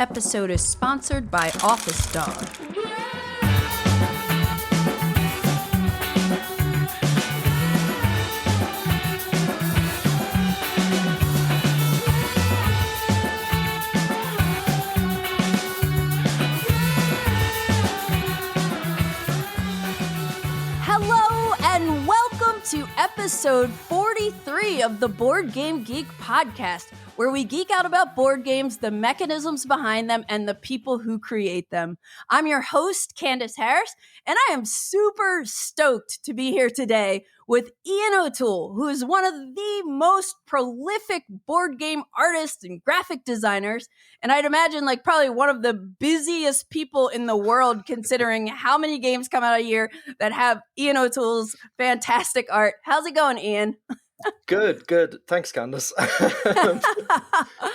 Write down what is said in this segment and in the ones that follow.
episode is sponsored by Office Dog. Hello and welcome to episode 43 of the Board Game Geek podcast, where we geek out about board games, the mechanisms behind them, and the people who create them. I'm your host, Candice Harris, and I am super stoked to be here today with Ian O'Toole, who is one of the most prolific board game artists and graphic designers, and I'd imagine like probably one of the busiest people in the world, considering how many games come out a year that have Ian O'Toole's fantastic art. How's it going, Ian? Good. Thanks, Candice.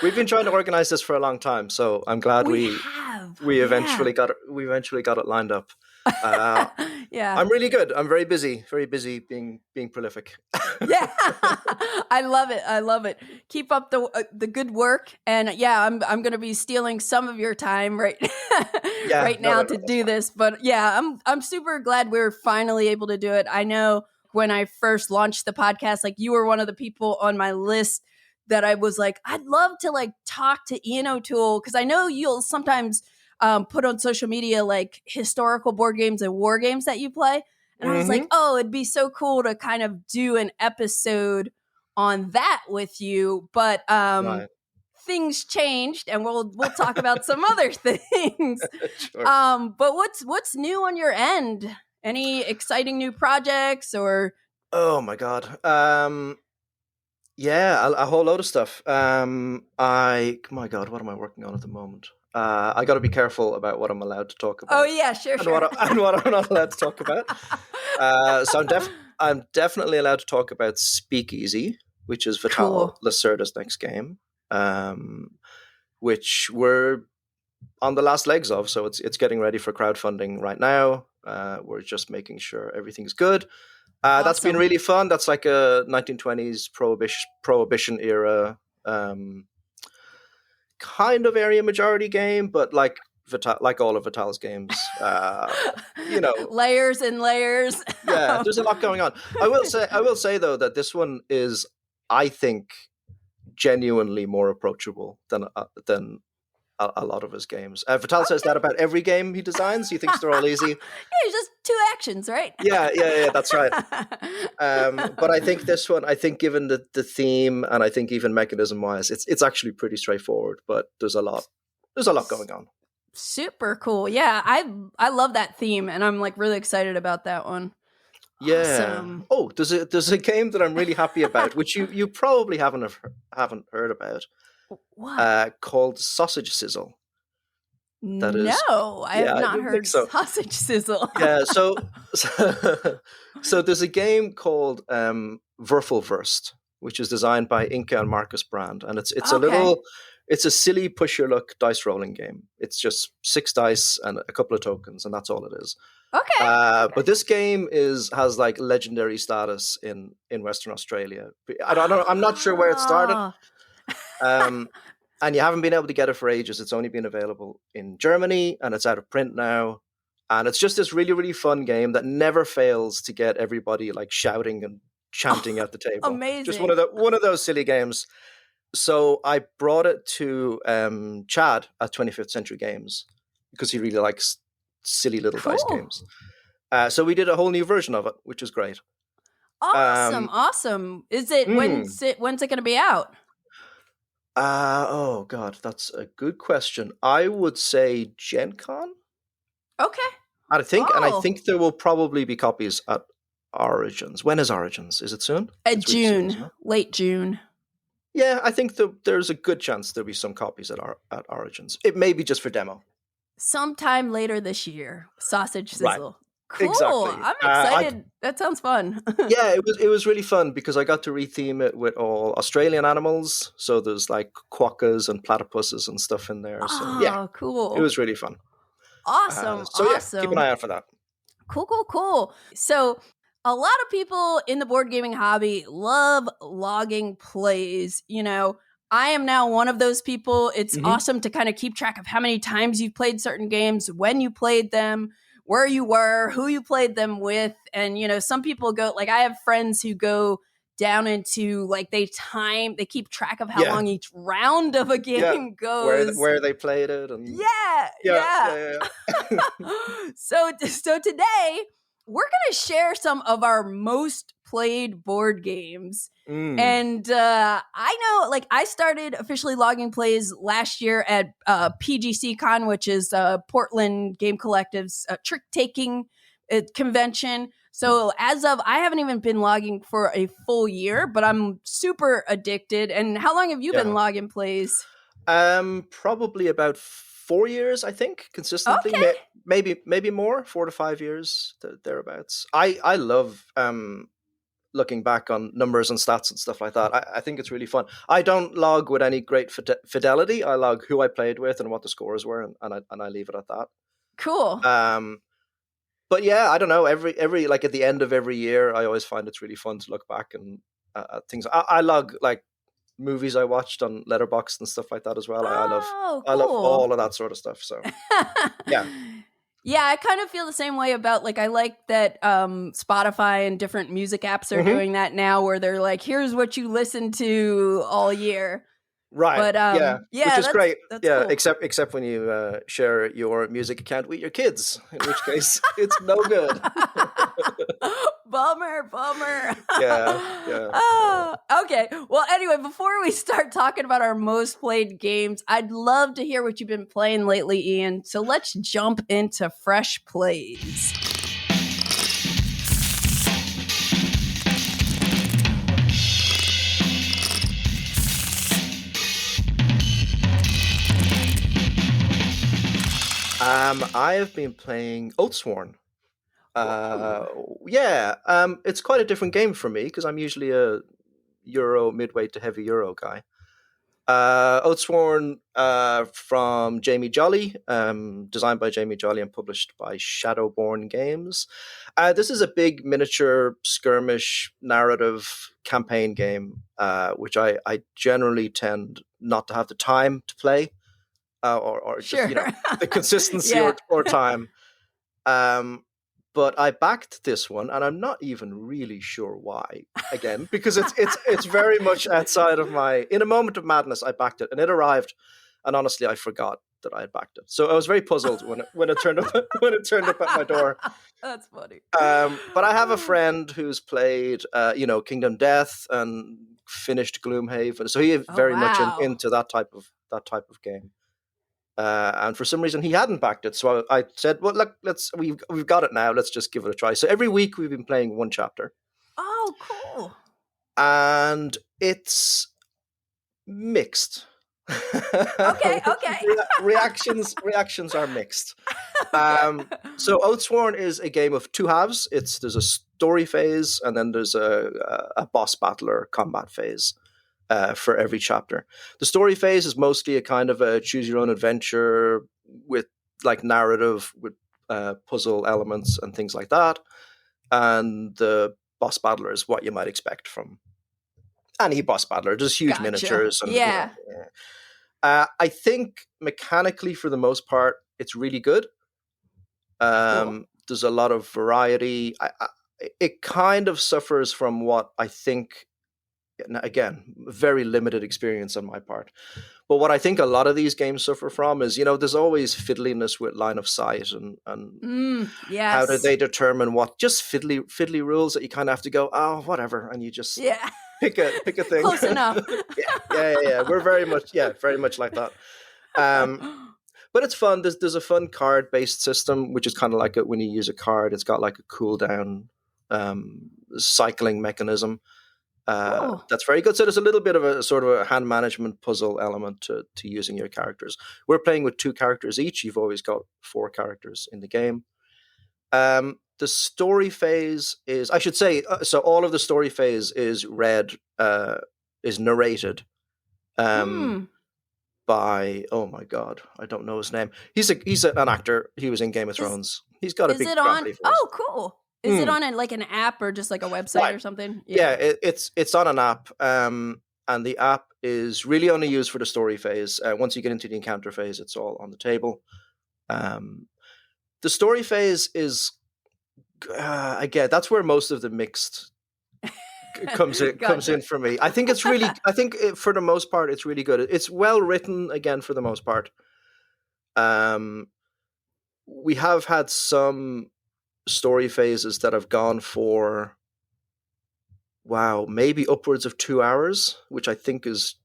We've been trying to organize this for a long time, so I'm glad we eventually got it lined up. Yeah, I'm really good. I'm very busy being prolific. Yeah, I love it. Keep up the good work, and yeah, I'm going to be stealing some of your time right now to do this. But yeah, I'm super glad we're finally able to do it. I know when I first launched the podcast, like you were one of the people on my list that I was like, I'd love to like talk to Ian O'Toole, because I know you'll sometimes put on social media like historical board games and war games that you play. And I was like, oh, it'd be so cool to kind of do an episode on that with you. But Right. Things changed, and we'll talk about some other things. Sure. But what's new on your end? Any exciting new projects or? Oh my God. Yeah, a whole load of stuff. My God, what am I working on at the moment? I got to be careful about what I'm allowed to talk about. Oh yeah, sure. And what I'm not allowed to talk about. So I'm definitely allowed to talk about Speakeasy, which is Vital Lacerda's next game, which we're on the last legs of. So it's getting ready for crowdfunding right now. We're just making sure everything's good. Awesome. That's been really fun. That's like a 1920s prohibition era kind of area majority game, but like all of Vital's games, layers and layers. Yeah, there's a lot going on. I will say though that this one is, I think, genuinely more approachable than a lot of his games. Vital says that about every game he designs. He thinks they're all easy. Yeah, just two actions, right? Yeah, that's right. But I think this one, given the theme, and I think even mechanism-wise, it's actually pretty straightforward. But there's a lot going on. Super cool. Yeah, I love that theme, and I'm like really excited about that one. Yeah. Awesome. Oh, there's a game that I'm really happy about, which you probably haven't heard about. What? Called Sausage Sizzle. I have not heard so. Sausage Sizzle. Yeah, so there's a game called Würfelwurst, which is designed by Inka and Marcus Brand, and it's a silly push your luck dice rolling game. It's just 6 dice and a couple of tokens, and that's all it is. Okay. But this game has like legendary status in Western Australia. I'm not sure where it started. And you haven't been able to get it for ages. It's only been available in Germany, and it's out of print now. And it's just this really, really fun game that never fails to get everybody like shouting and chanting at the table. Amazing. Just one of those silly games. So I brought it to Chad at 25th Century Games because he really likes silly little dice games. So we did a whole new version of it, which is great. Awesome. Is it when's it going to be out? Oh God, that's a good question. I would say Gen Con. Okay. I think there will probably be copies at Origins. When is Origins? Is it soon? June, soon, late June. Yeah, I think there's a good chance there'll be some copies at Origins. It may be just for demo. Sometime later this year. Sausage Sizzle. Right. Cool. Exactly. I'm excited. That sounds fun. Yeah, it was really fun because I got to retheme it with all Australian animals. So there's like quokkas and platypuses and stuff in there. So yeah, cool. It was really fun. Awesome. Yeah, keep an eye out for that. Cool. So a lot of people in the board gaming hobby love logging plays. I am now one of those people. It's Mhm. awesome to kind of keep track of how many times you've played certain games, when you played them, where you were, who you played them with. And, you know, some people go, like, I have friends who go down into, like, they keep track of how Yeah. long each round of a game goes. Where they played it. And Yeah. So today, we're going to share some of our most played board games. And I know, like, I started officially logging plays last year at PGC Con, which is Portland Game Collective's trick-taking convention. So as of, I haven't even been logging for a full year, but I'm super addicted. And how long have you been logging plays? Probably about 4 years, I think, consistently. Okay. Maybe more, 4 to 5 years, thereabouts. I love looking back on numbers and stats and stuff like that. I think it's really fun. I don't log with any great fidelity. I log who I played with and what the scores were, and I leave it at that. Cool. But yeah, I don't know. Every like at the end of every year, I always find it's really fun to look back and at things. I log like movies I watched on Letterboxd and stuff like that as well. Cool. I love all of that sort of stuff. So yeah. Yeah, I kind of feel the same way about, like, I like that Spotify and different music apps are doing that now, where they're like, here's what you listen to all year. Right. But yeah, which is great. Yeah, cool. except when you share your music account with your kids, in which case it's no good. Bummer. Yeah. Oh, okay. Well, anyway, before we start talking about our most played games, I'd love to hear what you've been playing lately, Ian. So let's jump into fresh plays. I have been playing Oathsworn. It's quite a different game for me because I'm usually a Euro midweight to heavy Euro guy. Oathsworn from Jamie Jolly, designed by Jamie Jolly and published by Shadowborn Games. This is a big miniature skirmish narrative campaign game, which I generally tend not to have the time to play. Or just, sure. The consistency or time. But I backed this one, and I'm not even really sure why. Again, because it's very much outside of my. In a moment of madness, I backed it, and it arrived, and honestly, I forgot that I had backed it. So I was very puzzled when it turned up at my door. That's funny. But I have a friend who's played, Kingdom Death and finished Gloomhaven, so he is very much into that type of game. And for some reason he hadn't backed it, so I said, "Well, look, we've got it now. Let's just give it a try." So every week we've been playing one chapter. Oh, cool! And it's mixed. Okay. Reactions are mixed. So Oathsworn is a game of two halves. There's a story phase, and then there's a boss battler combat phase. For every chapter. The story phase is mostly a kind of a choose your own adventure with like narrative, with puzzle elements and things like that. And the boss battler is what you might expect from any boss battler. Just huge miniatures. And, I think mechanically, for the most part, it's really good. Cool. There's a lot of variety. It kind of suffers from what I think. Again, very limited experience on my part. But what I think a lot of these games suffer from is, there's always fiddliness with line of sight and how do they determine what just fiddly rules that you kind of have to go, oh, whatever, and you just pick a thing. Close enough. Yeah. We're very much like that. But it's fun. There's a fun card-based system, which is kind of like when you use a card, it's got like a cooldown cycling mechanism. That's very good. So there's a little bit of a sort of a hand management puzzle element to using your characters. We're playing with 2 characters each. You've always got 4 characters in the game. The story phase is, I should say, so all of the story phase is narrated by, oh my God, I don't know his name. He's an actor. He was in Game of Thrones. He's got a big family voice. Oh, cool. Is it on like an app or just like a website or something? Yeah, it's on an app. and the app is really only used for the story phase. Once you get into the encounter phase, it's all on the table. The story phase is, again, that's where most of the mixed comes in for me. I think for the most part, it's really good. It's well written, again, for the most part. We have had some story phases that have gone for, maybe upwards of 2 hours, which I think is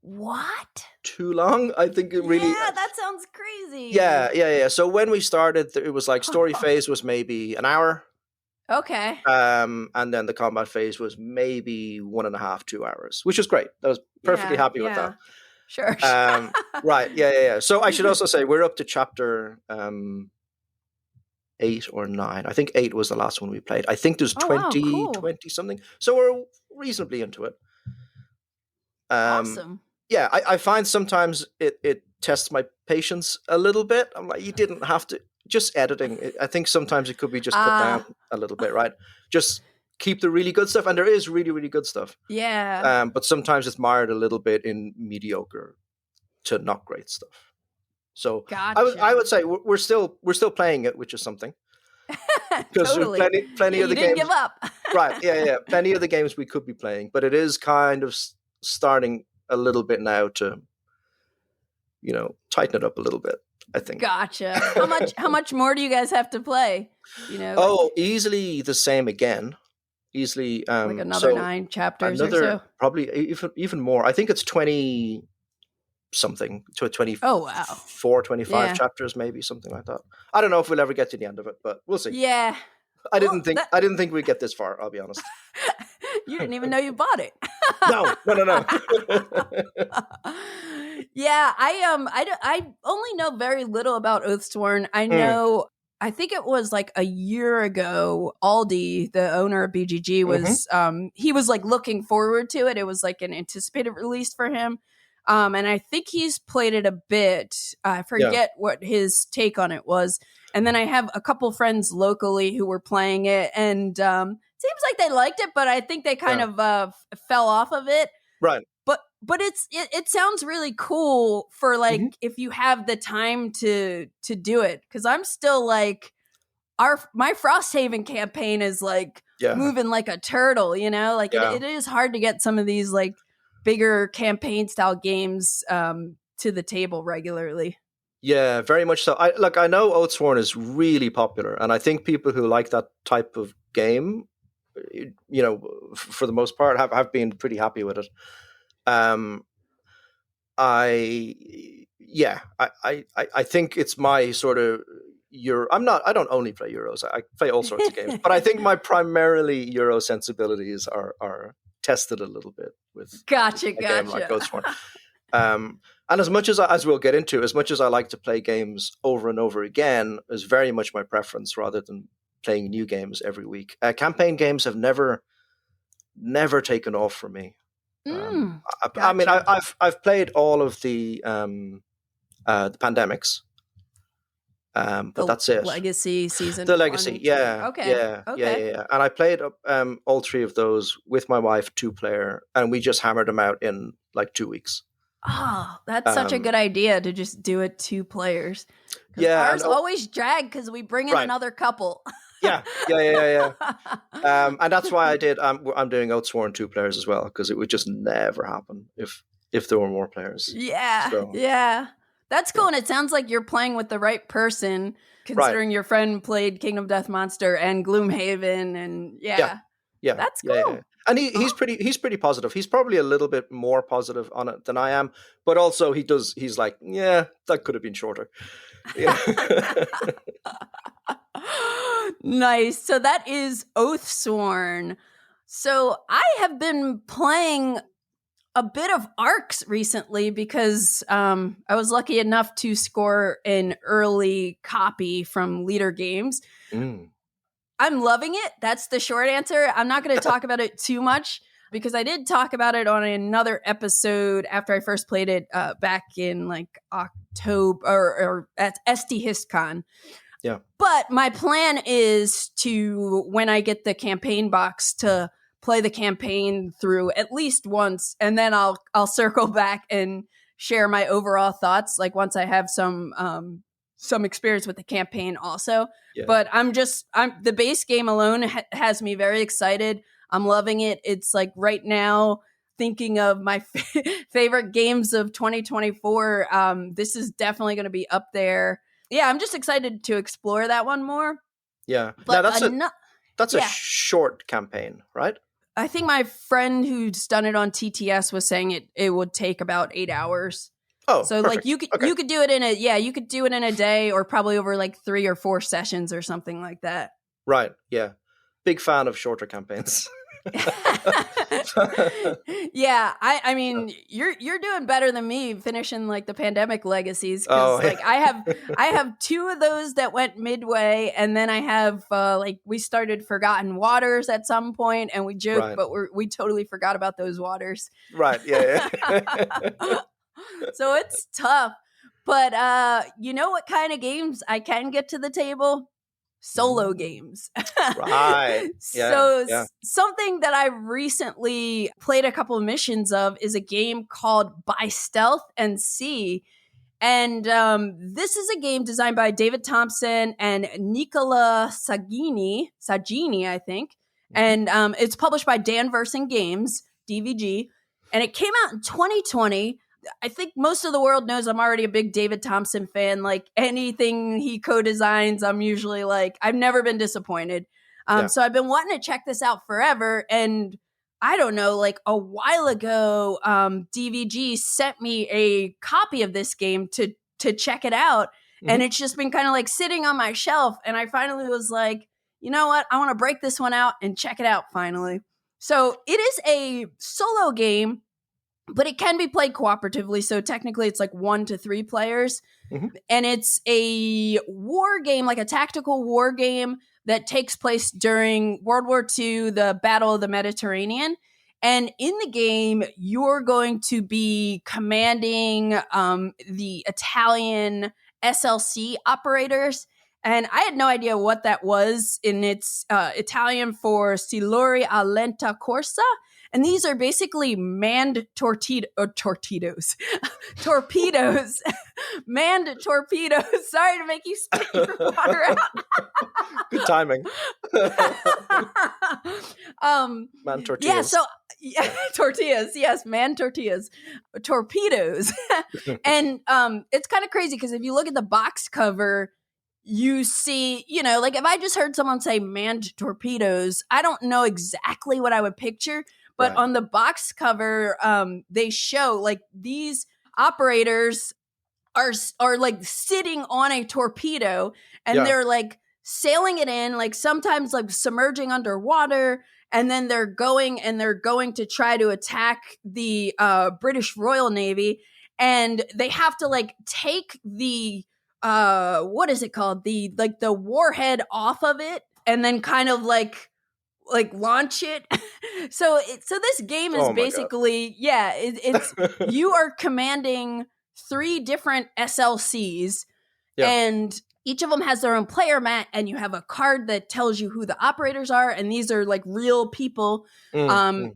too long. I think it really... Yeah, that sounds crazy. Yeah. So when we started, it was like story phase was maybe an hour. Okay. And then the combat phase was maybe 1.5, 2 hours, which is great. I was perfectly happy with that. Sure. Right. Yeah. So I should also say we're up to chapter 8 or 9. I think 8 was the last one we played. I think there's 20 something. So we're reasonably into it. Awesome. Yeah, I find sometimes it tests my patience a little bit. I'm like, you didn't have to. Just editing. I think sometimes it could be just cut down a little bit, right? Just keep the really good stuff. And there is really, really good stuff. Yeah. But sometimes it's mired a little bit in mediocre to not great stuff. So gotcha. I would say we're still playing it, which is something. Because totally. plenty of the games. You didn't give up. Right. Yeah. Plenty of the games we could be playing, but it is kind of starting a little bit now to, tighten it up a little bit, I think. Gotcha. How much more do you guys have to play? Easily the same again. Easily like another 9 chapters or so. Probably even more. I think it's 20 something to 24, 25 chapters, maybe something like that. I don't know if we'll ever get to the end of it, but we'll see. Yeah. I didn't think we'd get this far, I'll be honest. You didn't even know you bought it. No. Yeah, I only know very little about Oathsworn. I know I think it was like a year ago, Aldi, the owner of BGG, was he was like looking forward to it. It was like an anticipated release for him. And I think he's played it a bit. I forget what his take on it was. And then I have a couple friends locally who were playing it, and seems like they liked it, but I think they kind of fell off of it. Right. But it sounds really cool for like if you have the time to do it, because I'm still like my Frosthaven campaign is like moving like a turtle, like it is hard to get some of these like bigger campaign style games to the table regularly. Yeah, very much so. I know Oathsworn is really popular, and I think people who like that type of game, for the most part, have been pretty happy with it. I think it's my sort of Euro. I don't only play Euros. I play all sorts of games, but I think my primarily Euro sensibilities are tested a little bit with gotcha. Game like Oathsworn. And as much as we'll get into, as much as I like to play games over and over again, is very much my preference rather than playing new games every week. Campaign games have never taken off for me. Gotcha. I mean, I've played all of the pandemics, but that's it. Legacy season. The Legacy, yeah. Okay. Yeah. And I played all 3 of those with my wife, 2-player, and we just hammered them out in like 2 weeks. Oh, that's such a good idea to just do it 2 players. Yeah, ours always drag because we bring in another couple. Yeah. And that's why I did. I'm doing Oathsworn 2 players as well, because it would just never happen if there were more players. Yeah, yeah, that's cool. And it sounds like you're playing with the right person, considering your friend played Kingdom Death Monster and Gloomhaven, and yeah, that's cool. Yeah. And he's pretty positive. He's probably a little bit more positive on it than I am, but also he's like, yeah, that could have been shorter. Yeah. Nice. So that is Oathsworn. So I have been playing a bit of ARCs recently because I was lucky enough to score an early copy from Leader Games. I'm loving it. That's the short answer. I'm not going to talk about it too much because I did talk about it on another episode after I first played it back in like October or at SD HistCon. Yeah. But my plan is to, when I get the campaign box, to play the campaign through at least once, and then I'll circle back and share my overall thoughts, like once I have some experience with the campaign also. Yeah. But I'm the base game alone has me very excited. I'm loving it. It's like right now, thinking of my favorite games of 2024, this is definitely going to be up there. Yeah, I'm just excited to explore that one more. Yeah. But now that's a short campaign, right? I think my friend who's done it on TTS was saying it would take about 8 hours. Oh, so perfect. Like you could do it you could do it in a day, or probably over like 3 or 4 sessions or something like that. Right. Yeah. Big fan of shorter campaigns. Yeah, I mean, you're doing better than me finishing like the Pandemic Legacies, because like I have 2 of those that went midway, and then I have like we started Forgotten Waters at some point, and we joked, but we totally forgot about those waters. Right. Yeah. So it's tough, but you know what kind of games I can get to the table? Solo games. Right. Yeah, something that I recently played a couple of missions of is a game called By Stealth and See. And this is a game designed by David Thompson and Nicola Sagini, I think. And it's published by Dan Versen Games, DVG. And it came out in 2020. I think most of the world knows I'm already a big David Thompson fan. Like anything he co-designs, I'm usually like, I've never been disappointed. So I've been wanting to check this out forever. And I don't know, like a while ago, DVG sent me a copy of this game to check it out. Mm-hmm. And it's just been kind of like sitting on my shelf. And I finally was like, you know what? I want to break this one out and check it out finally. So it is a solo game, but it can be played cooperatively. So technically it's like 1 to 3 players. Mm-hmm. And it's a war game, like a tactical war game that takes place during World War II, the Battle of the Mediterranean. And in the game, you're going to be commanding the Italian SLC operators. And I had no idea what that was. In its Italian for Siluri a Lenta Corsa. And these are basically manned torpedoes. Torpedoes. Manned torpedoes. Sorry to make you spit your water out. Good timing. Man tortillas. Tortillas. Yes, man tortillas. Torpedoes. And it's kind of crazy because if you look at the box cover, you see, like if I just heard someone say manned torpedoes, I don't know exactly what I would picture. But on the box cover, they show like these operators are like sitting on a torpedo, and they're like sailing it in, like sometimes like submerging underwater, and then they're going to try to attack the British Royal Navy, and they have to like take the what is it called, the warhead off of it, and then kind of like launch it. So this game is basically, it's you are commanding 3 different SLCs, and each of them has their own player mat, and you have a card that tells you who the operators are, and these are like real people,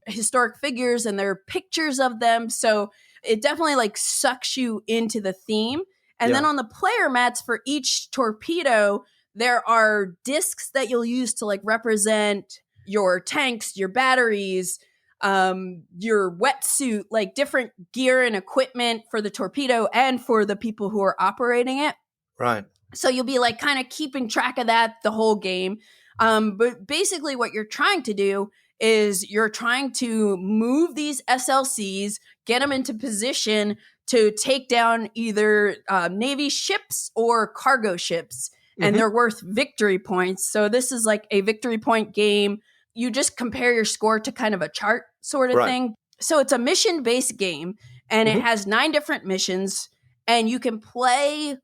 historic figures, and there are pictures of them. So it definitely like sucks you into the theme. And then on the player mats for each torpedo, there are discs that you'll use to like represent your tanks, your batteries, your wetsuit, like different gear and equipment for the torpedo and for the people who are operating it. Right. So you'll be like kind of keeping track of that the whole game. But basically what you're trying to do is you're trying to move these SLCs, get them into position to take down either Navy ships or cargo ships. And they're worth victory points. So this is like a victory point game. You just compare your score to kind of a chart sort of thing. So it's a mission-based game, and it has 9 different missions, and you can play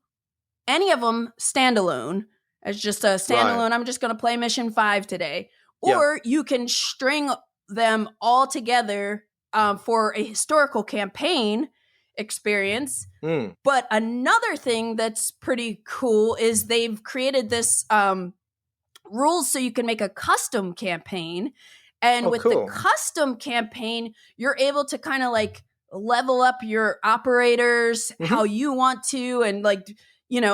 any of them standalone as just a standalone. Right. I'm just going to play mission 5 today. Or you can string them all together for a historical campaign experience. But another thing that's pretty cool is they've created this rules so you can make a custom campaign, And with the custom campaign, you're able to kind of like level up your operators how you want to, and like,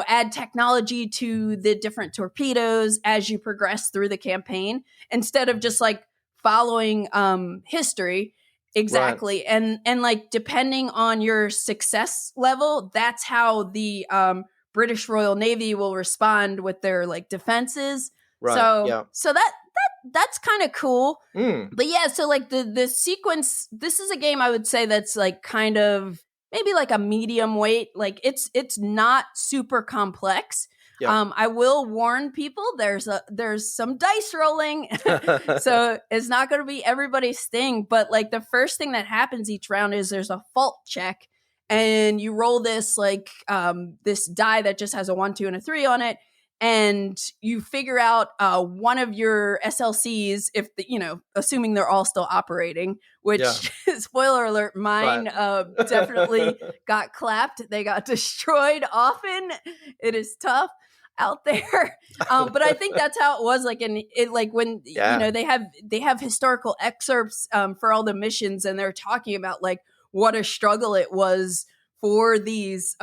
add technology to the different torpedoes as you progress through the campaign, instead of just like following history. Exactly. Right. And like, depending on your success level, that's how the British Royal Navy will respond with their like defenses. Right. So that's kind of cool. But yeah, so like the sequence, this is a game I would say that's like kind of maybe like a medium weight. Like it's not super complex. Yeah. I will warn people, there's some dice rolling. So it's not going to be everybody's thing. But like the first thing that happens each round is there's a fault check. And you roll this like this die that just has a 1, 2, and a 3 on it. And you figure out one of your SLCs, if assuming they're all still operating, which spoiler alert, mine definitely got clapped. They got destroyed often. It is tough out there. But I think that's how it was like when they have historical excerpts for all the missions, and they're talking about like what a struggle it was for these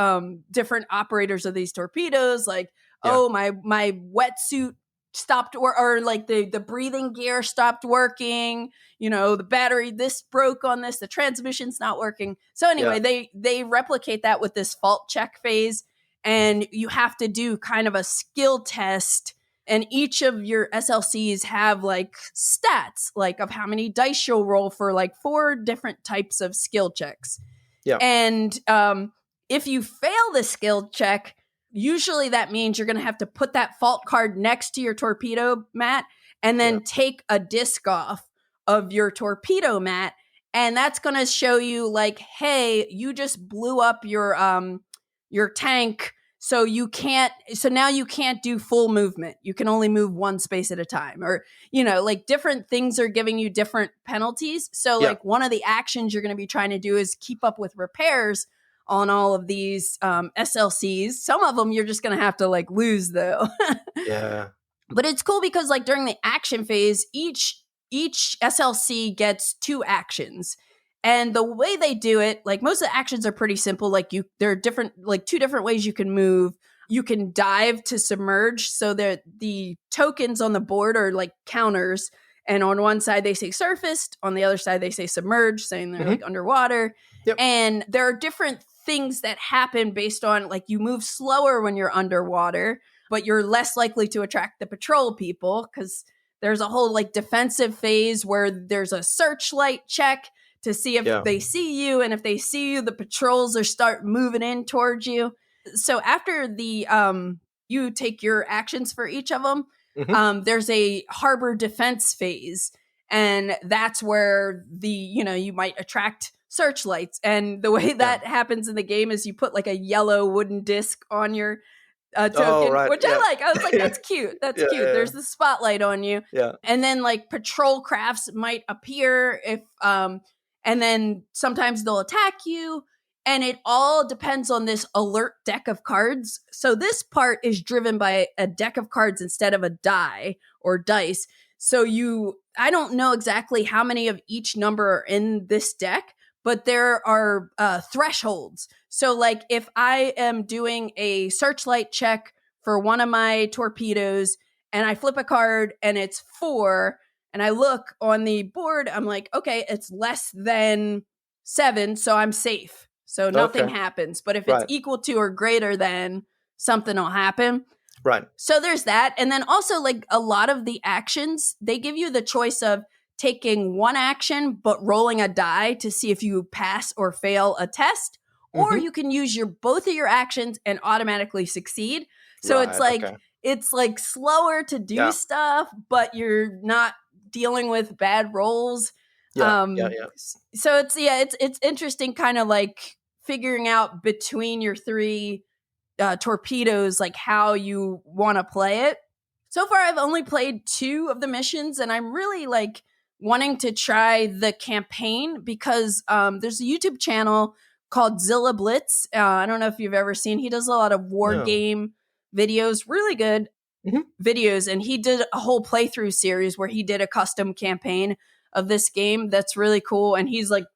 different operators of these torpedoes, like my wetsuit stopped or like the breathing gear stopped working, the battery this broke on this, the transmission's not working. So anyway, they replicate that with this fault check phase, and you have to do kind of a skill test, and each of your SLCs have like stats like of how many dice you'll roll for like 4 different types of skill checks. Yeah. And if you fail the skill check, usually that means you're going to have to put that fault card next to your torpedo mat and then take a disc off of your torpedo mat. And that's going to show you like, hey, you just blew up your tank. So now you can't do full movement. You can only move one space at a time, or, like different things are giving you different penalties. So like one of the actions you're going to be trying to do is keep up with repairs on all of these SLCs. Some of them you're just going to have to like lose though. Yeah. But it's cool because like during the action phase, each SLC gets 2 actions. And the way they do it, like most of the actions are pretty simple. Like there are different, like 2 different ways you can move. You can dive to submerge. So the tokens on the board are like counters. And on one side they say surfaced, on the other side they say submerged, saying they're like underwater. Yep. And there are different things that happen based on like you move slower when you're underwater, but you're less likely to attract the patrol people, because there's a whole like defensive phase where there's a searchlight check to see if they see you, and if they see you, the patrols start moving in towards you. So after the you take your actions for each of them, there's a harbor defense phase, and that's where you might attract searchlights. And the way that happens in the game is you put like a yellow wooden disc on your token, which I like. I was like, that's cute. That's cute. There's the spotlight on you. Yeah. And then like patrol crafts might appear if and then sometimes they'll attack you. And it all depends on this alert deck of cards. So this part is driven by a deck of cards instead of a die or dice. So I don't know exactly how many of each number are in this deck, but there are thresholds. So like if I am doing a searchlight check for one of my torpedoes and I flip a card and it's 4, and I look on the board, I'm like, okay, it's less than 7, so I'm safe. So nothing happens. But if it's equal to or greater than, something will happen. Right. So there's that. And then also like a lot of the actions, they give you the choice of taking one action, but rolling a die to see if you pass or fail a test. Or you can use both of your actions and automatically succeid. So it's like slower to do stuff, but you're not dealing with bad rolls. So it's interesting, kind of like figuring out between your 3 torpedoes, like how you want to play it. So far, I've only played 2 of the missions, and I'm really like wanting to try the campaign because there's a YouTube channel called Zilla Blitz. I don't know if you've ever seen. He does a lot of war game videos, really good videos, and he did a whole playthrough series where he did a custom campaign of this game that's really cool. And he's like,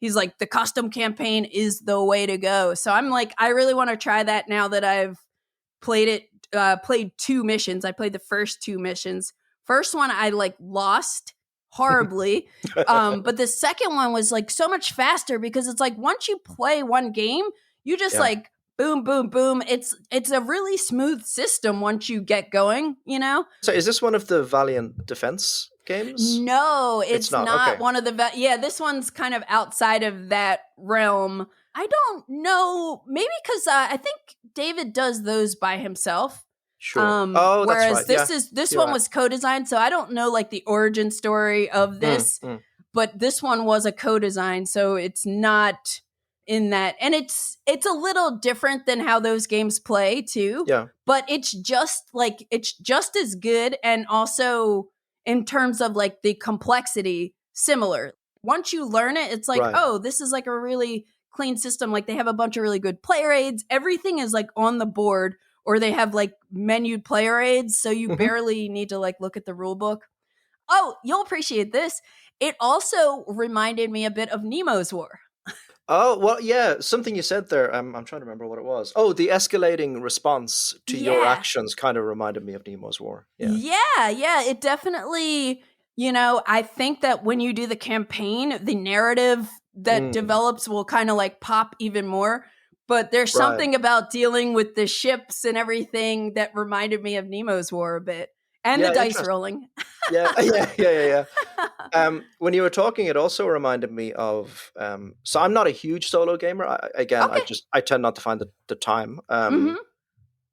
the custom campaign is the way to go. So I'm like, I really want to try that now that I've played 2 missions. I played the first 2 missions. First one, I like lost horribly. But the second one was like so much faster because it's like, once you play one game, you just like, boom, boom, boom. It's a really smooth system once you get going, you know? So is this one of the Valiant Defense games? No, it's not okay. one of the... this one's kind of outside of that realm. I don't know. Maybe because I think David does those by himself. Sure. That's whereas right. this one was co-designed, so I don't know like the origin story of this, but this one was a co-design, so it's not in that, and it's a little different than how those games play too. Yeah. But it's just as good, and also in terms of like the complexity, similar. Once you learn it, it's like, oh, this is like a really clean system. Like they have a bunch of really good player aids. Everything is like on the board, or they have like menued player aids, so you barely need to like look at the rule book. Oh, you'll appreciate this. It also reminded me a bit of Nemo's War. Oh, well, yeah, something you said there, I'm trying to remember what it was. Oh, the escalating response to your actions kind of reminded me of Nemo's War. Yeah, it definitely, I think that when you do the campaign, the narrative that develops will kind of like pop even more. But there's something about dealing with the ships and everything that reminded me of Nemo's War a bit. And the dice rolling. Yeah. When you were talking, it also reminded me of. So I'm not a huge solo gamer. I tend not to find the time.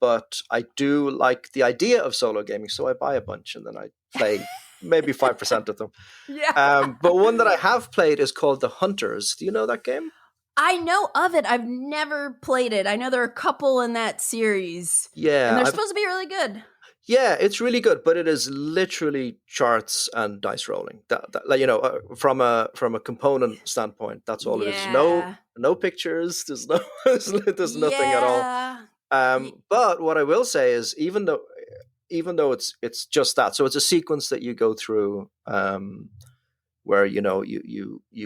But I do like the idea of solo gaming, so I buy a bunch and then I play maybe 5% of them. Yeah. But one that I have played is called The Hunters. Do you know that game? I know of it. I've never played it. I know there are a couple in that series. Yeah, and they're supposed to be really good. Yeah, it's really good, but it is literally charts and dice rolling. From a component standpoint, that's all it is. No pictures. There's nothing at all. But what I will say is, even though it's just that, so it's a sequence that you go through, where you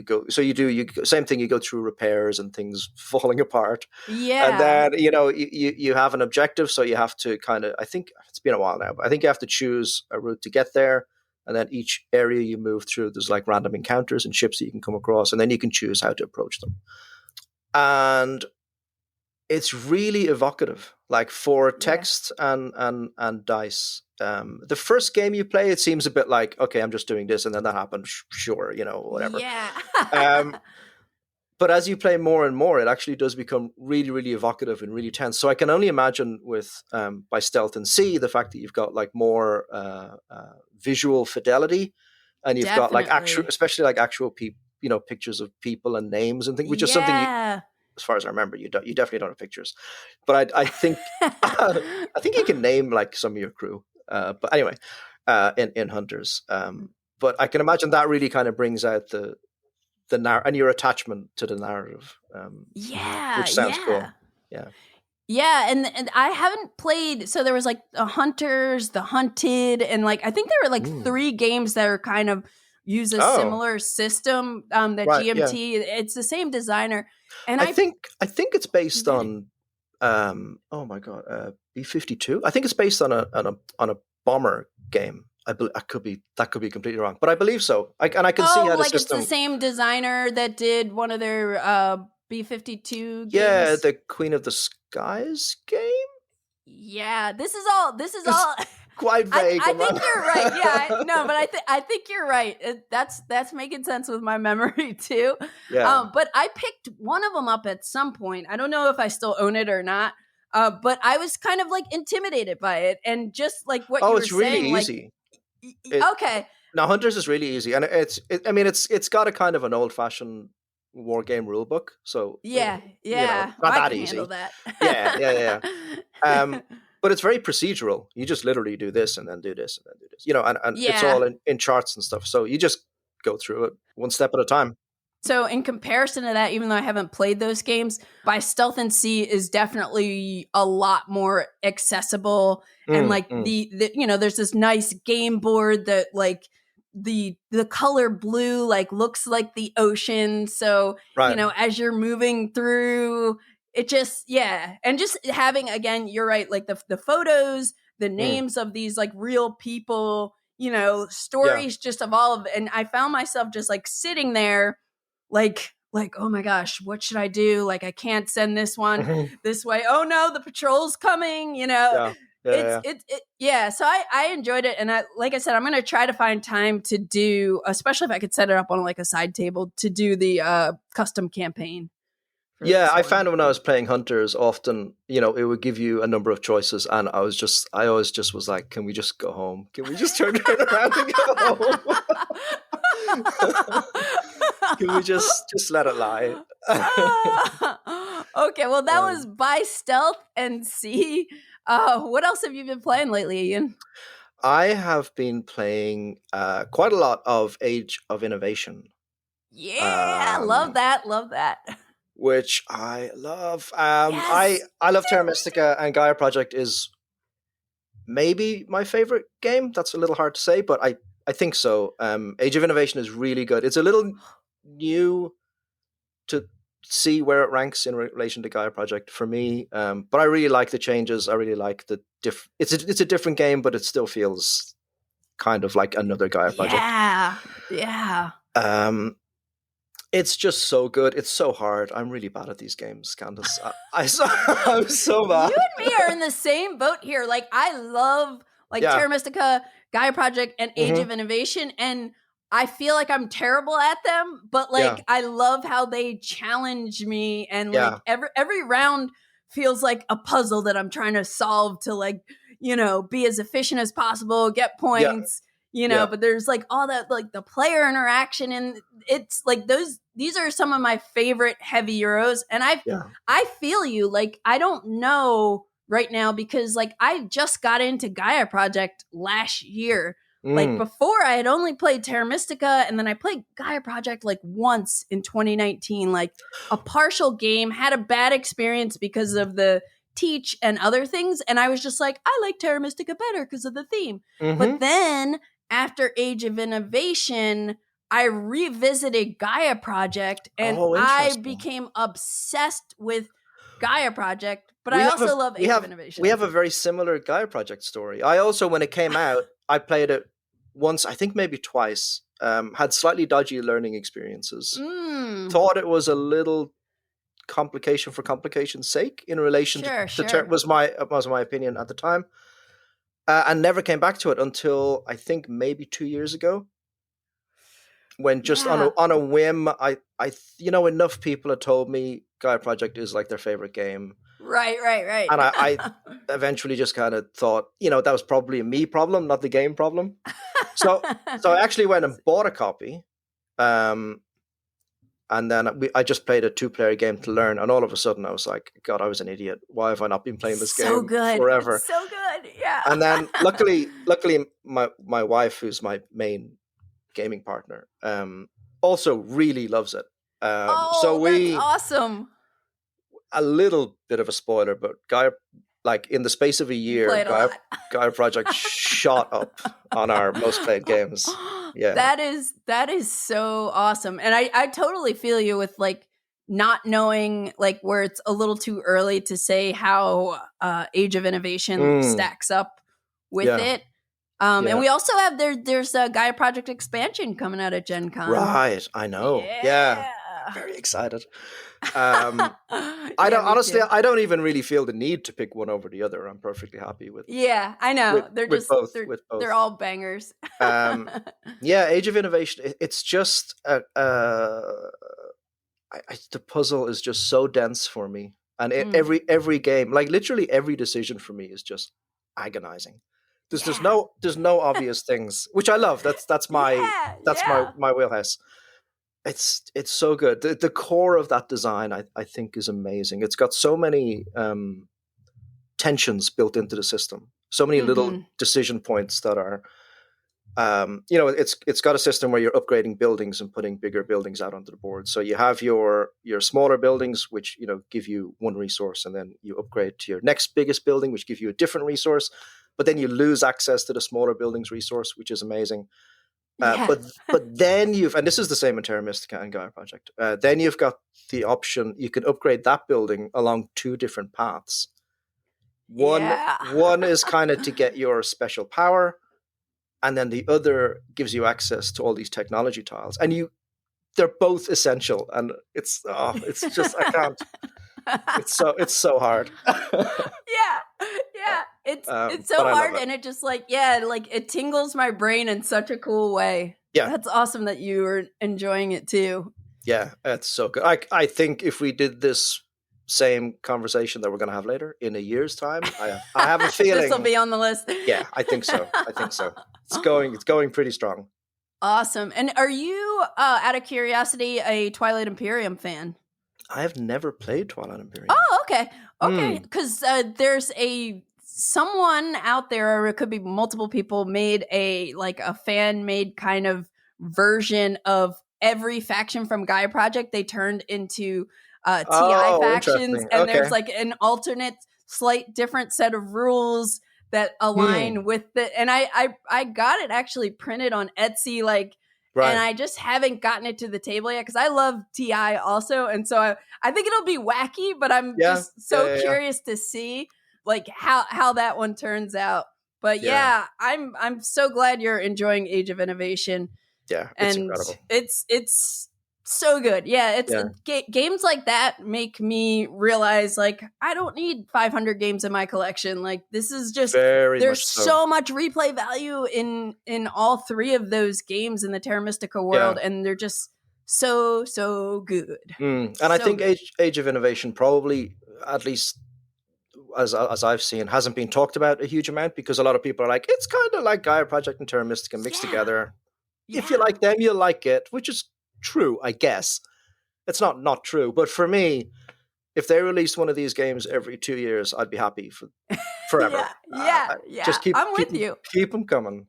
go. So you same thing. You go through repairs and things falling apart. Yeah, and then you have an objective, so you have to kind of. I think it's been a while now, but I think you have to choose a route to get there. And then each area you move through, there's like random encounters and ships that you can come across, and then you can choose how to approach them. And it's really evocative, like for text and dice. The first game you play, it seems a bit like, okay, I'm just doing this, and then that happened. Sure, whatever. Yeah. But as you play more and more, it actually does become really, really evocative and really tense. So I can only imagine with by Stealth and Sea, the fact that you've got like more visual fidelity, and you've got like especially like actual pictures of people and names and things, which is something. As far as I remember, you definitely don't have pictures, but I think I think you can name like some of your crew. But anyway, in Hunters, but I can imagine that really kind of brings out the and your attachment to the narrative. Which sounds cool. Yeah, and I haven't played. So there was like the Hunters, the Hunted, and like I think there were like 3 games that are kind of use a similar system. GMT, it's the same designer. And I think it's based on oh my god, B-52. I think it's based on a bomber game. That could be completely wrong, but I believe so. I can see how the system. It's the same designer that did one of their B-52 games. Yeah, the Queen of the Skies game. Yeah, this is all quite vague. I think you're right. Yeah, but I think you're right. That's making sense with my memory too. Yeah. But I picked one of them up at some point. I don't know if I still own it or not. But I was kind of like intimidated by it, and just like what you were saying. Oh, it's really easy. Okay. Now Hunters is really easy, and it's got a kind of an old-fashioned war game rule book. So not that easy. That. Yeah. But it's very procedural. You just literally do this and then do this and then do this. And it's all in charts and stuff. So you just go through it one step at a time. So in comparison to that, even though I haven't played those games, By Stealth and Sea is definitely a lot more accessible. And like the there's this nice game board that like the color blue like looks like the ocean. So, Right. you know, as you're moving through, it just, yeah. And just having, again, you're right, like the photos, the names of these like real people, you know, stories just evolve. And I found myself just like sitting there like, oh my gosh, what should I do? Like, I can't send this one this way. Oh no, the patrol's coming, you know. Yeah. So I enjoyed it. And like I said, I'm going to try to find time to do, especially if I could set it up on like a side table, to do the custom campaign. Yeah, I found when I was playing Hunters, often, you know, it would give you a number of choices, and I always just was like, can we just go home? Can we just turn around and go home? Can we just let it lie? Okay, well, that was by stealth and see. What else have you been playing lately, Ian? I have been playing quite a lot of Age of Innovation. Yeah, love that. Which I love. I love Terra Mystica, and Gaia Project is maybe my favorite game. That's a little hard to say, but I think so. Age of Innovation is really good. It's a little new to see where it ranks in relation to Gaia Project for me, but I really like the changes. I really like the it's a different game, but it still feels kind of like another Gaia Project. Yeah. It's just so good. It's so hard. I'm really bad at these games, Candice. I'm so bad. You and me are in the same boat here. Like, I love like Terra Mystica, Gaia Project, and Age of Innovation, and I feel like I'm terrible at them, but like I love how they challenge me, and like every round feels like a puzzle that I'm trying to solve to, like, you know, be as efficient as possible, get points. You know, but there's like all that, like the player interaction, and it's like these are some of my favorite heavy Euros. And I feel you, like, I don't know right now because like I just got into Gaia Project last year. Like before I had only played Terra Mystica, and then I played Gaia Project like once in 2019, like a partial game, had a bad experience because of the teach and other things. And I was just like, I like Terra Mystica better because of the theme. But then after Age of Innovation, I revisited Gaia Project, and I became obsessed with Gaia Project. But I also love Age of Innovation. We have a very similar Gaia Project story. I also, when it came out, I played it once, I think maybe twice. Had slightly dodgy learning experiences. Thought it was a little complication for complication's sake in relation to was my opinion at the time. And never came back to it until I think maybe 2 years ago, when just on a whim, I you know, enough people had told me Gaia Project is like their favorite game. Right. And I eventually just kind of thought, you know, that was probably a me problem, not the game problem. So I actually went and bought a copy. And then I just played a 2-player game to learn, and all of a sudden I was like, God, I was an idiot. Why have I not been playing this game forever? It's so good, yeah. And then luckily, my wife, who's my main gaming partner, also really loves it. So that's awesome. A little bit of a spoiler, but Gaia, like in the space of a year, Gaia Project shot up on our most played games. Yeah, that is so awesome. And I totally feel you with like not knowing, like, where it's a little too early to say how Age of Innovation stacks up with it. And we also have there's a Gaia Project expansion coming out at Gen Con. Right, I know. Yeah. Very excited. I don't even really feel the need to pick one over the other. I'm perfectly happy with. Yeah, I know. With both. They're all bangers. Age of Innovation. It's just the puzzle is just so dense for me, and every game, like literally every decision for me, is just agonizing. There's no obvious things, which I love. That's my wheelhouse. It's so good. The core of that design, I think, is amazing. It's got so many tensions built into the system. So many little decision points that are, it's got a system where you're upgrading buildings and putting bigger buildings out onto the board. So you have your smaller buildings, which, you know, give you one resource, and then you upgrade to your next biggest building, which give you a different resource. But then you lose access to the smaller buildings resource, which is amazing. Yeah. But then and this is the same in Terra Mystica and Gaia Project. Then you've got the option, you can upgrade that building along 2 different paths. One is kind of to get your special power, and then the other gives you access to all these technology tiles, and they're both essential, and it's just I can't. It's so hard. Yeah. It's so hard, and it just it tingles my brain in such a cool way. Yeah, that's awesome that you were enjoying it too. Yeah, it's so good. I think if we did this same conversation that we're going to have later in a year's time, I have a feeling this will be on the list. Yeah, I think so. It's going pretty strong. Awesome. And are you, out of curiosity, a Twilight Imperium fan? I have never played Twilight Imperium. Oh, okay. Because there's someone out there, or it could be multiple people, made a fan-made kind of version of every faction from Gaia Project. They turned into TI factions, and there's an alternate, slight different set of rules that align with it. And I got it actually printed on Etsy, and I just haven't gotten it to the table yet because I love TI also, and so I think it'll be wacky, but I'm just so curious to see how that one turns out. But I'm so glad you're enjoying Age of Innovation. Yeah, it's incredible. It's so good. Yeah, games like that make me realize I don't need 500 games in my collection. This is just there's so much replay value in all 3 of those games in the Terra Mystica world, and they're just so good. And I think Age of Innovation probably, at least as I've seen, hasn't been talked about a huge amount because a lot of people are like, it's kind of like Gaia Project and Terra Mystica mixed together. If you like them, you'll like it, which is true, I guess. It's not true, but for me, if they released one of these games every 2 years, I'd be happy forever. Just keep you. Keep them coming.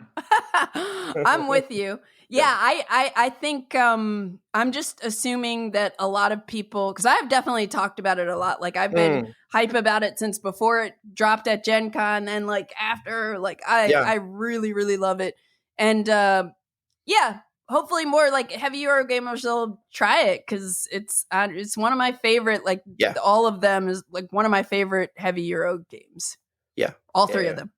I'm with you. Yeah, I think I'm just assuming that a lot of people, because I've definitely talked about it a lot. I've been hype about it since before it dropped at Gen Con, and after, I really, really love it. And hopefully more heavy Euro gamers will try it because it's one of my favorite. All of them is one of my favorite heavy Euro games. Yeah, all 3 of them.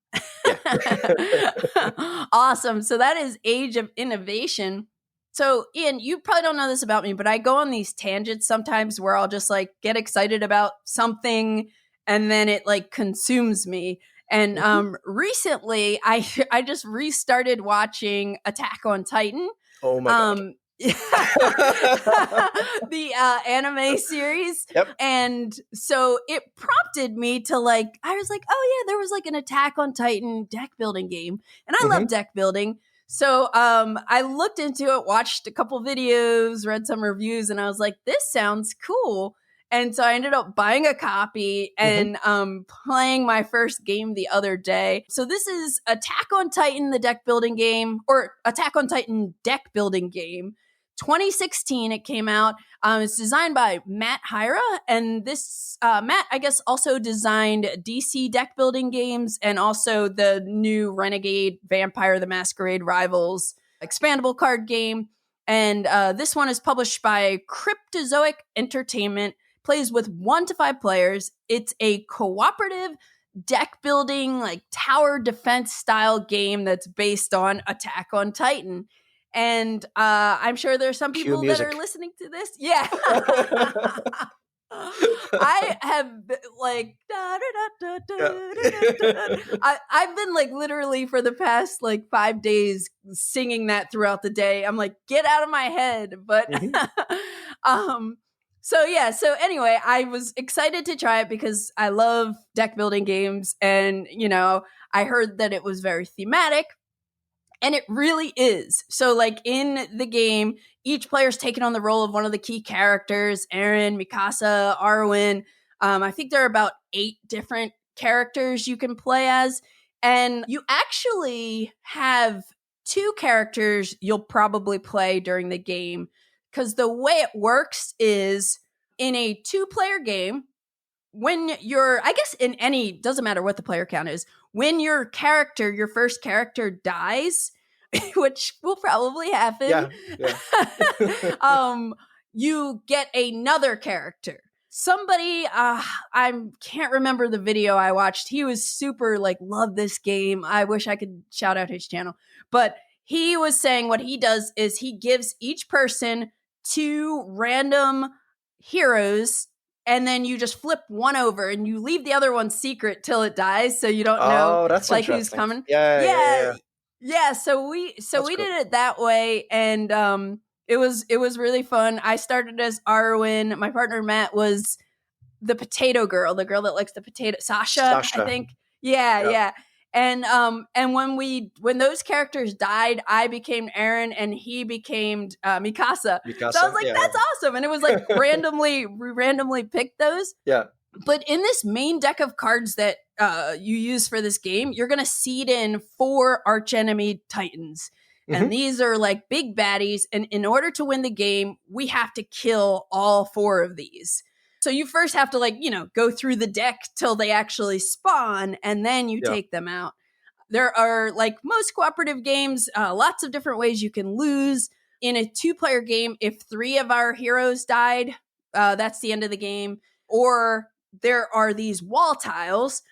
Awesome. So that is Age of Innovation. So Ian, you probably don't know this about me, but I go on these tangents sometimes where I'll just get excited about something and then it consumes me. And recently I just restarted watching Attack on Titan. Oh my God. The anime series. Yep. And so it prompted me to I was oh yeah, there was an Attack on Titan deck building game, and I love deck building. So I looked into it, watched a couple videos, read some reviews, and I was like, this sounds cool. And so I ended up buying a copy and playing my first game the other day. So this is Attack on Titan, the deck building game, or Attack on Titan deck building game. 2016 it came out. It's designed by Matt Hyra, and this Matt, I guess, also designed DC deck building games and also the new Renegade Vampire the Masquerade Rivals expandable card game. And this one is published by Cryptozoic Entertainment. Plays with 1 to 5 players. It's a cooperative deck building, tower defense style game that's based on Attack on Titan. And I'm sure there's some people that are listening to this. Yeah. I have I've been literally for the past 5 days singing that throughout the day. I'm get out of my head. But So anyway, I was excited to try it because I love deck building games, and I heard that it was very thematic, and it really is. So in the game, each player's taken on the role of one of the key characters: Eren, Mikasa, Arwen. I think there are about 8 different characters you can play as, and you actually have 2 characters you'll probably play during the game. Because the way it works is in a 2-player game, when doesn't matter what the player count is, when your first character dies, which will probably happen, you get another character. Somebody, I can't remember the video I watched. He was super like, love this game. I wish I could shout out his channel. But he was saying what he does is he gives each person 2 random heroes, and then you just flip one over and you leave the other one secret till it dies, so you don't know like who's coming. Yeah. So we did it that way, and it was really fun. I started as Arwen. My partner Matt was the potato girl, the girl that likes the potato, Sasha. I think. Yeah. And when those characters died, I became Aaron and he became Mikasa. So I was like, that's awesome. And it was like we randomly picked those. Yeah. But in this main deck of cards that you use for this game, you're going to seed in 4 archenemy titans. And these are like big baddies. And in order to win the game, we have to kill all 4 of these. So you first have to like, go through the deck till they actually spawn, and then you take them out. There are, like most cooperative games, lots of different ways you can lose. In a 2-player game, if 3 of our heroes died, that's the end of the game. Or there are these wall tiles,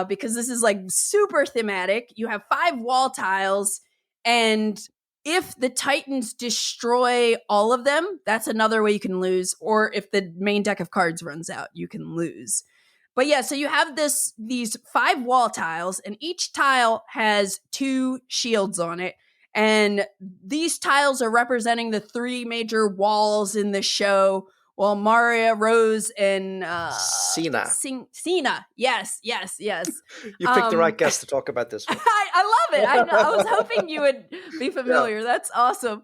because this is like super thematic. You have 5 wall tiles, and if the Titans destroy all of them, that's another way you can lose. Or if the main deck of cards runs out, you can lose. But yeah, so you have these 5 wall tiles, and each tile has 2 shields on it. And these tiles are representing the 3 major walls in the show. Well, Maria, Rose, and Cena. Cena. Yes. You picked the right guest to talk about this one. I love it. I was hoping you would be familiar. That's awesome.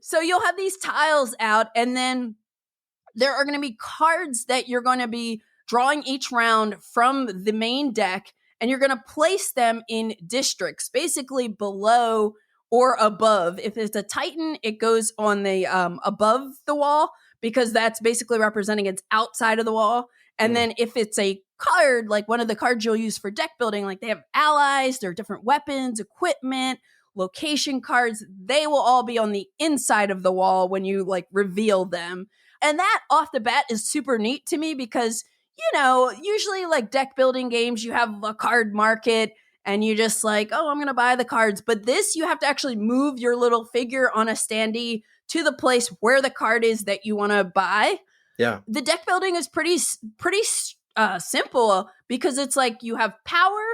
So you'll have these tiles out, and then there are going to be cards that you're going to be drawing each round from the main deck, and you're going to place them in districts, basically below or above. If it's a Titan, it goes on the above the wall, because that's basically representing it's outside of the wall. And then if it's a card, like one of the cards you'll use for deck building, like they have allies, there are different weapons, equipment, location cards, they will all be on the inside of the wall when you like reveal them. And that off the bat is super neat to me because, usually like deck building games, you have a card market and you just like, oh, I'm going to buy the cards. But this, you have to actually move your little figure on a standee to the place where the card is that you want to buy. Yeah. The deck building is pretty simple because it's like you have power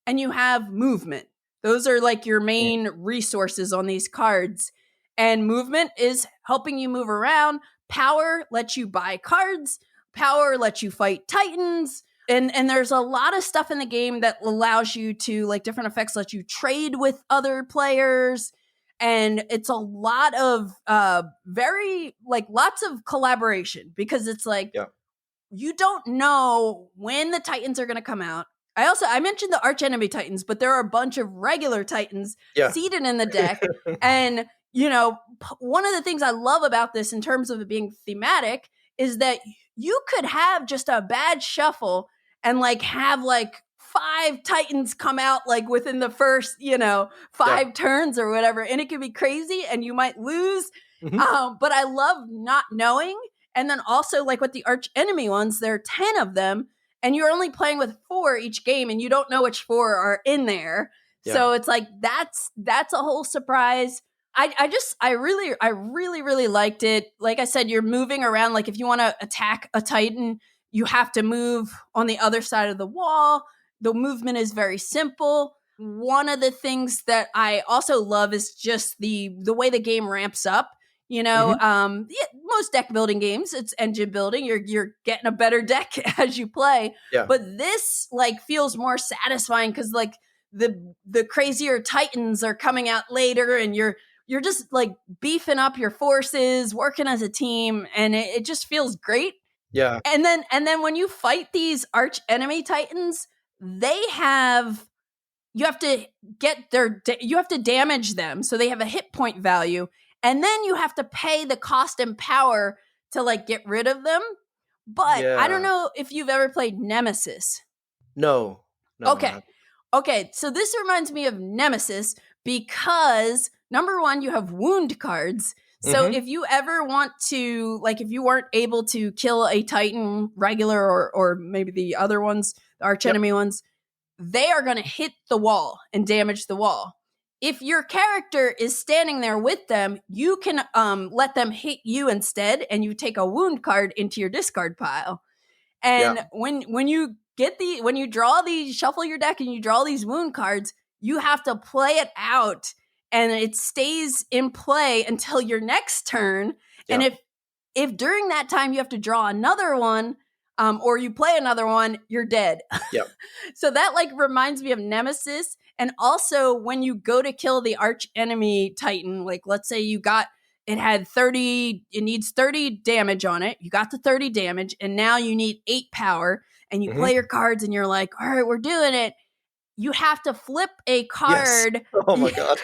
and you have movement. Those are like your main resources on these cards. And movement is helping you move around. Power lets you buy cards. Power lets you fight titans. And there's a lot of stuff in the game that allows you to, like, different effects let you trade with other players. And it's a lot of lots of collaboration because it's like, you don't know when the titans are going to come out. I mentioned the archenemy titans, but there are a bunch of regular titans seated in the deck. And, one of the things I love about this in terms of it being thematic is that you could have just a bad shuffle and like have like 5 titans come out like within the first, 5 turns or whatever. And it could be crazy and you might lose. But I love not knowing. And then also like with the arch enemy ones, there are 10 of them and you're only playing with 4 each game and you don't know which 4 are in there. Yeah. So it's like, that's a whole surprise. I really liked it. Like I said, you're moving around. Like if you want to attack a Titan, you have to move on the other side of the wall. The movement is very simple. One of the things that I also love is just the way the game ramps up. Most deck building games, it's engine building. You're getting a better deck as you play. Yeah. But this like feels more satisfying because like the crazier Titans are coming out later, and you're just like beefing up your forces, working as a team, and it just feels great. Yeah. And then when you fight these arch enemy Titans, you have to damage them. So they have a hit point value. And then you have to pay the cost and power to like get rid of them. But I don't know if you've ever played Nemesis. No. Okay. So this reminds me of Nemesis because number one, you have wound cards. So if you ever want to, like, if you weren't able to kill a Titan regular or maybe the other ones, the archenemy ones, they are going to hit the wall and damage the wall. If your character is standing there with them, you can let them hit you instead, and you take a wound card into your discard pile. And when you shuffle your deck and you draw these wound cards, you have to play it out. And it stays in play until your next turn. Yeah. And if during that time you have to draw another one, or you play another one, you're dead. Yep. So that like reminds me of Nemesis. And also when you go to kill the arch enemy Titan, like let's say it needs 30 damage on it. You got the 30 damage, and now you need 8 power. And you play your cards, and you're like, all right, we're doing it. You have to flip a card. Yes. Oh my God.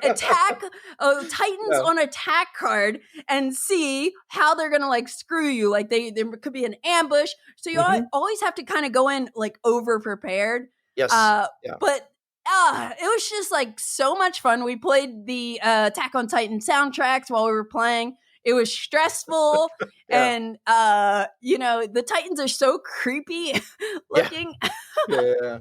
Attack Titans on attack card and see how they're going to like screw you. Like there could be an ambush. So you always have to kind of go in like over prepared. Yes. But it was just like so much fun. We played the Attack on Titan soundtracks while we were playing. It was stressful. And, the Titans are so creepy looking. Yeah.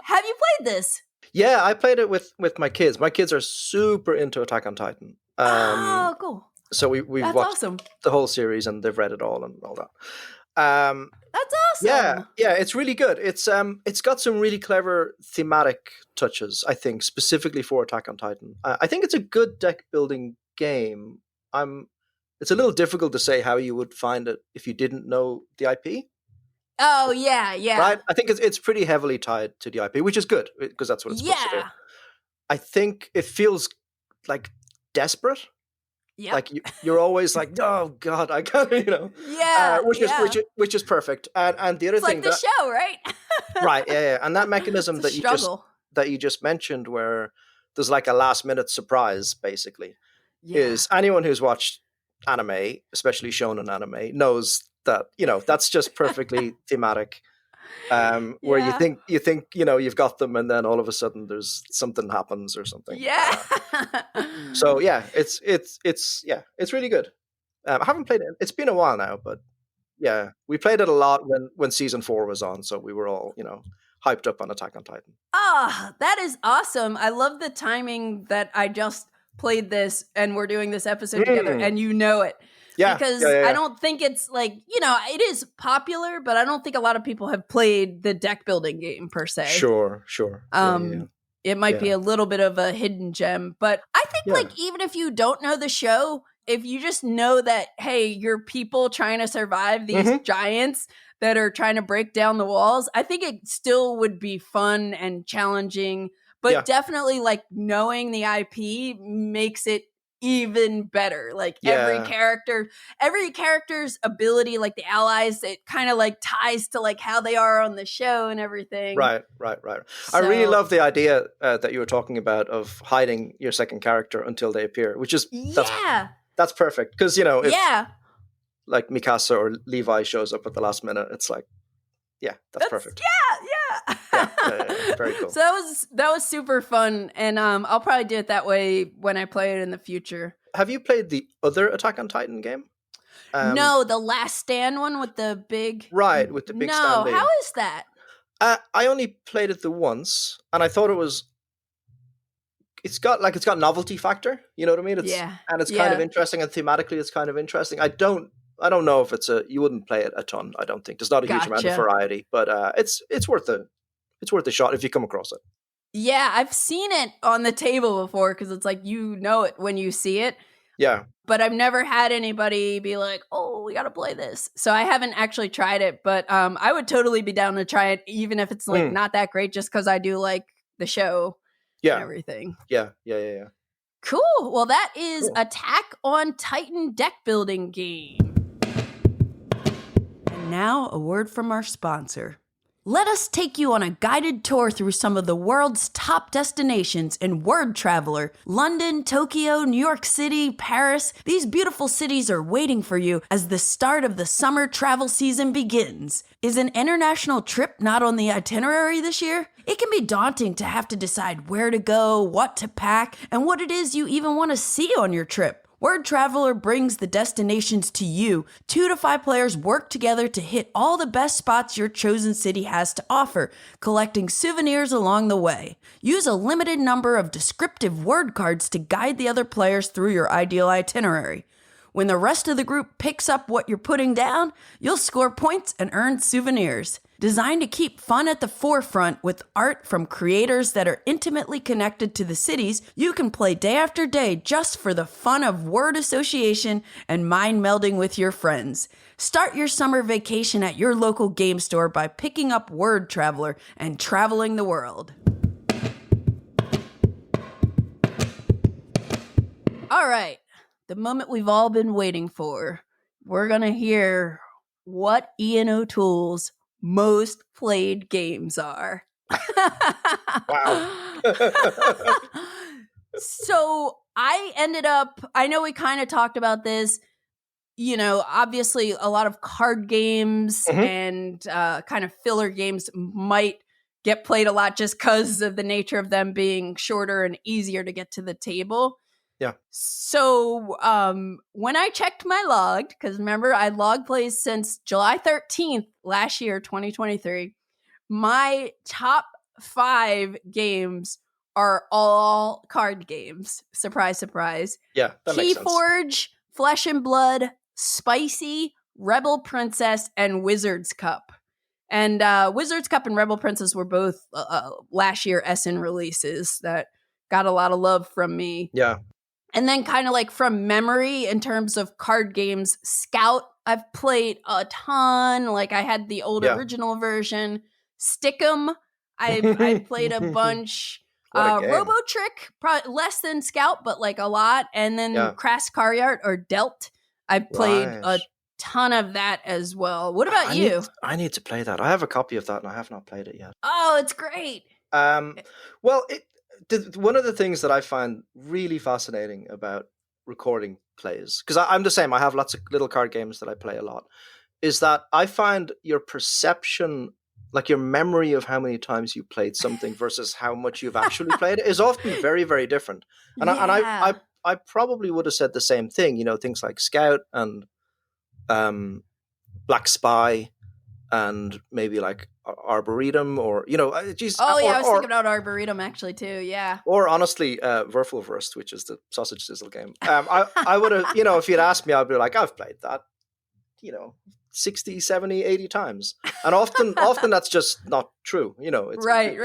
Have you played this? Yeah, I played it with my kids. My kids are super into Attack on Titan. Cool. So we've watched the whole series, and they've read it all and all that. That's awesome. Yeah, it's really good. It's got some really clever thematic touches, I think, specifically for Attack on Titan. I think it's a good deck building game. It's a little difficult to say how you would find it if you didn't know the IP. Oh, yeah. Right? I think it's pretty heavily tied to the IP, which is good, because that's what it's supposed to do. I think it feels like desperate. Yeah. Like you're always like, oh God, I can't, Yeah. Which is perfect. And the other thing, like the show, right? Right. Yeah. And that mechanism that you just mentioned, where there's like a last minute surprise, basically, is anyone who's watched anime, especially shonen anime, knows that that's just perfectly thematic. Where you think you've got them, and then all of a sudden there's something happens or something. Yeah. So yeah, it's really good. I haven't played it. It's been a while now, but yeah, we played it a lot when season 4 was on, so we were all hyped up on Attack on Titan. That is awesome. I love the timing that I just played this and we're doing this episode together, and it. Yeah, because I don't think it's like, it is popular, but I don't think a lot of people have played the deck building game per se. Sure. It might be a little bit of a hidden gem, but I think like even if you don't know the show, if you just know that, hey, you're people trying to survive these giants that are trying to break down the walls, I think it still would be fun and challenging, but definitely like knowing the IP makes it even better. Like every character's ability, like the allies, it kind of like ties to like how they are on the show and everything. Right. So, I really love the idea that you were talking about of hiding your second character until they appear, which is that's perfect, because like Mikasa or Levi shows up at the last minute, it's like that's perfect. Yeah. Very cool. So that was super fun, and I'll probably do it that way when I play it in the future. Have you played the other Attack on Titan game? No, the Last Stand one with the big... Right, with the big stand. No, how is that? I only played it the once, and I thought it was... It's got novelty factor, you know what I mean? And it's kind of interesting, and thematically it's kind of interesting. I don't know if you wouldn't play it a ton, I don't think. There's not a huge amount of variety, but it's worth a shot if you come across it. Yeah, I've seen it on the table before, because it's like it when you see it. Yeah. But I've never had anybody be like, oh, we got to play this. So I haven't actually tried it, but I would totally be down to try it, even if it's like not that great, just because I do like the show and everything. Yeah. Cool. Well, that is Attack on Titan deck building game. And now a word from our sponsor. Let us take you on a guided tour through some of the world's top destinations in Word Traveler. London, Tokyo, New York City, Paris. These beautiful cities are waiting for you as the start of the summer travel season begins. Is an international trip not on the itinerary this year? It can be daunting to have to decide where to go, what to pack, and what it is you even want to see on your trip. Word Traveler brings the destinations to you. 2 to 5 players work together to hit all the best spots your chosen city has to offer, collecting souvenirs along the way. Use a limited number of descriptive word cards to guide the other players through your ideal itinerary. When the rest of the group picks up what you're putting down, you'll score points and earn souvenirs. Designed to keep fun at the forefront with art from creators that are intimately connected to the cities, you can play day after day just for the fun of word association and mind melding with your friends. Start your summer vacation at your local game store by picking up Word Traveler and traveling the world. All right. The moment we've all been waiting for. We're going to hear what Ian O'Toole's most played games are. Wow. So I know we kind of talked about this, obviously a lot of card games and kind of filler games might get played a lot just because of the nature of them being shorter and easier to get to the table. Yeah. So when I checked my log, because remember I log plays since July 13th last year, 2023, my top 5 games are all card games. Surprise, surprise. Yeah, that makes sense. Keyforge, Flesh and Blood, Spicy, Rebel Princess, and Wizard's Cup. And Wizard's Cup and Rebel Princess were both last year Essen releases that got a lot of love from me. Yeah. And then kind of like from memory in terms of card games, Scout, I've played a ton. Like I had the old original version. Stick'em, I played a bunch. Robotrick, probably less than Scout, but like a lot. And then Crass Caryart or Delt, I played a ton of that as well. What about you? I need to play that. I have a copy of that and I have not played it yet. Oh, it's great. Well, one of the things that I find really fascinating about recording plays, because I'm the same, I have lots of little card games that I play a lot, is that I find your perception, like your memory of how many times you played something versus how much you've actually played it is often very, very different. And I probably would have said the same thing, things like Scout and Black Spy and maybe like Arboretum or, I was thinking about Arboretum actually too, yeah. Or honestly, Würfelwurst, which is the sausage sizzle game. I would have, if you'd asked me, I'd be like, I've played that, 60, 70, 80 times. And often that's just not true, It's, right.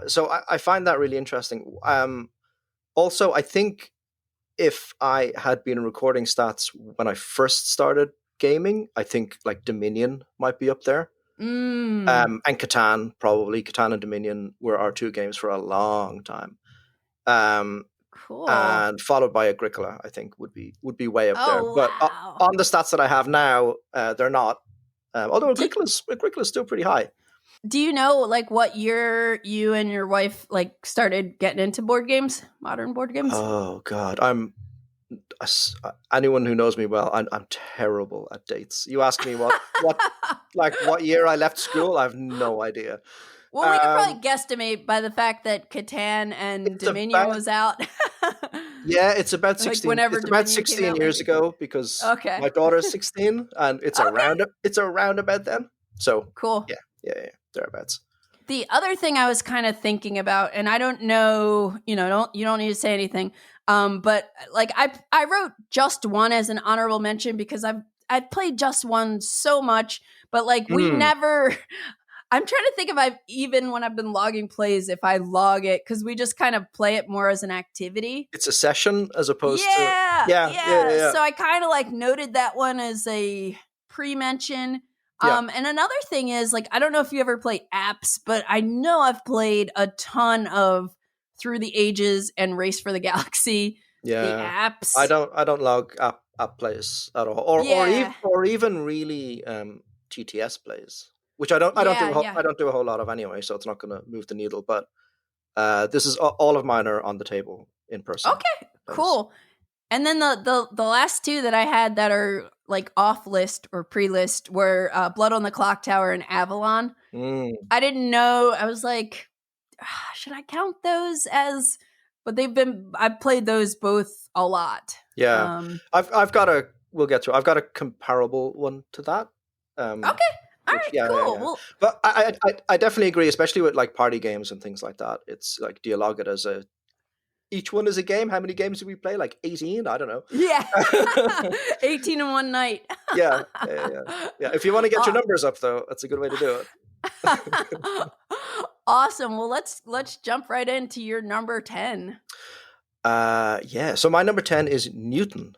So I find that really interesting. Also, I think if I had been recording stats when I first started gaming, I think like Dominion might be up there. And Catan, probably. Catan and Dominion were our 2 games for a long time. Cool. And followed by Agricola, I think would be way up there. But on the stats that I have now, they're not. Although Agricola's still pretty high. Do you know like what year you and your wife like started getting into board games, modern board games? Oh God, anyone who knows me well, I'm terrible at dates. You ask me what year I left school, I have no idea. Well, we can probably guesstimate by the fact that Catan and Dominion was out. Yeah, it's about 16. Like it's about 16 years ago because my daughter's 16, and it's around about then. So cool. Yeah, thereabouts. The other thing I was kind of thinking about, and I don't know, you don't need to say anything. But like I wrote Just One as an honorable mention because I've played Just One so much, but like we never. I'm trying to think if even when I've been logging plays, if I log it, because we just kind of play it more as an activity. It's a session as opposed to yeah. So I kind of like noted that one as a pre-mention. And another thing is like I don't know if you ever played apps, but I know I've played a ton of Through the Ages and Race for the Galaxy. Yeah, the apps. I don't log app plays at all, or even really GTS plays. Which I don't do a whole lot of anyway, so it's not going to move the needle. But this is all of mine are on the table in person. Okay, cool. And then the last two that I had that are like off list or pre-list were Blood on the Clock Tower and Avalon. I didn't know. I was like, should I count those as? But I've played those both a lot. Yeah. We'll get to it. I've got a comparable one to that. Okay. All right, cool. Yeah. Well, but I definitely agree, especially with like party games and things like that. It's like, do you log it as each one is a game? How many games do we play? Like 18? I don't know. Yeah. 18 in one night. Yeah. If you want to get your numbers up, though, that's a good way to do it. Awesome. Well, let's jump right into your number 10. So my number 10 is Newton.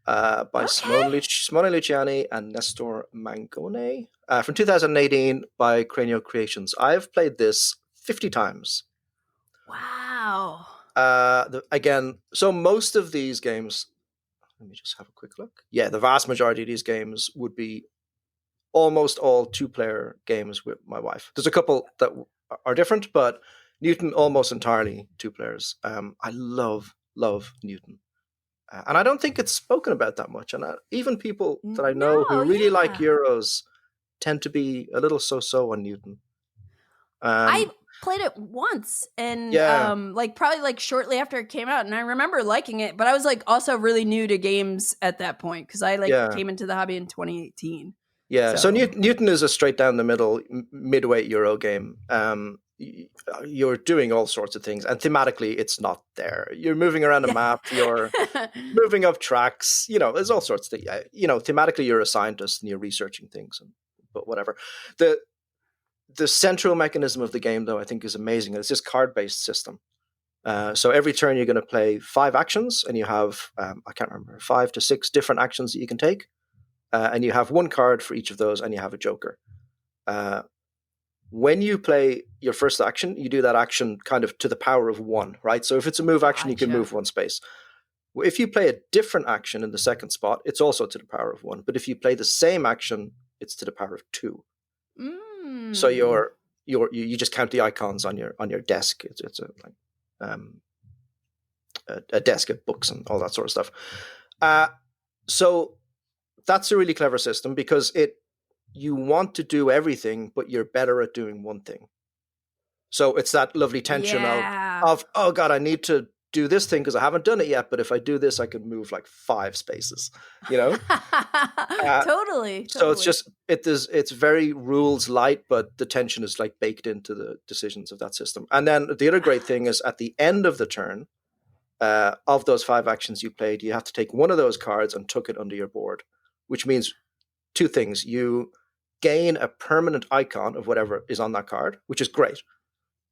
By Simone Luciani and Nestor Mangone from 2018 by Cranio Creations. I've played this 50 times. Wow. So most of these games, let me just have a quick look. Yeah, the vast majority of these games would be almost all 2-player games with my wife. There's a couple that are different, but Newton almost entirely 2 players. I love Newton. And I don't think it's spoken about that much. And even people that I know who really like Euros tend to be a little so-so on Newton. I played it once and probably shortly after it came out. And I remember liking it, but I was also really new to games at that point because I came into the hobby in 2018. Yeah, so Newton is a straight down the middle midweight Euro game. You're doing all sorts of things, and thematically it's not there. You're moving around a map, you're moving up tracks, there's all sorts of things. Thematically you're a scientist and you're researching things, but whatever. The central mechanism of the game, though, I think is amazing. It's this card-based system. So every turn you're going to play 5 actions, and you have, 5 to 6 different actions that you can take. And you have 1 card for each of those, and you have a joker. When you play your first action, you do that action kind of to the power of 1, right? So if it's a move action, you can move 1 space. If you play a different action in the second spot, it's also to the power of 1. But if you play the same action, it's to the power of 2. So you just count the icons on your desk. It's a desk of books and all that sort of stuff. So that's a really clever system because you want to do everything, but you're better at doing one thing. So it's that lovely tension of oh God, I need to do this thing because I haven't done it yet. But if I do this, I can move 5 spaces, Totally. So it's very rules light, but the tension is baked into the decisions of that system. And then the other great thing is at the end of the turn, of those 5 actions you played, you have to take one of those cards and tuck it under your board, which means 2 things. You gain a permanent icon of whatever is on that card, which is great.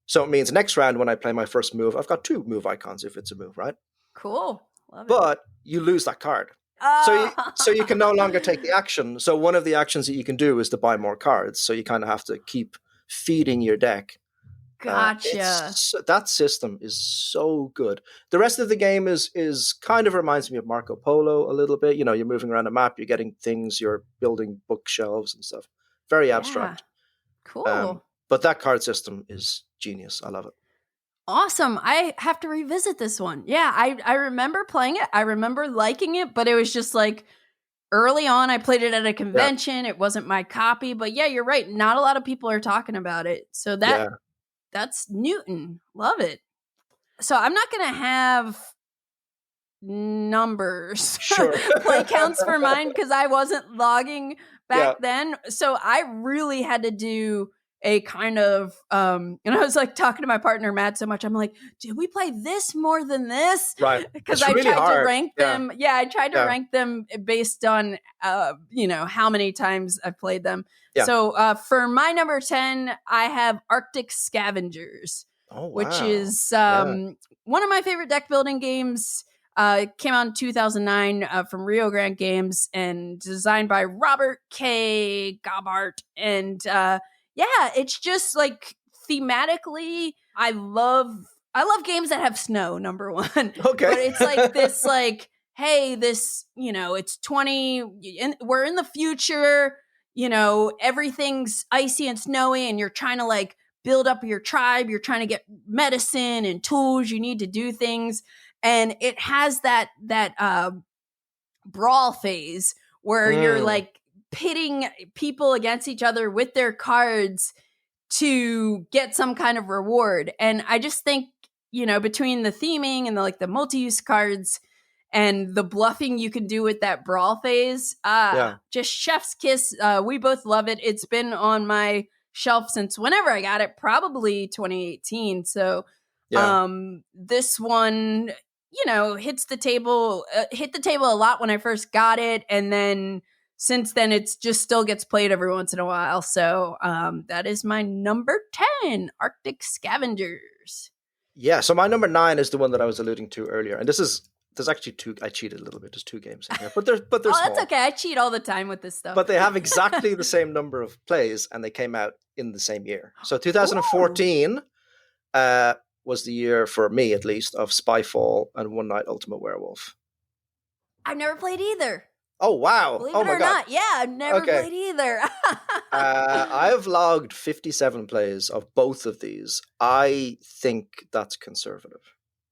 So it means next round when I play my first move, I've got 2 move icons if it's a move, right? Cool. Love it. But you lose that card. So you can no longer take the action. So one of the actions that you can do is to buy more cards. So you kind of have to keep feeding your deck. Gotcha. That system is so good. The rest of the game is kind of reminds me of Marco Polo a little bit. You're moving around a map, you're getting things, you're building bookshelves and stuff. Very abstract. Cool. But that card system is genius. I love it. Awesome. I have to revisit this one. Yeah, I remember playing it. I remember liking it, but it was just early on, I played it at a convention. Yeah. It wasn't my copy, but yeah, you're right. Not a lot of people are talking about it. So that's Newton. Love it. So I'm not going to have numbers, play counts for mine because I wasn't logging back then. So I really had to do a kind of, and I was talking to my partner, Matt, so much. I'm like, did we play this more than this? Right. Because I tried to rank them. Yeah, I tried to rank them based on, how many times I've played them. Yeah. So for my number 10, I have Arctic Scavengers, which is one of my favorite deck building games. Came out in 2009 from Rio Grande Games and designed by Robert K. Gobart. And it's just thematically, I love games that have snow, number one. Okay. But it's this hey, this, it's we're in the future, everything's icy and snowy and you're trying to build up your tribe. You're trying to get medicine and tools. You need to do things. and it has that brawl phase where you're like pitting people against each other with their cards to get some kind of reward. And I just think, between the theming and the multi-use cards and the bluffing you can do with that brawl phase, just chef's kiss. We both love it. It's been on my shelf since whenever I got it, probably 2018. So this one, hit the table a lot when I first got it. And then since then, it's just still gets played every once in a while. So that is my number 10, Arctic Scavengers. Yeah, so my number 9 is the one that I was alluding to earlier. And there's actually 2, I cheated a little bit. There's 2 games in here, but they're small. That's okay. I cheat all the time with this stuff. But they have exactly the same number of plays, and they came out in the same year. So 2014 was the year, for me at least, of Spyfall and One Night Ultimate Werewolf. I've never played either. Oh, wow. Believe it or not. Yeah, I've never played either. I have logged 57 plays of both of these. I think that's conservative.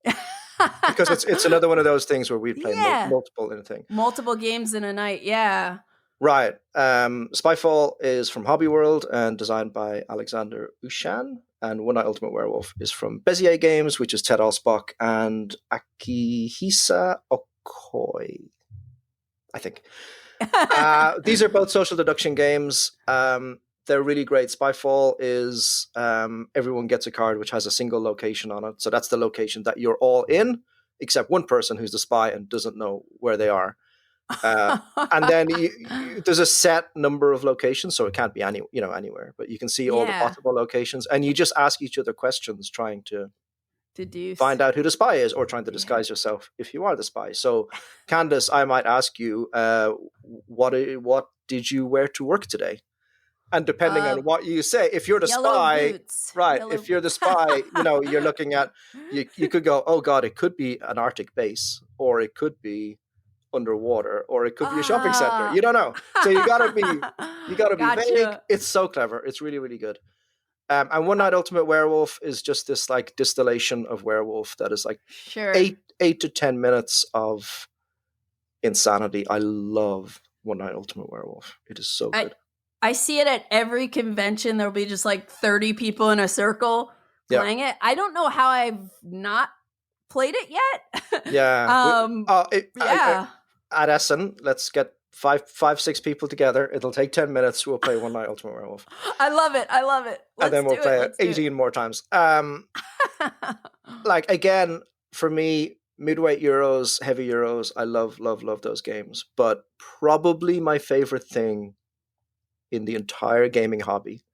Because it's another one of those things where we play multiple in a thing. Multiple games in a night, yeah. Right. Spyfall is from Hobby World and designed by Alexander Ushan. And One Night Ultimate Werewolf is from Bezier Games, which is Ted Alsbach and Akihisa Okoi, I think. These are both social deduction games. They're really great. Spyfall is everyone gets a card which has a single location on it. So that's the location that you're all in, except one person who's the spy and doesn't know where they are. And then there's a set number of locations, so it can't be anywhere. But you can see all the possible locations, and you just ask each other questions, trying to find out who the spy is, or trying to disguise yourself if you are the spy. So, Candice, I might ask you, what did you wear to work today? And depending on what you say, if you're the spy, boots. Right? If you're the spy, you're looking at you could go, oh God, it could be an Arctic base, or it could be underwater, or it could be a shopping center. You don't know, so you gotta be vague. It's so clever. It's really, really good. And One Night Ultimate Werewolf is just this like distillation of werewolf that is like 8 to 10 minutes of insanity. I love One Night Ultimate Werewolf. It is so good. I see it at every convention. There'll be just like 30 people in a circle playing it. I don't know how I've not played it yet. At Essen, let's get 5-6 people together. It'll take 10 minutes. We'll play One Night Ultimate Werewolf. I love it. And then we'll play it 18 more times. Like, again, for me, midweight Euros, heavy Euros, I love those games. But probably my favorite thing in the entire gaming hobby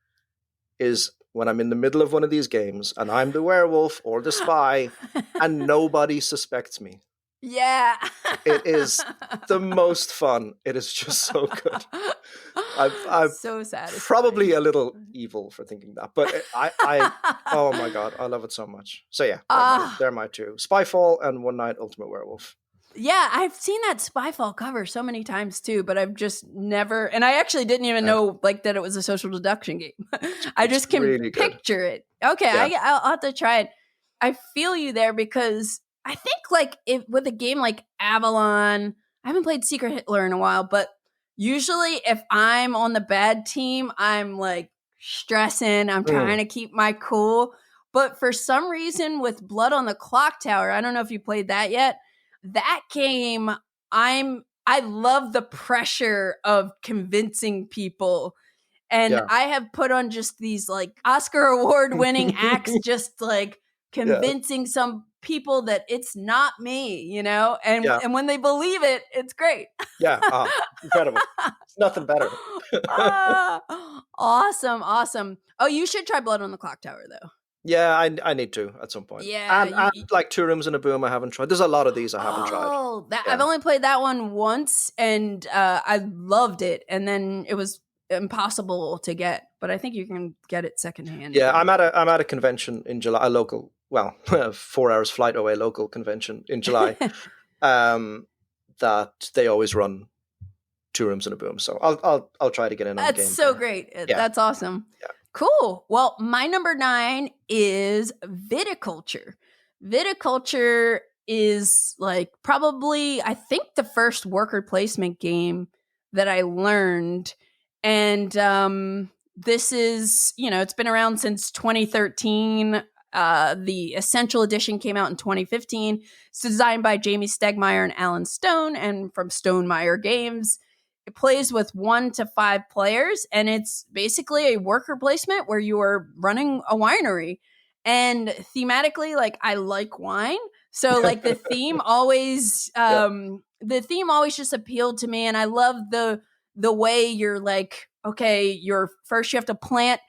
is when I'm in the middle of one of these games and I'm the werewolf or the spy and nobody suspects me. Yeah. It is the most fun. It is just so good. I'm so satisfying. Probably a little evil for thinking that, but I oh my God, I love it so much. So yeah, they're my 2. Spyfall and One Night Ultimate Werewolf. Yeah, I've seen that Spyfall cover so many times too, but I've just never, and I actually didn't even know like that it was a social deduction game. I just can really picture it. Okay, I'll have to try it. I feel you there, because I think like with a game like Avalon, I haven't played Secret Hitler in a while, but usually if I'm on the bad team, I'm like stressing, I'm trying to keep my cool. But for some reason with Blood on the Clock Tower, I don't know if you played that yet. That game, I love the pressure of convincing people. And I have put on just these like Oscar award winning acts, just like convincing some people that it's not me, and when they believe it, it's great. Incredible. It's nothing better. Awesome. Oh, you should try Blood on the Clock Tower though. Yeah, I need to at some point. Yeah, and like 2 Rooms and a Boom, I haven't tried. There's a lot of these I haven't tried. I've only played that one once, and I loved it. And then it was impossible to get, but I think you can get it secondhand. Yeah, I'm at a convention in July, a local, 4 hours flight away local convention in July, that they always run 2 Rooms and a Boom. So I'll try to get in on the game. That's so great. Yeah. That's awesome. Yeah. Cool. Well, my number 9 is Viticulture. Viticulture is like probably, I think, the first worker placement game that I learned. And this is, it's been around since 2013. The Essential Edition came out in 2015. It's designed by Jamie Stegmaier and Alan Stone, and from Stonemaier Games. It plays with 1 to 5 players, and it's basically a worker placement where you are running a winery. And thematically, like, I like wine, so like the theme always just appealed to me, and I love the way you're like, okay, you have to plant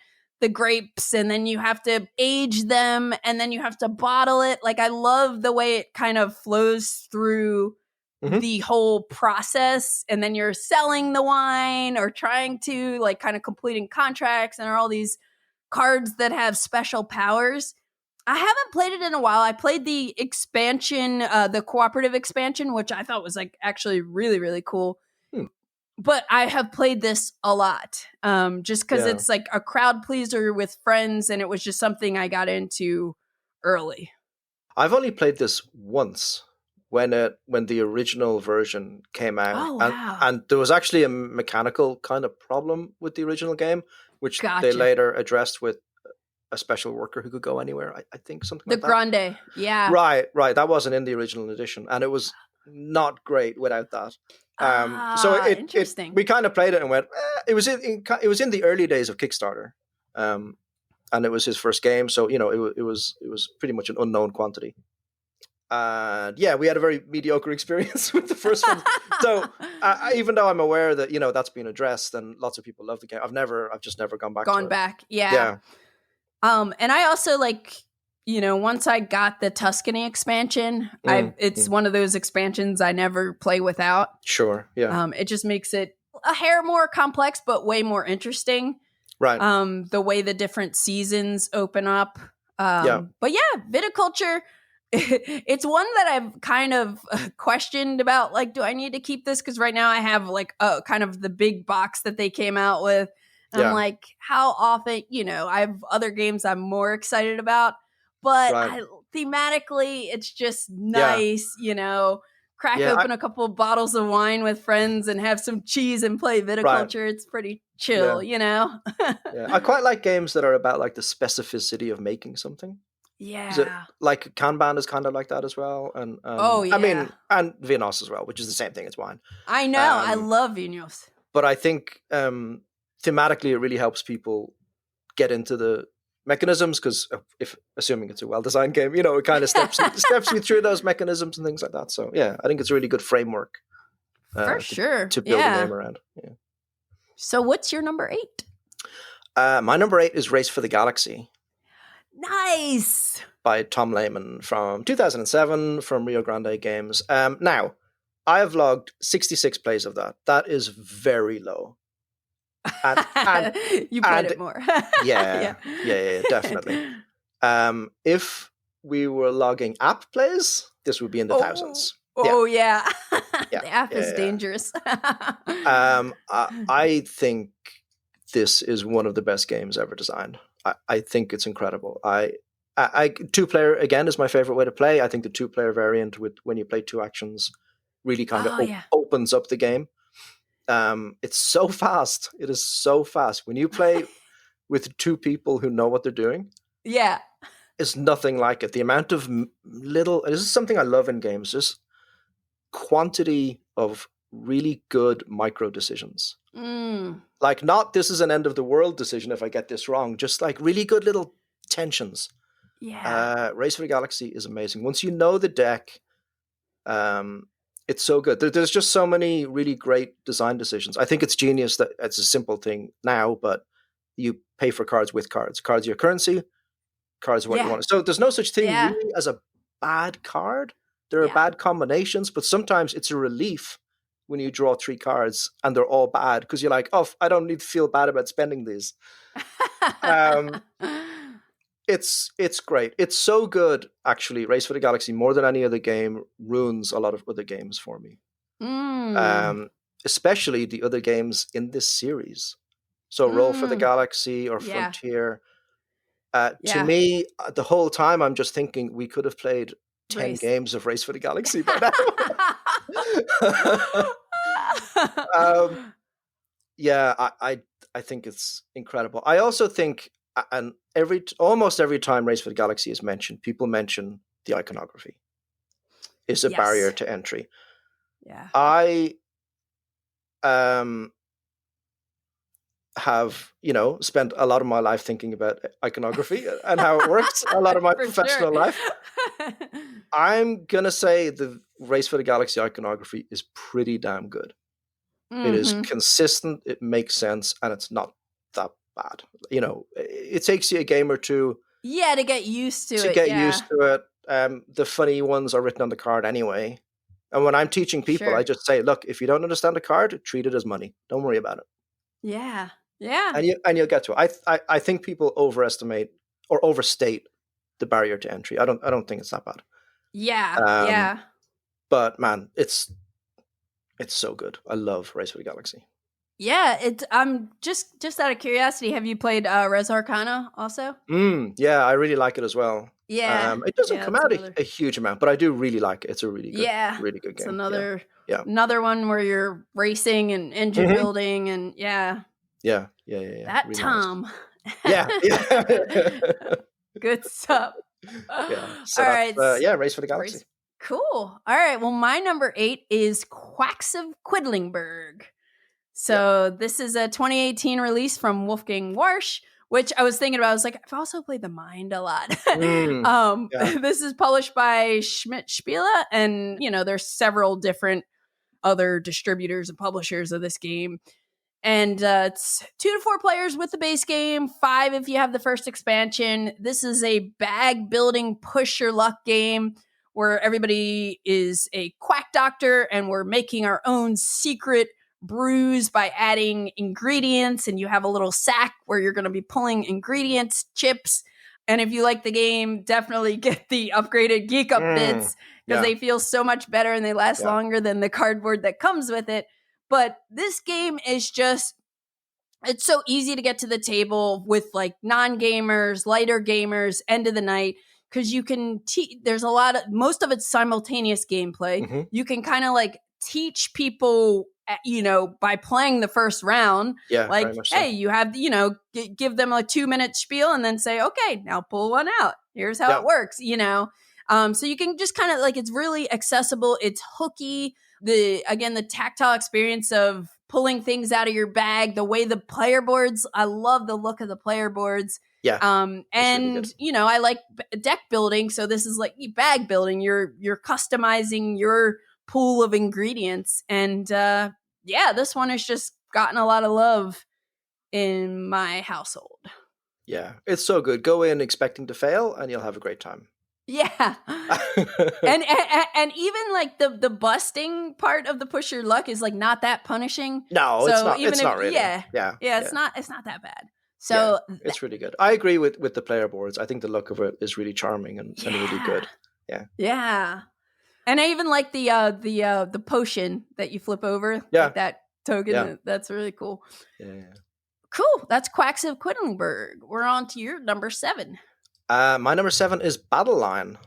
the grapes, and then you have to age them, and then you have to bottle it. Like, I love the way it kind of flows through the whole process, and then you're selling the wine or trying to, like, kind of completing contracts, and there are all these cards that have special powers. I haven't played it in a while. I played the expansion, the cooperative expansion, which I thought was like actually really, really cool. But I have played this a lot, just because it's like a crowd pleaser with friends, and it was just something I got into early. I've only played this once when the original version came out. Oh, wow. And there was actually a mechanical kind of problem with the original game, which Gotcha. they later addressed with a special worker who could go anywhere. I think something like that. The Grande, yeah. Right. That wasn't in the original edition, and it was not great without that. So interesting. We kind of played it and went. It was in the early days of Kickstarter, and it was his first game, so it was pretty much an unknown quantity. We had a very mediocre experience with the first one. So even though I'm aware that that's been addressed and lots of people love the game, I've just never gone back. Yeah. And I also once I got the Tuscany expansion, it's one of those expansions I never play without. Sure. Yeah. It just makes it a hair more complex, but way more interesting. Right. The way the different seasons open up. But yeah, Viticulture. It's one that I've kind of questioned about, like, do I need to keep this? Because right now I have like kind of the big box that they came out with. And I'm like, how often, I have other games I'm more excited about, but thematically it's just nice, crack open a couple of bottles of wine with friends and have some cheese and play Viticulture. It's pretty chill, I quite like games that are about like the specificity of making something. Yeah. Like Kanban is kind of like that as well. And I mean, and Vinos as well, which is the same thing as wine. I know. I love Vinos. But I think thematically it really helps people get into the mechanisms, because if assuming it's a well-designed game, it kind of steps you through those mechanisms and things like that. So yeah, I think it's a really good framework for sure to build a game around. Yeah. So what's your number 8? My number 8 is Race for the Galaxy. Nice. By Tom Lehman from 2007 from Rio Grande Games. Now, I have logged 66 plays of that. That is very low. And you played it more. yeah, definitely. If we were logging app plays, this would be in the thousands. The app is dangerous. I think this is one of the best games ever designed. I think it's incredible. I 2-player again is my favorite way to play. I think the 2-player variant with when you play 2 actions really kind of opens up the game. It's so fast. It is so fast when you play with 2 people who know what they're doing. Yeah, it's nothing like it. The amount of this is something I love in games. Just quantity of really good micro decisions. Like, not this is an end of the world decision if I get this wrong, just like really good little tensions. Race for the Galaxy is amazing. Once you know the deck, it's so good. There's just so many really great design decisions. I think it's genius that it's a simple thing now, but you pay for cards with cards. Cards are your currency, cards are what you want. So there's no such thing really as a bad card. There are bad combinations, but sometimes it's a relief when you draw 3 cards and they're all bad, because you're like, oh, I don't need to feel bad about spending these. It's great. It's so good, actually. Race for the Galaxy, more than any other game, ruins a lot of other games for me. Especially the other games in this series. So Roll for the Galaxy or Frontier. To me, the whole time I'm just thinking we could have played 10 games of Race for the Galaxy by now. Yeah, I think it's incredible. I also think, and almost every time Race for the Galaxy is mentioned, people mention the iconography is a barrier to entry. Yeah. I have, spent a lot of my life thinking about iconography and how it works, a lot of my professional life. I'm going to say the Race for the Galaxy iconography is pretty damn good. Mm-hmm. It is consistent, it makes sense, and it's not that bad. It takes you a game or two. Yeah, to get used to it. To get used to it. The funny ones are written on the card anyway. And when I'm teaching people, I just say, look, if you don't understand the card, treat it as money. Don't worry about it. Yeah. Yeah. And you'll get to it. I think people overestimate or overstate the barrier to entry. I don't think it's that bad. Yeah. But man, it's so good. I love Race for the Galaxy. Yeah, I'm just out of curiosity, have you played Res Arcana also? Yeah, I really like it as well. Yeah. It doesn't come out a huge amount, but I do really like it. It's a really good really good game. It's another one where you're racing and engine building and Yeah. That really Tom. Nice. Yeah. Good stuff. Yeah. So all right. Race for the Galaxy. Cool. All right. Well, my number 8 is Quacks of Quedlinburg. So this is a 2018 release from Wolfgang Warsch, which I was thinking about. I was like, I've also played The Mind a lot. This is published by Schmidt Spiele, and there's several different other distributors and publishers of this game. And it's 2 to 4 players with the base game, 5 if you have the first expansion. This is a bag building push your luck game where everybody is a quack doctor and we're making our own secret brews by adding ingredients, and you have a little sack where you're going to be pulling ingredients, chips. And if you like the game, definitely get the upgraded Geek Up bits because they feel so much better and they last longer than the cardboard that comes with it. But this game is it's so easy to get to the table with like non-gamers, lighter gamers, end of the night, because you can there's most of it's simultaneous gameplay. You can kind of like teach people by playing the first round, like, hey, you have, give them a 2-minute spiel and then say, okay, now pull one out. Here's how it works, so you can just kind of like, it's really accessible. It's hooky. The tactile experience of pulling things out of your bag, the way the player boards, I love the look of the player boards. Yeah. And really I like deck building. So this is like bag building. You're customizing your pool of ingredients, and this one has just gotten a lot of love in my household. Yeah, it's so good. Go in expecting to fail and you'll have a great time. Yeah. and even like the busting part of the push your luck is like not that punishing. No, so it's not. Even it's not really. Yeah, it's not that bad. So it's really good. I agree with the player boards. I think the look of it is really charming and really good. Yeah. Yeah. And I even like the potion that you flip over. Yeah. Like that token. Yeah. That's really cool. Yeah. Cool. That's Quacks of Quedlinburg. We're on to your number 7. My number 7 is Battle Line.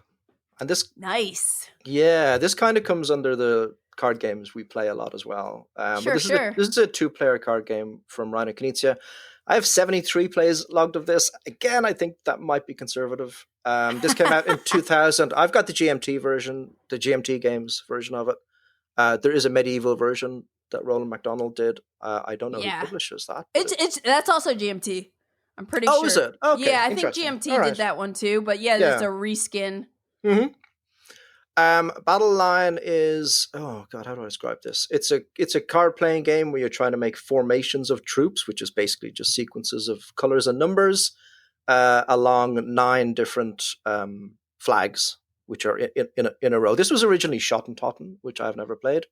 And this nice. Yeah, this kind of comes under the card games we play a lot as well. This is a 2-player card game from Reiner Knizia. I have 73 plays logged of this. Again, I think that might be conservative. This came out in 2000. I've got the GMT version, the GMT games version of it. There is a medieval version that Roland McDonald did. I don't know who publishes that. That's also GMT. I'm pretty sure. Oh, is it? Okay, yeah, I think GMT did that one too. But there's a reskin. Mm-hmm. Battle Line is, oh god, how do I describe this? It's a card playing game where you're trying to make formations of troops, which is basically just sequences of colors and numbers along 9 different flags, which are in a row. This was originally Shot and Totten, which I've never played.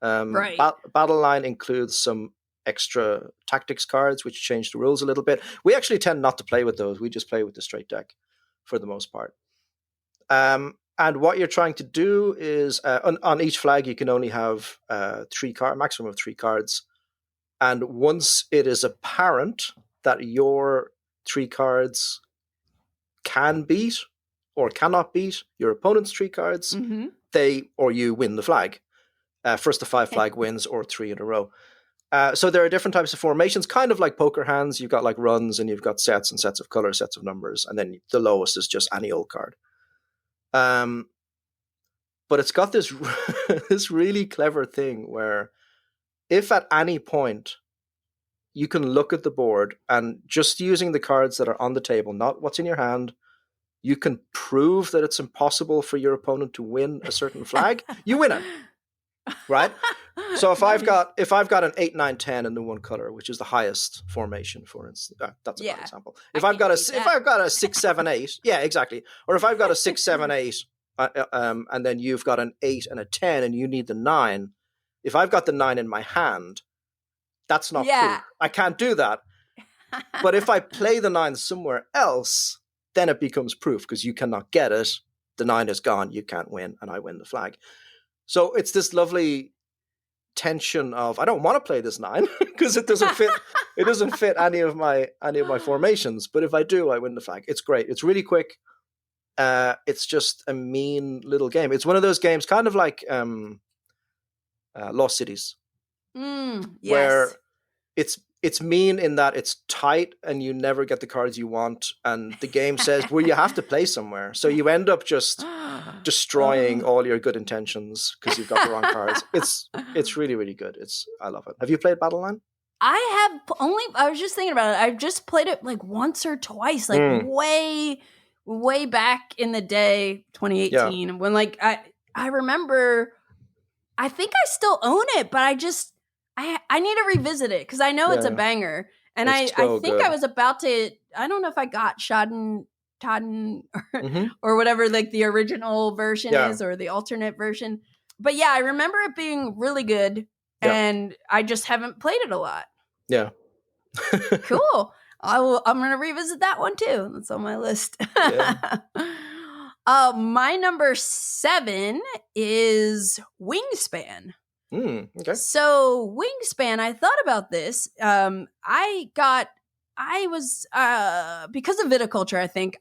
Right. Battle Line includes some extra tactics cards, which change the rules a little bit. We actually tend not to play with those. We just play with the straight deck for the most part. And what you're trying to do is on each flag, you can only have maximum of 3 cards. And once it is apparent that your 3 cards can beat or cannot beat your opponent's 3 cards, you win the flag. First to 5 flag wins, or 3 in a row. So there are different types of formations, kind of like poker hands. You've got like runs, and you've got sets and sets of colors, sets of numbers, and then the lowest is just any old card. But it's got this this really clever thing where if at any point you can look at the board and just using the cards that are on the table, not what's in your hand, you can prove that it's impossible for your opponent to win a certain flag, you win it. Right? So if I've got an 8, 9, 10 in the one color, which is the highest formation, for instance, that's a bad example. If I've got a 6, 7, 8, yeah, exactly. Or if I've got a 6, 7, 8, and then you've got an 8 and a 10, and you need the 9. If I've got the 9 in my hand, that's not proof. I can't do that. But if I play the 9 somewhere else, then it becomes proof because you cannot get it. The 9 is gone. You can't win, and I win the flag. So it's this lovely tension of I don't want to play this 9 because it doesn't fit. It doesn't fit any of my formations. But if I do, I win the flag. It's great. It's really quick. It's just a mean little game. It's one of those games, kind of like Lost Cities, where it's mean in that it's tight and you never get the cards you want, and the game says, well, you have to play somewhere, so you end up just destroying all your good intentions because you've got the wrong cards. It's really, really good. I love it. Have you played Battleline? I was just thinking about it. I've just played it like once or twice, like way back in the day, 2018, when like I remember, I think I still own it, but I need to revisit it because I know it's a banger. And I think good. I was about to, I don't know if I got Totten or whatever like the original version is or the alternate version. But yeah, I remember it being really good and I just haven't played it a lot. Yeah. Cool. I'm going to revisit that one too. That's on my list. My number 7 is Wingspan. Okay. So Wingspan, I thought about this. Because of Viticulture, I think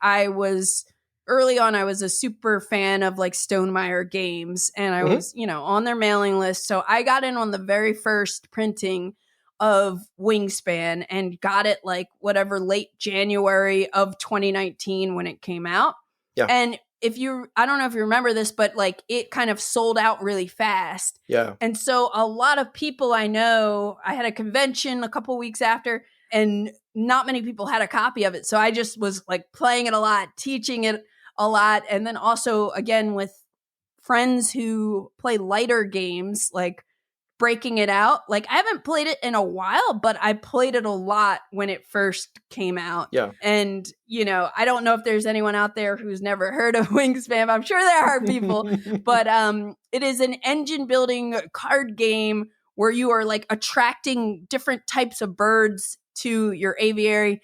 early on, I was a super fan of like Stonemaier games, and I was, on their mailing list. So I got in on the very first printing of Wingspan and got it like whatever late January of 2019 when it came out. Yeah. And I don't know if you remember this, but like it kind of sold out really fast. Yeah. And so a lot of people I know, I had a convention a couple weeks after and not many people had a copy of it. So I just was like playing it a lot, teaching it a lot. And then also again with friends who play lighter games, like breaking it out. Like I haven't played it in a while, but I played it a lot when it first came out. Yeah. And, I don't know if there's anyone out there who's never heard of Wingspan. I'm sure there are people, but it is an engine building card game where you are like attracting different types of birds to your aviary.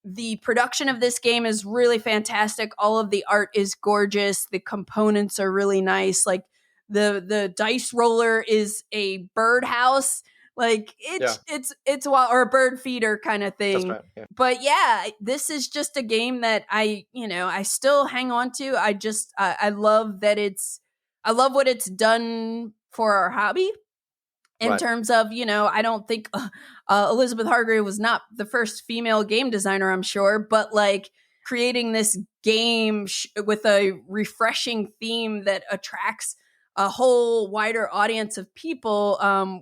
The production of this game is really fantastic. All of the art is gorgeous. The components are really nice. Like the dice roller is a birdhouse, like it's wild, or a bird feeder kind of thing. That's right, yeah. But yeah, this is just a game that I still hang on to. I love that I love what it's done for our hobby in terms of, I don't think Elizabeth Hargrave was not the first female game designer, I'm sure, but like creating this game with a refreshing theme that attracts a whole wider audience of people,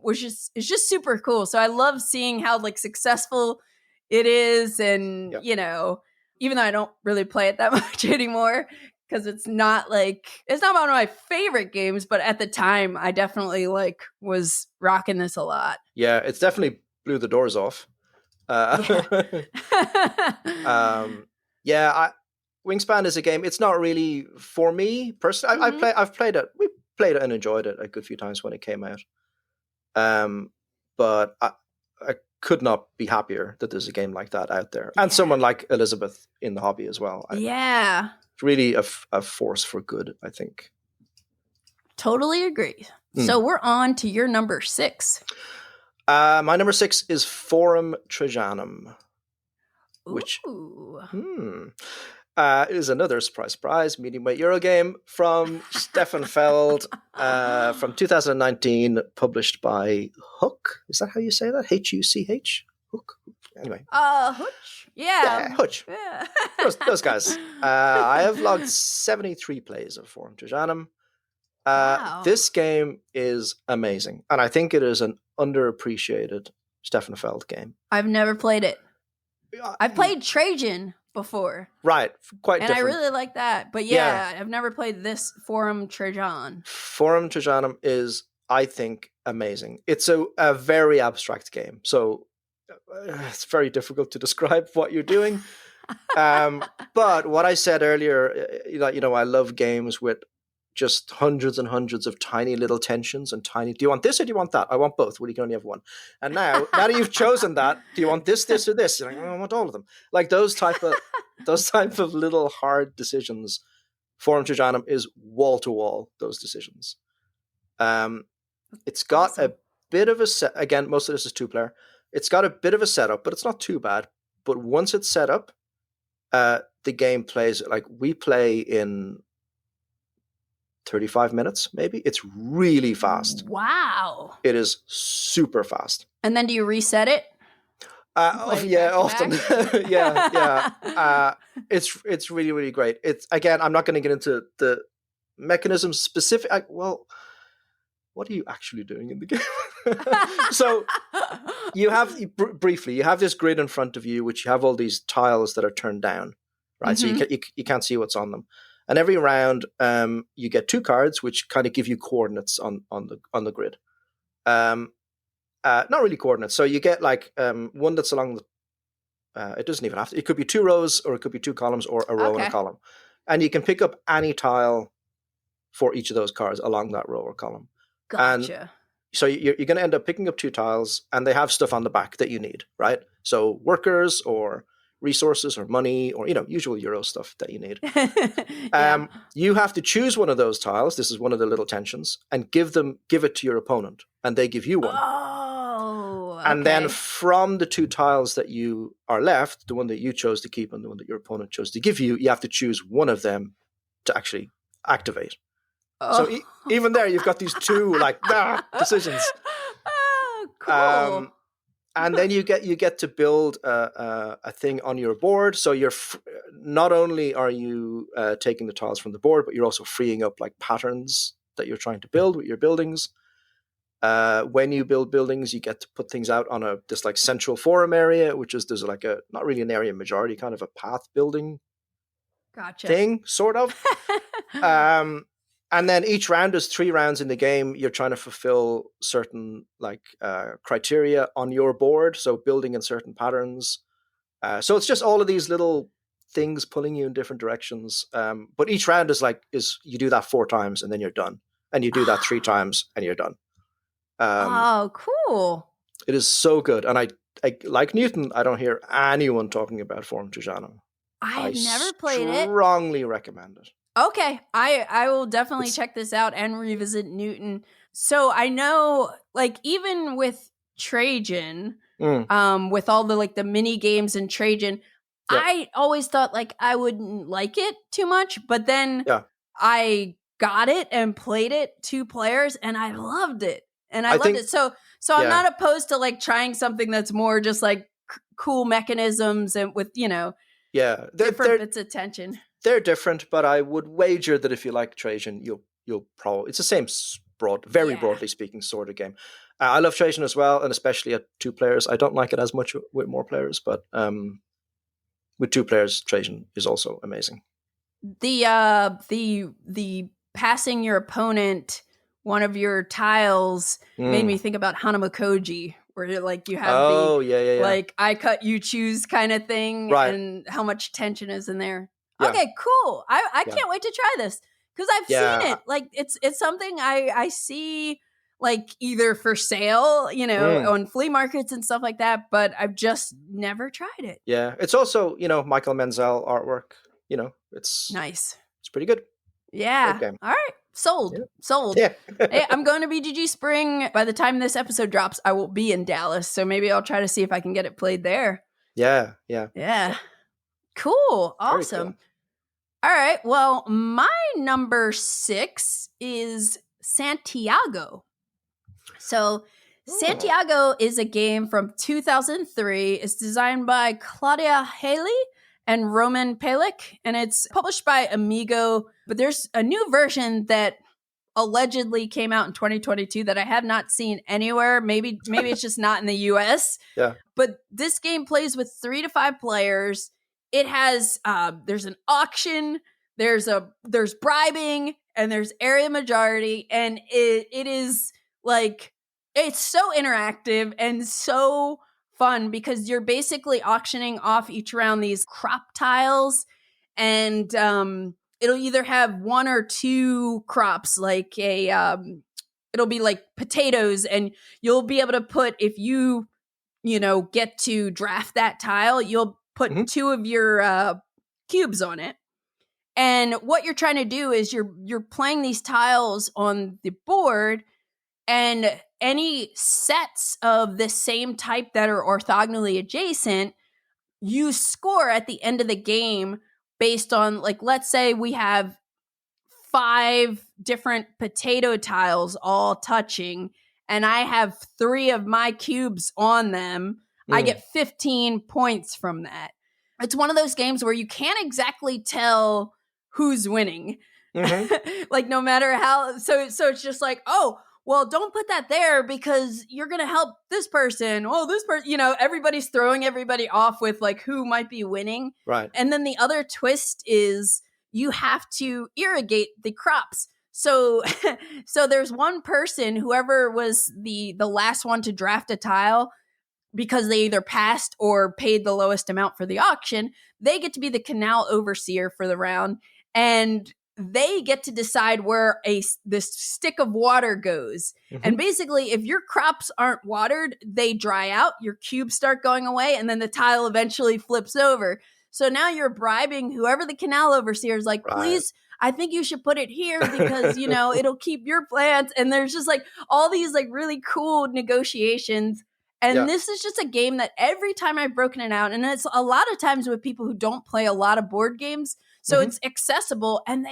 is just super cool. So I love seeing how like successful it is. And, even though I don't really play it that much anymore, because it's not one of my favorite games, but at the time I definitely like was rocking this a lot. Yeah, it's definitely blew the doors off. Wingspan is a game. It's not really for me personally. I've played it. We played it and enjoyed it a good few times when it came out. But I could not be happier that there's a game like that out there, and someone like Elizabeth in the hobby as well. It's really a force for good, I think. Totally agree. So we're on to your number 6. My number 6 is Forum Trajanum, which is another surprise medium-weight Euro game from Stefan Feld from 2019, published by Hook. Is that how you say that? H-U-C-H? Hook? Anyway. Hutch? Yeah. Hutch. Yeah. those guys. I have logged 73 plays of Forum Trajanum. Wow. This game is amazing, and I think it is an underappreciated Stefan Feld game. I've never played it. I've played Trajan before. Right, quite and different. I really like that. But yeah, I've never played this Forum Trajan. Forum Trajanum is, I think, amazing. It's a very abstract game, so it's very difficult to describe what you're doing. But what I said earlier, I love games with just hundreds and hundreds of tiny little tensions and tiny. Do you want this or do you want that? I want both. Well, you can only have one. And now that you've chosen that, do you want this, or this? You're like, I want all of them. Like those type of little hard decisions. Forum Trajanum is wall to wall. Those decisions. It's got a bit of a set. Again, most of this is 2-player. It's got a bit of a setup, but it's not too bad. But once it's set up, the game plays like we play in 35 minutes, maybe. It's really fast. Wow. It is super fast. And then do you reset it? Often. It's really, really great. It's, again, I'm not going to get into the mechanisms specific. What are you actually doing in the game? So you have, briefly, you have this grid in front of you, which you have all these tiles that are turned down, right? Mm-hmm. So you can't see what's on them. And every round, you get 2 cards, which kind of give you coordinates on the grid. Not really coordinates. So you get like one that's along the. It doesn't even have to. It could be 2 rows, or it could be 2 columns, or a row and a column. And you can pick up any tile for each of those cards along that row or column. Gotcha. And so you're going to end up picking up 2 tiles, and they have stuff on the back that you need, right? So workers or resources or money or usual Euro stuff that you need. You have to choose one of those tiles. This is one of the little tensions, and give it to your opponent, and they give you one. Oh, okay. And then from the 2 tiles that you are left, the one that you chose to keep and the one that your opponent chose to give you, you have to choose one of them to actually activate. Oh. So even there, you've got these 2 decisions. Oh, cool. And then you get to build a thing on your board. So you're not only are you taking the tiles from the board, but you're also freeing up like patterns that you're trying to build with your buildings. When you build buildings, you get to put things out on this like central forum area, which is there's like a not really an area majority, kind of a path building thing, sort of. And then each round is 3 rounds in the game. You're trying to fulfill certain criteria on your board. So building in certain patterns. So it's just all of these little things pulling you in different directions. But each round is you do that 4 times and then you're done. And you do that 3 times and you're done. Cool. It is so good. And I like Newton, I don't hear anyone talking about Forum Trajanum. I never played it. Strongly recommend it. Okay, I will definitely check this out and revisit Newton. So I know, even with Trajan, with all the mini games in Trajan, I always thought I wouldn't like it too much, but then I got it and played it 2 players, and I loved it, So I'm not opposed to different something that's more just cool mechanisms and with different bits of tension. They're different, but I would wager that if you like Trajan, you'll probably it's the same very broadly speaking sort of game. I love Trajan as well, and especially at 2 players. I don't like it as much with more players, but with 2 players, Trajan is also amazing. The passing your opponent one of your tiles made me think about Hanamakoji, where you have I cut you choose kind of thing, and how much tension is in there. Yeah. Okay, cool. I can't wait to try this because I've seen it. It's something I see either for sale, on flea markets and stuff like that, but I've just never tried it. Yeah, it's also Michael Menzel artwork. It's nice. It's pretty good. Yeah. All right. Sold. Yeah. Hey, I'm going to BGG Spring. By the time this episode drops, I will be in Dallas, so maybe I'll try to see if I can get it played there. Yeah. Cool. Awesome. Cool. All right. Well, my number 6 is Santiago. So Santiago is a game from 2003. It's designed by Claudia Haley and Roman Palik, and it's published by Amigo. But there's a new version that allegedly came out in 2022 that I have not seen anywhere. Maybe it's just not in the US. Yeah. But this game plays with 3 to 5 players. It has there's an auction, there's bribing, and there's area majority, and it is like it's so interactive and so fun because you're basically auctioning off each round these crop tiles, and it'll either have 1 or 2 crops, like it'll be like potatoes, and you'll be able to put, if you get to draft that tile, you'll put 2 of your cubes on it. And what you're trying to do is you're playing these tiles on the board, and any sets of the same type that are orthogonally adjacent, you score at the end of the game based on, like, let's say we have 5 different potato tiles all touching, and I have 3 of my cubes on them. I get 15 points from that. It's one of those games where you can't exactly tell who's winning. Like, no matter how, so it's just like, oh, well, don't put that there because you're going to help this person. Oh, this person, everybody's throwing everybody off with like who might be winning. Right. And then the other twist is you have to irrigate the crops. So there's one person, whoever was the last one to draft a tile, because they either passed or paid the lowest amount for the auction, they get to be the canal overseer for the round. And they get to decide where this stick of water goes. And basically, if your crops aren't watered, they dry out, your cubes start going away, and then the tile eventually flips over. So now you're bribing whoever the canal overseer is, like, please, I think you should put it here because, it'll keep your plants. And there's just like all these like really cool negotiations. And this is just a game that every time I've broken it out, and it's a lot of times with people who don't play a lot of board games, so it's accessible, and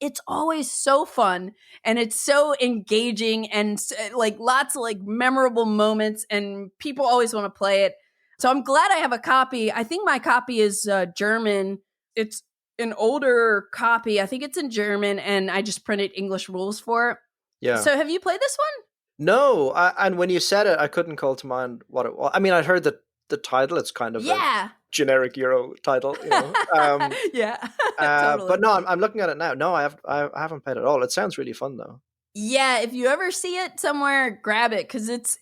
it's always so fun, and it's so engaging, and like lots of like memorable moments, and people always want to play it. So I'm glad I have a copy. I think my copy is German. It's an older copy. I think it's in German, and I just printed English rules for it. Yeah. So have you played this one? No, and when you said it, I couldn't call to mind what it was. I mean, I'd heard the title. It's kind of a generic Euro title, yeah. Totally. But no, I'm looking at it now. No, I haven't played it at all. It sounds really fun though. Yeah, if you ever see it somewhere, grab it because it's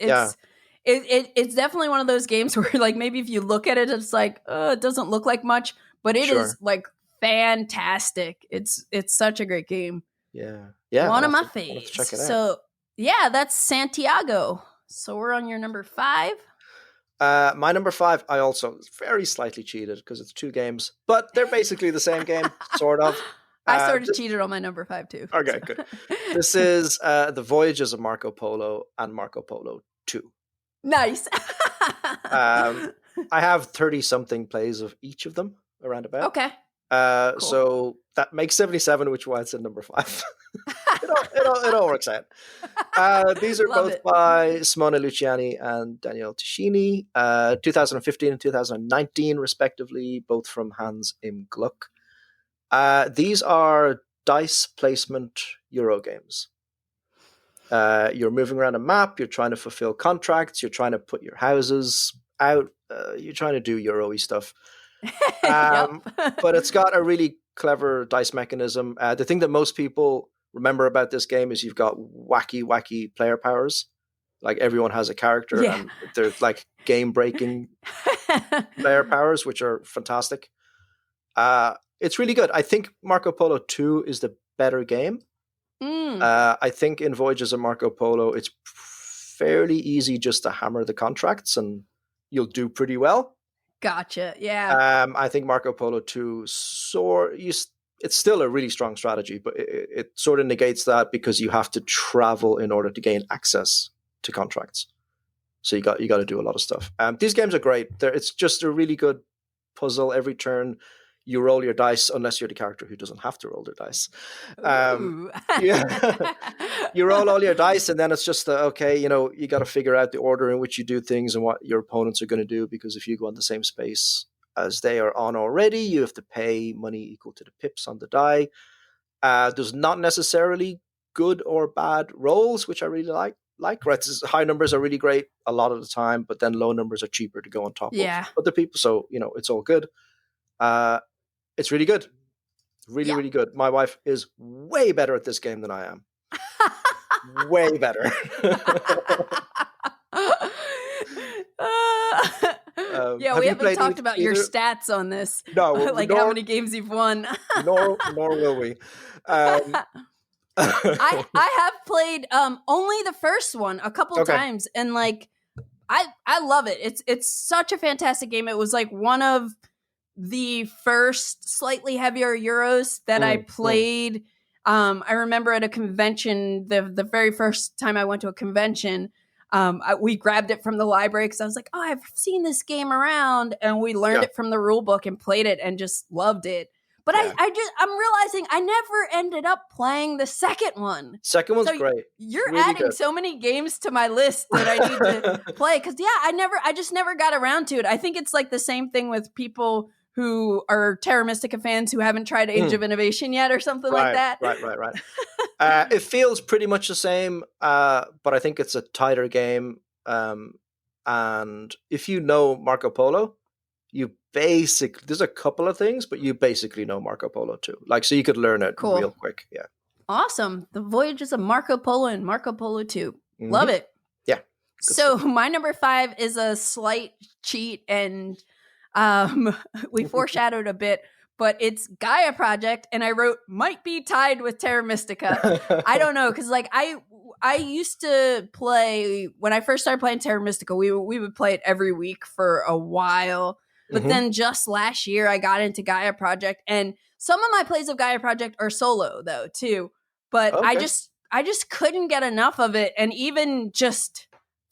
definitely one of those games where like maybe if you look at it, it's like it doesn't look like much, but it is like fantastic. It's such a great game. Yeah, one of my faves. Check it out. So yeah, that's Santiago. So we're on your number 5. My number 5, I also very slightly cheated because it's 2 games, but they're basically the same game, sort of. I sort of cheated on my number 5 too. Okay, good. This is the Voyages of Marco Polo and Marco Polo 2. Nice. I have 30-something plays of each of them around about. Okay. Cool. So that makes 77, which is why it's in number 5. it all works out. These are both by Simone Luciani and Daniele Tascini, 2015 and 2019 respectively, both from Hans im Gluck. These are dice placement Euro games. You're moving around a map, you're trying to fulfill contracts, you're trying to put your houses out, you're trying to do Euro-y stuff. But it's got a really clever dice mechanism. The thing that most people remember about this game is you've got wacky player powers. Like everyone has a character and they're like game-breaking player powers, which are fantastic. It's really good. I think Marco Polo 2 is the better game. I think in Voyages of Marco Polo, it's fairly easy just to hammer the contracts and you'll do pretty well. Gotcha. Yeah. I think Marco Polo 2 it's still a really strong strategy, but it sort of negates that because you have to travel in order to gain access to contracts. So you got to do a lot of stuff. These games are great. It's just a really good puzzle every turn. you roll your dice unless you're the character who doesn't have to roll their dice. Yeah. You roll all your dice, and then it's just, okay, you got to figure out the order in which you do things and what your opponents are going to do, because if you go on the same space as they are on already, you have to pay money equal to the pips on the die. There's not necessarily good or bad rolls, which I really like. Right, high numbers are really great a lot of the time, but then low numbers are cheaper to go on top of other people. So it's all good. It's really good, really good. My wife is way better at this game than I am. Way better. We haven't talked about your stats on this. No, like how many games you've won. nor will we. I have played only the first one a couple times, and like I love it. It's such a fantastic game. It was like one of the first slightly heavier Euros that I played. I remember at a convention, the very first time I went to a convention, we grabbed it from the library because I was like, oh, I've seen this game around, and we learned it from the rule book and played it and just loved it. But I'm realizing I never ended up playing the second one. Second one's great. You're really adding so many games to my list that I need to play. Because I just never got around to it. I think it's like the same thing with people who are Terra Mystica fans who haven't tried Age of Innovation yet or something like that. Right. It feels pretty much the same, but I think it's a tighter game. And if you know Marco Polo, there's a couple of things, but you basically know Marco Polo too. Like, so you could learn it real quick. Yeah. Awesome. The Voyages of Marco Polo and Marco Polo 2. Mm-hmm. Love it. Yeah. So my number 5 is a slight cheat, and we foreshadowed a bit, but it's Gaia Project, and I wrote might be tied with Terra Mystica. I don't know, because like I used to play, when I first started playing Terra Mystica, we would play it every week for a while. But then just last year, I got into Gaia Project, and some of my plays of Gaia Project are solo though too. But I just couldn't get enough of it, and even just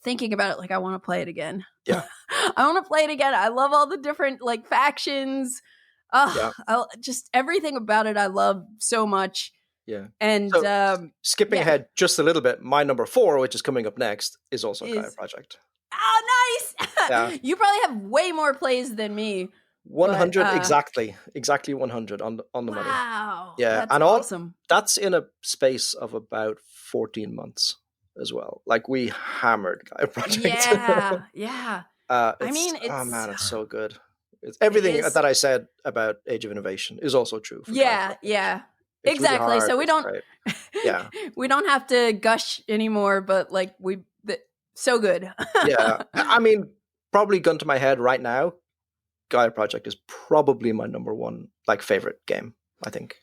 thinking about it, like I want to play it again. Yeah, I want to play it again. I love all the different like factions. Just everything about it, I love so much. Yeah, and so, skipping ahead just a little bit, my number 4, which is coming up next, is also Gaia Project. Oh, nice! Yeah. You probably have way more plays than me. 100 exactly 100 on the money. Wow! Yeah, that's awesome. That's in a space of about 14 months as well. Like, we hammered Gaia Project. Yeah. It's so good. It's everything that I said about Age of Innovation is also true. For yeah. It's exactly. Really hard, so we don't. Yeah. We don't have to gush anymore, but like so good. Yeah. I mean, probably gun to my head right now, Gaia Project is probably my number 1 like favorite game, I think.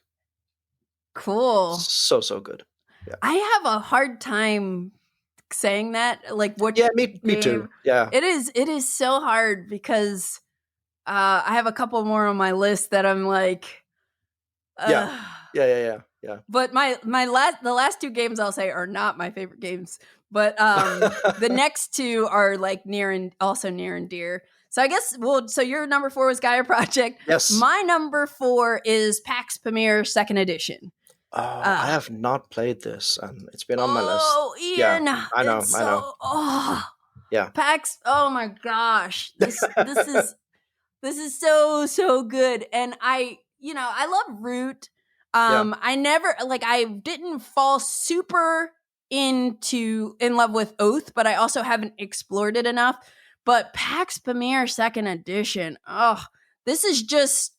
Cool. So good. Yeah. I have a hard time saying that. Like what? Yeah, me too. Yeah. It is so hard because I have a couple more on my list that I'm like. Yeah. But the last 2 games I'll say are not my favorite games. But the next 2 are like near and dear. So I guess so your number 4 was Gaia Project. Yes. My number 4 is Pax Pamir 2nd edition. Oh, I have not played this, and it's been on my list. Oh, Ian. Yeah, I know. Oh, yeah. Pax. Oh my gosh. This is so good. And I love Root. I didn't fall super in love with Oath, but I also haven't explored it enough. But Pax Pamir 2nd edition, this is just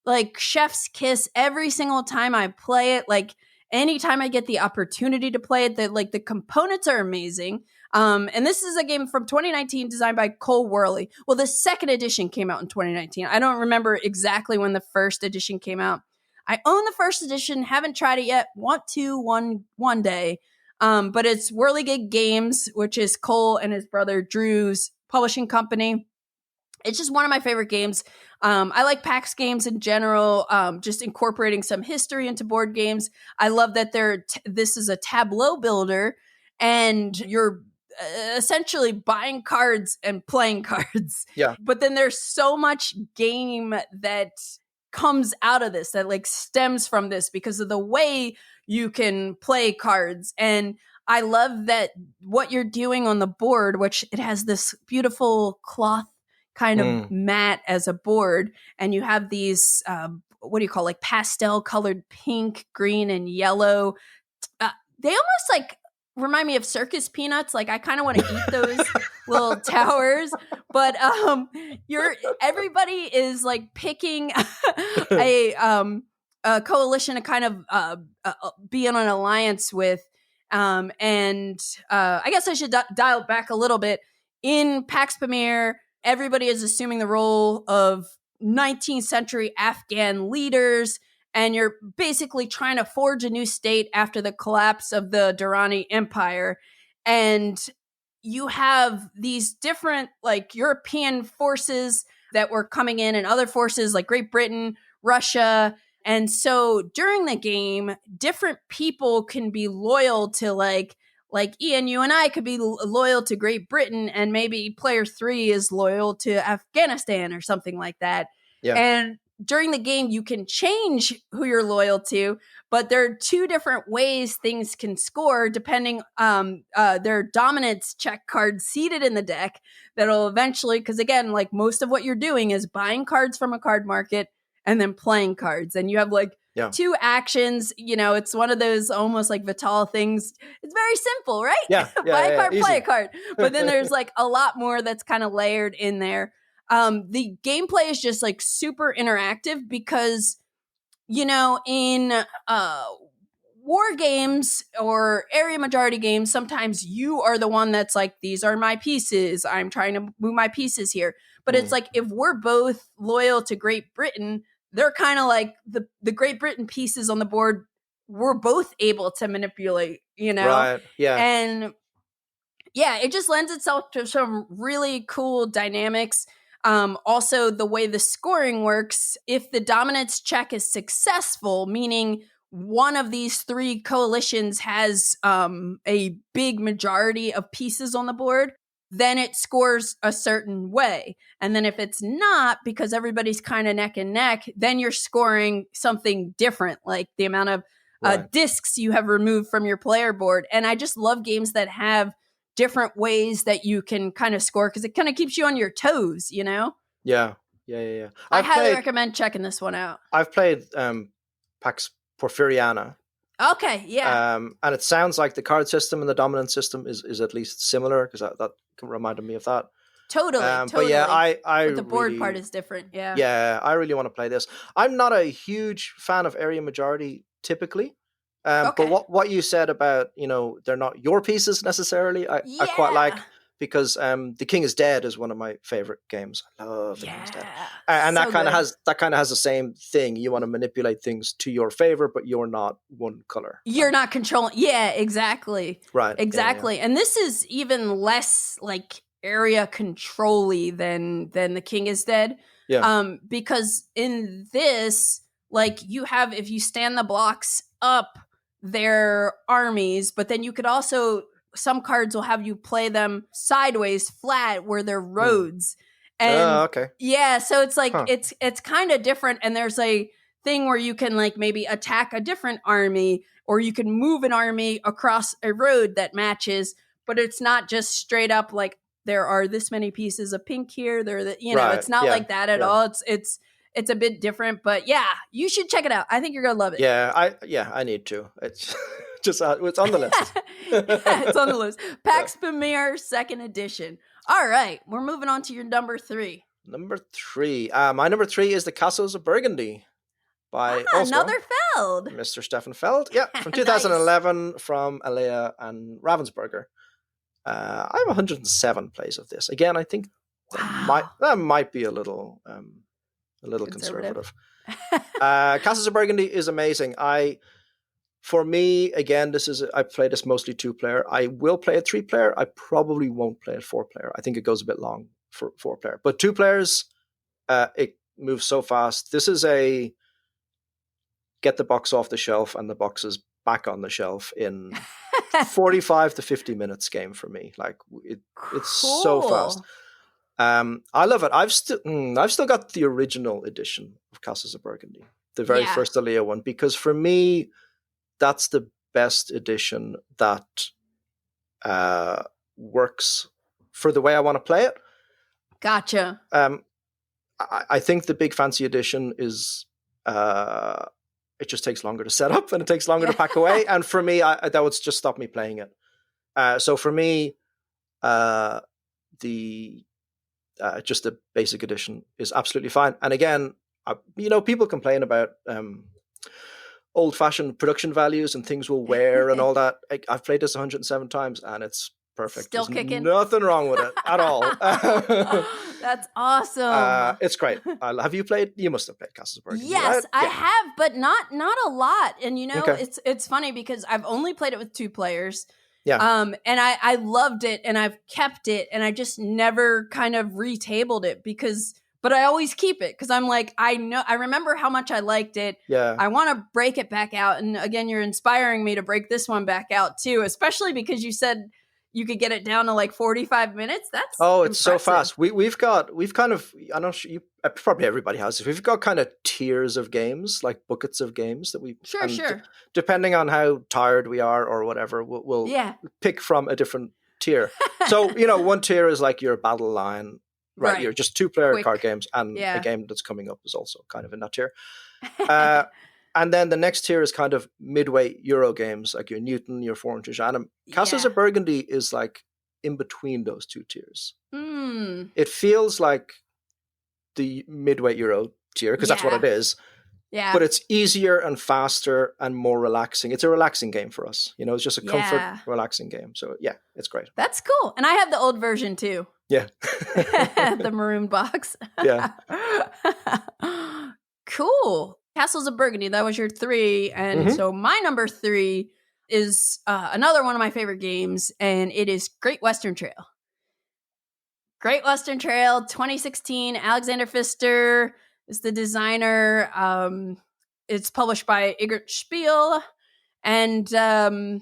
like chef's kiss every single time I play it. Like anytime I get the opportunity to play it, the components are amazing. And this is a game from 2019 designed by Cole Worley. Well, the 2nd edition came out in 2019. I don't remember exactly when the 1st edition came out. I own the 1st edition, haven't tried it yet, want to one day. But it's Whirligig Games, which is Cole and his brother Drew's publishing company. It's just one of my favorite games. I like PAX games in general, just incorporating some history into board games. I love that this is a tableau builder, and you're essentially buying cards and playing cards. Yeah. But then there's so much game that comes out of this, that like stems from this because of the way you can play cards. And I love that what you're doing on the board, which it has this beautiful cloth kind of mat as a board, and you have these what do you call, like pastel colored pink, green, and yellow. They almost like remind me of circus peanuts. Like I kind of want to eat those little towers. But everybody is like picking a coalition to kind of be in an alliance with. And I guess I should dial back a little bit. In Pax Pamir, everybody is assuming the role of 19th century Afghan leaders, and you're basically trying to forge a new state after the collapse of the Durrani Empire. And you have these different like European forces that were coming in, and other forces like Great Britain, Russia. And so during the game, different people can be loyal to like Ian, you and I could be loyal to Great Britain, and maybe player 3 is loyal to Afghanistan or something like that. Yeah. And during the game, you can change who you're loyal to, but there are 2 different ways things can score depending their dominance check cards seated in the deck that'll eventually, because again, like most of what you're doing is buying cards from a card market and then playing cards. And you have like 2 actions. You know, it's one of those almost like Vital things. It's very simple, right? Yeah. Buy a card, easy. play a card. But then there's like a lot more that's kind of layered in there. The gameplay is just like super interactive because, you know, in war games or area majority games, sometimes you are the one that's like, these are my pieces. I'm trying to move my pieces here. But it's like, if we're both loyal to Great Britain, they're kind of like the Great Britain pieces on the board we're both able to manipulate, you know? Right, yeah. And yeah, it just lends itself to some really cool dynamics. Also, the way the scoring works, if the dominance check is successful, meaning one of these 3 coalitions has a big majority of pieces on the board, then it scores a certain way. And then if it's not, because everybody's kind of neck and neck, then you're scoring something different, like the amount of discs you have removed from your player board. And I just love games that have different ways that you can kind of score, because it kind of keeps you on your toes, you know? Yeah. I highly recommend checking this one out. I've played Pax Porfiriana. Okay, yeah. And it sounds like the card system and the dominance system is at least similar, because that reminded me of that. Totally. But yeah, I but the board part is different. Yeah. Yeah, I really want to play this. I'm not a huge fan of area majority typically. Okay. But what you said about, you know, they're not your pieces necessarily, I quite like, because The King is Dead is one of my favorite games. I love The King is Dead. And so that kind of has the same thing. You want to manipulate things to your favor, but you're not one color. You're not controlling. Yeah, exactly. Right. Exactly. Yeah. And this is even less like area control-y than The King is Dead. Yeah. Because in this, like, you have, if you stand the blocks up, their armies, but then you could also, some cards will have you play them sideways flat where they're roads. And okay. Yeah, so it's like it's kind of different, and there's a thing where you can like maybe attack a different army, or you can move an army across a road that matches, but it's not just straight up like there are this many pieces of pink here, it's not like that at all. It's a bit different, but yeah, you should check it out. I think you're gonna love it. Yeah, I need to. It's just it's on the list. It's on the list. Pax Pamir 2nd edition. All right, we're moving on to your number 3. Number 3. My number 3 is the Castles of Burgundy by another Feld, Mr. Stefan Feld. Yeah, from 2011, nice. From Alea and Ravensburger. I have 107 plays of this. Again, I think that might be a little conservative. Castles of Burgundy is amazing. For me, again, I play this mostly 2-player. I will play a 3-player. I probably won't play a 4-player. I think it goes a bit long for 4-player. But 2 players, it moves so fast. This is a get the box off the shelf and the box is back on the shelf in 45 to 50 minutes game for me. Like it's so fast. I love it. I've still got the original edition of Castles of Burgundy, the very first Alea one, because for me, that's the best edition that works for the way I want to play it. Gotcha. I think the big fancy edition is it just takes longer to set up and it takes longer to pack away. And for me, that would just stop me playing it. So for me, just the basic edition is absolutely fine. And again, people complain about old-fashioned production values and things will wear and all that. I've played this 107 times and it's perfect. Still There's kicking. Nothing wrong with it at all. That's awesome. It's great. Have you played? You must have played Castles of Burgundy. Yes, right? I have, but not a lot. And Okay. it's funny because I've only played it with 2 players. Yeah. And I loved it and I've kept it and I just never kind of retabled it but I always keep it because I'm like, I remember how much I liked it. Yeah. I want to break it back out. And again, you're inspiring me to break this one back out too, especially because you said you could get it down to like 45 minutes. That's it's so impressive. fast. We've kind of, I know probably everybody has this. We've got kind of tiers of games, like buckets of games that we Sure. Depending on how tired we are or whatever, we'll pick from a different tier. So, one tier is like your battle line, right? You're just 2-player Quick. card games, and a game that's coming up is also kind of in that tier. And then the next tier is kind of midweight Euro games, like your Newton, your Foreign Trajanum. Castles of Burgundy is like in between those 2 tiers. It feels like the midweight Euro tier, because that's what it is. Yeah. But it's easier and faster and more relaxing. It's a relaxing game for us. It's just a comfort, relaxing game. So yeah, it's great. That's cool. And I have the old version too. Yeah. The maroon box. Yeah. Cool. Castles of Burgundy, that was your 3. And so my number 3 is another one of my favorite games, and it is Great Western Trail. Great Western Trail 2016. Alexander Pfister is the designer. It's published by Igor Spiel. And the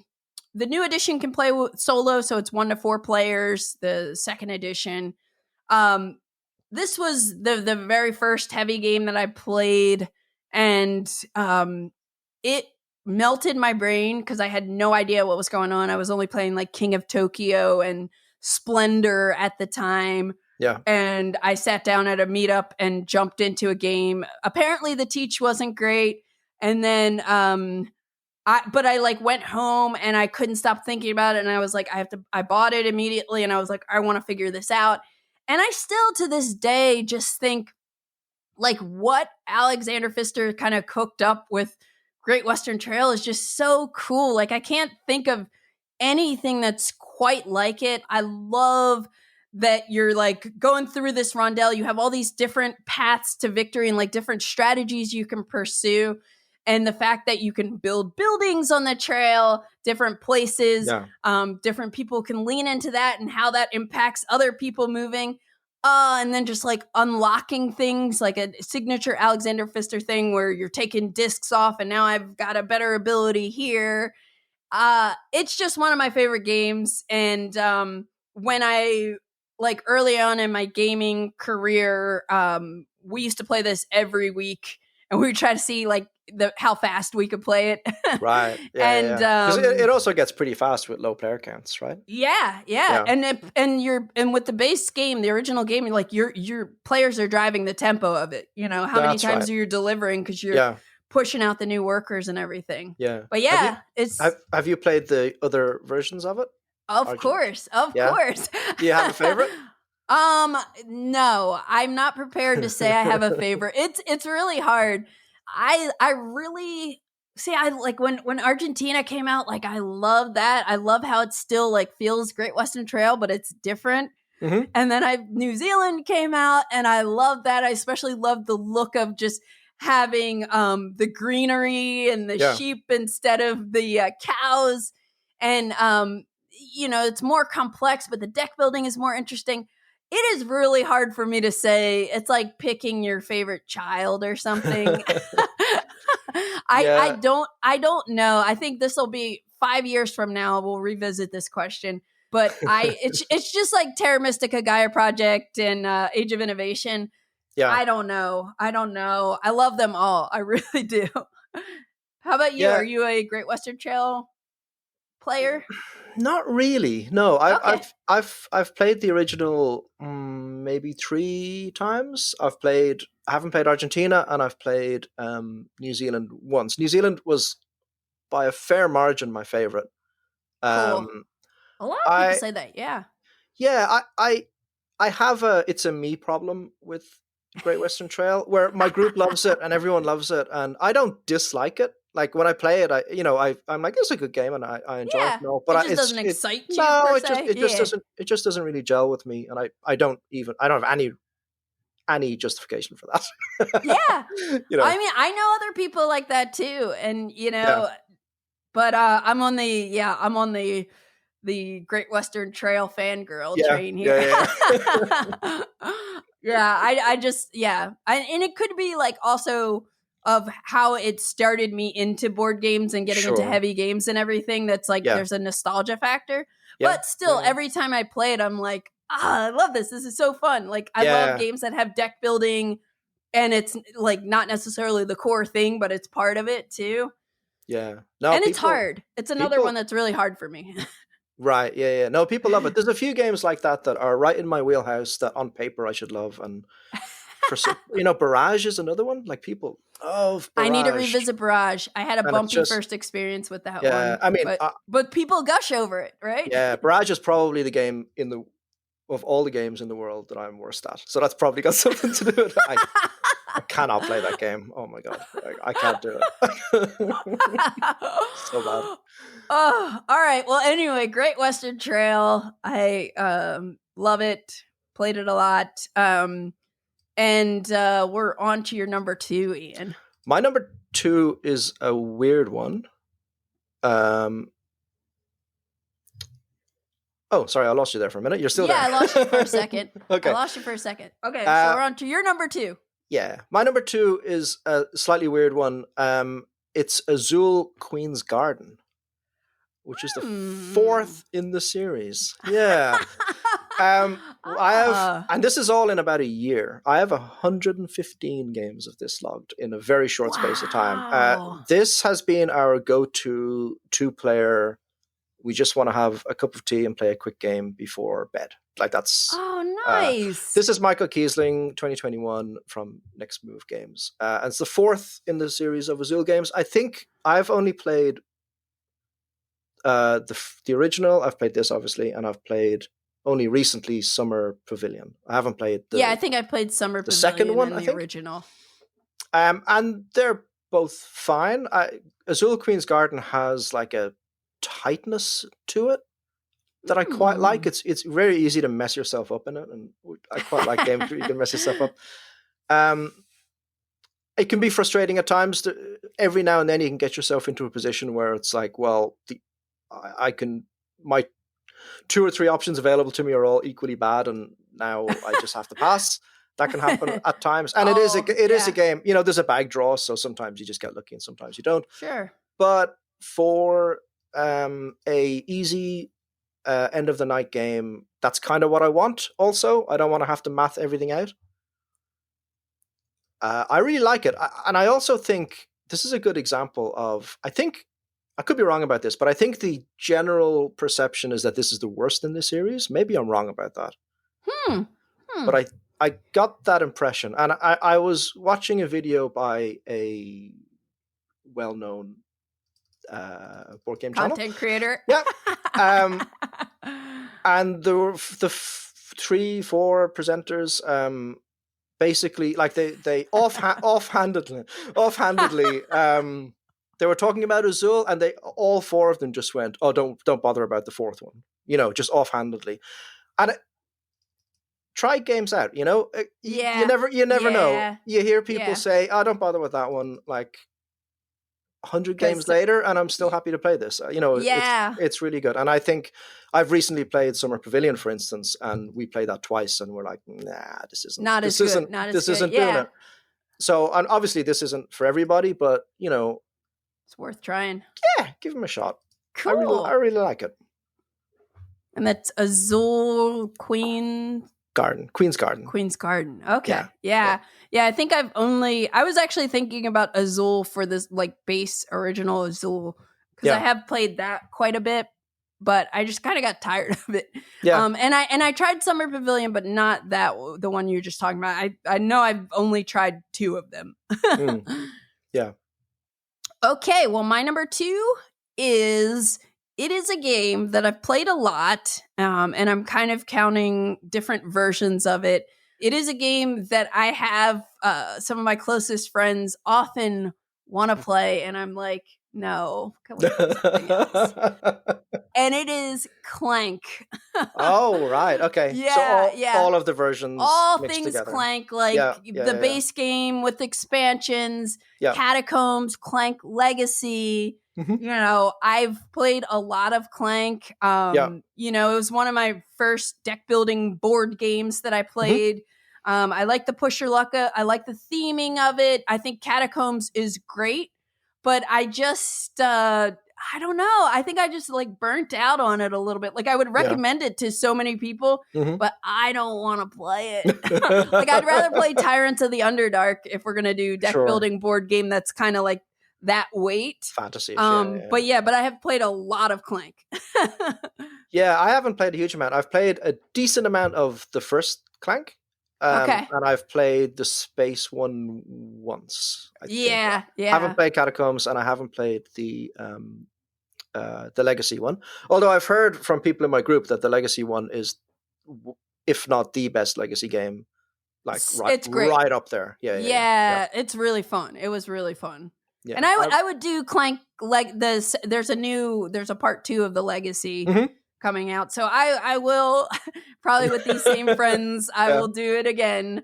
new edition can play solo, so it's 1 to 4 players. The second edition. This was the very first heavy game that I played. And it melted my brain because I had no idea what was going on. I was only playing like King of Tokyo and Splendor at the time. Yeah. And I sat down at a meetup and jumped into a game. Apparently the teach wasn't great. And then I like went home and I couldn't stop thinking about it. And I was like, I bought it immediately and I was like, I want to figure this out. And I still to this day just think, like what Alexander Pfister kind of cooked up with Great Western Trail is just so cool. Like I can't think of anything that's quite like it. I love that you're like going through this rondel. You have all these different paths to victory and like different strategies you can pursue. And the fact that you can build buildings on the trail, different places, different people can lean into that and how that impacts other people moving. And then just like unlocking things like a signature Alexander Pfister thing where you're taking discs off and now I've got a better ability here. It's just one of my favorite games. And when I like early on in my gaming career, we used to play this every week and we would try to see like how fast we could play it. Right. Yeah. And because it also gets pretty fast with low player counts, right? Yeah. And with the base game, the original game, like your players are driving the tempo of it. How many times are you delivering because you're pushing out the new workers and everything. Yeah. But have you played the other versions of it? Of course. Do you have a favorite? No, I'm not prepared to say I have a favorite. It's really hard. I really see. I like when Argentina came out. Like I love that. I love how it still like feels Great Western Trail, but it's different. Mm-hmm. And then New Zealand came out, and I love that. I especially love the look of just having the greenery and the sheep instead of the cows, and it's more complex, but the deck building is more interesting. It is really hard for me to say. It's like picking your favorite child or something. I don't know. I think this will be 5 years from now. We'll revisit this question. But it's just like Terra Mystica, Gaia Project, and Age of Innovation. Yeah. I don't know. I love them all. I really do. How about you? Yeah. Are you a Great Western Trail player? Not really. No, I've played the original maybe 3 times. I haven't played Argentina, and I've played New Zealand once. New Zealand was by a fair margin my favorite. Cool. A lot of people say that. Yeah. Yeah, I have it's a me problem with Great Western Trail, where my group loves it and everyone loves it, and I don't dislike it. Like when I play it, I'm like, it's a good game and I enjoy it. No, but it just doesn't excite you. No, per se. It just doesn't really gel with me, and I don't have any justification for that. Yeah. I mean, I know other people like that too, and but I'm on the Great Western Trail fangirl train here. Yeah. And it could be like also of how it started me into board games and getting into heavy games and everything. That's like there's a nostalgia factor. But still, every time I play it, I'm like, I love this. This is so fun. Like I love games that have deck building, and it's like not necessarily the core thing, but it's part of it too. Yeah. No, and it's hard. It's another one that's really hard for me. Right. Yeah. No, people love it. There's a few games like that are right in my wheelhouse that on paper I should love. And for some, Barrage is another one. Like people love Barrage. I need to revisit Barrage. I had a bumpy first experience with that one. Yeah. I mean, but people gush over it, right? Yeah. Barrage is probably the game of all the games in the world that I'm worst at. So that's probably got something to do with it. I cannot play that game. Oh my God. I can't do it. So bad. Oh, all right. Well, anyway, Great Western Trail. I love it. Played it a lot. And we're on to your number 2, Ian. My number 2 is a weird one. Oh, sorry, I lost you there for a minute. You're still there. Yeah, I lost you for a second. Okay. I lost you for a second. Okay, so we're on to your number 2. Yeah. My number 2 is a slightly weird one. It's Azul Queen's Garden, which is the 4th in the series. Yeah. I have, and this is all in about a year. I have 115 games of this logged in a very short space of time. This has been our go-to 2-player. We just want to have a cup of tea and play a quick game before bed. Like that's nice. This is Michael Kiesling, 2021 from Next Move Games. And it's the 4th in the series of Azul games. I think I've only played the original. I've played this obviously, and I've played only recently Summer Pavilion. I haven't played I think I played Summer Pavilion, second one, and the original. And they're both fine. Azul Queen's Garden has like a tightness to it that I quite like. It's very easy to mess yourself up in it, and I quite like games where you can mess yourself up. It can be frustrating at times. Every now and then you can get yourself into a position where it's like, well, my 2 or 3 options available to me are all equally bad, and now I just have to pass. That can happen at times, and it is a game. There's a bag draw, so sometimes you just get lucky and sometimes you don't. Sure. But for a easy end of the night game, that's kind of what I want. Also, I don't want to have to math everything out. I really like it, and I also think this is a good example of. I think I could be wrong about this, but I think the general perception is that this is the worst in the series. Maybe I'm wrong about that. But I got that impression, and I was watching a video by a well-known board game content creator. Yeah. And there were the 3-4 presenters. Basically, like they offhandedly, they were talking about Azul, and all 4 of them just went, "Oh, don't bother about the 4th one," just offhandedly. And try games out. You never know. You hear people say, "Oh, don't bother with that one." Like 100 games later, and I'm still happy to play this. It's really good. And I think I've recently played Summer Pavilion, for instance, and we played that twice, and we're like, nah, this isn't doing it. So, and obviously this isn't for everybody, but it's worth trying. Yeah, give them a shot. Cool. I really like it. And that's Azul Queen's Garden. Okay. Yeah. I think I was actually thinking about Azul for this like base original Azul because I have played that quite a bit, but I just kind of got tired of it. Yeah. And I tried Summer Pavilion, but not the one you're just talking about. I know I've only tried 2 of them. Yeah. Okay. Well, my number 2 is... It is a game that I've played a lot, and I'm kind of counting different versions of it. It is a game that I have some of my closest friends often want to play, and I'm like, no, can we play something else? And it is Clank. Oh, right. Okay. Yeah, so all of the versions all mixed things together. Clank, like the base game with expansions, Catacombs, Clank Legacy. Mm-hmm. You know, I've played a lot of Clank. You know, it was one of my first deck building board games that I played. Mm-hmm. I like the Push Your Luck. I like the theming of it. I think Catacombs is great, but I just, I don't know. I think I just like burnt out on it a little bit. Like I would recommend it to so many people, but I don't want to play it. Like I'd rather play Tyrants of the Underdark if we're going to do deck building board game that's kind of like that weight. Fantasy. But I have played a lot of Clank. Yeah, I haven't played a huge amount. I've played a decent amount of the first Clank. And I've played the space one once. I think. I haven't played Catacombs, and I haven't played the Legacy one. Although I've heard from people in my group that the Legacy one is, if not the best Legacy game, like it's great. Right up there. Yeah, it's really fun. It was really fun. Yeah. And I would do Clank like this. There's a part 2 of the Legacy coming out. So I will probably with these same friends, I will do it again.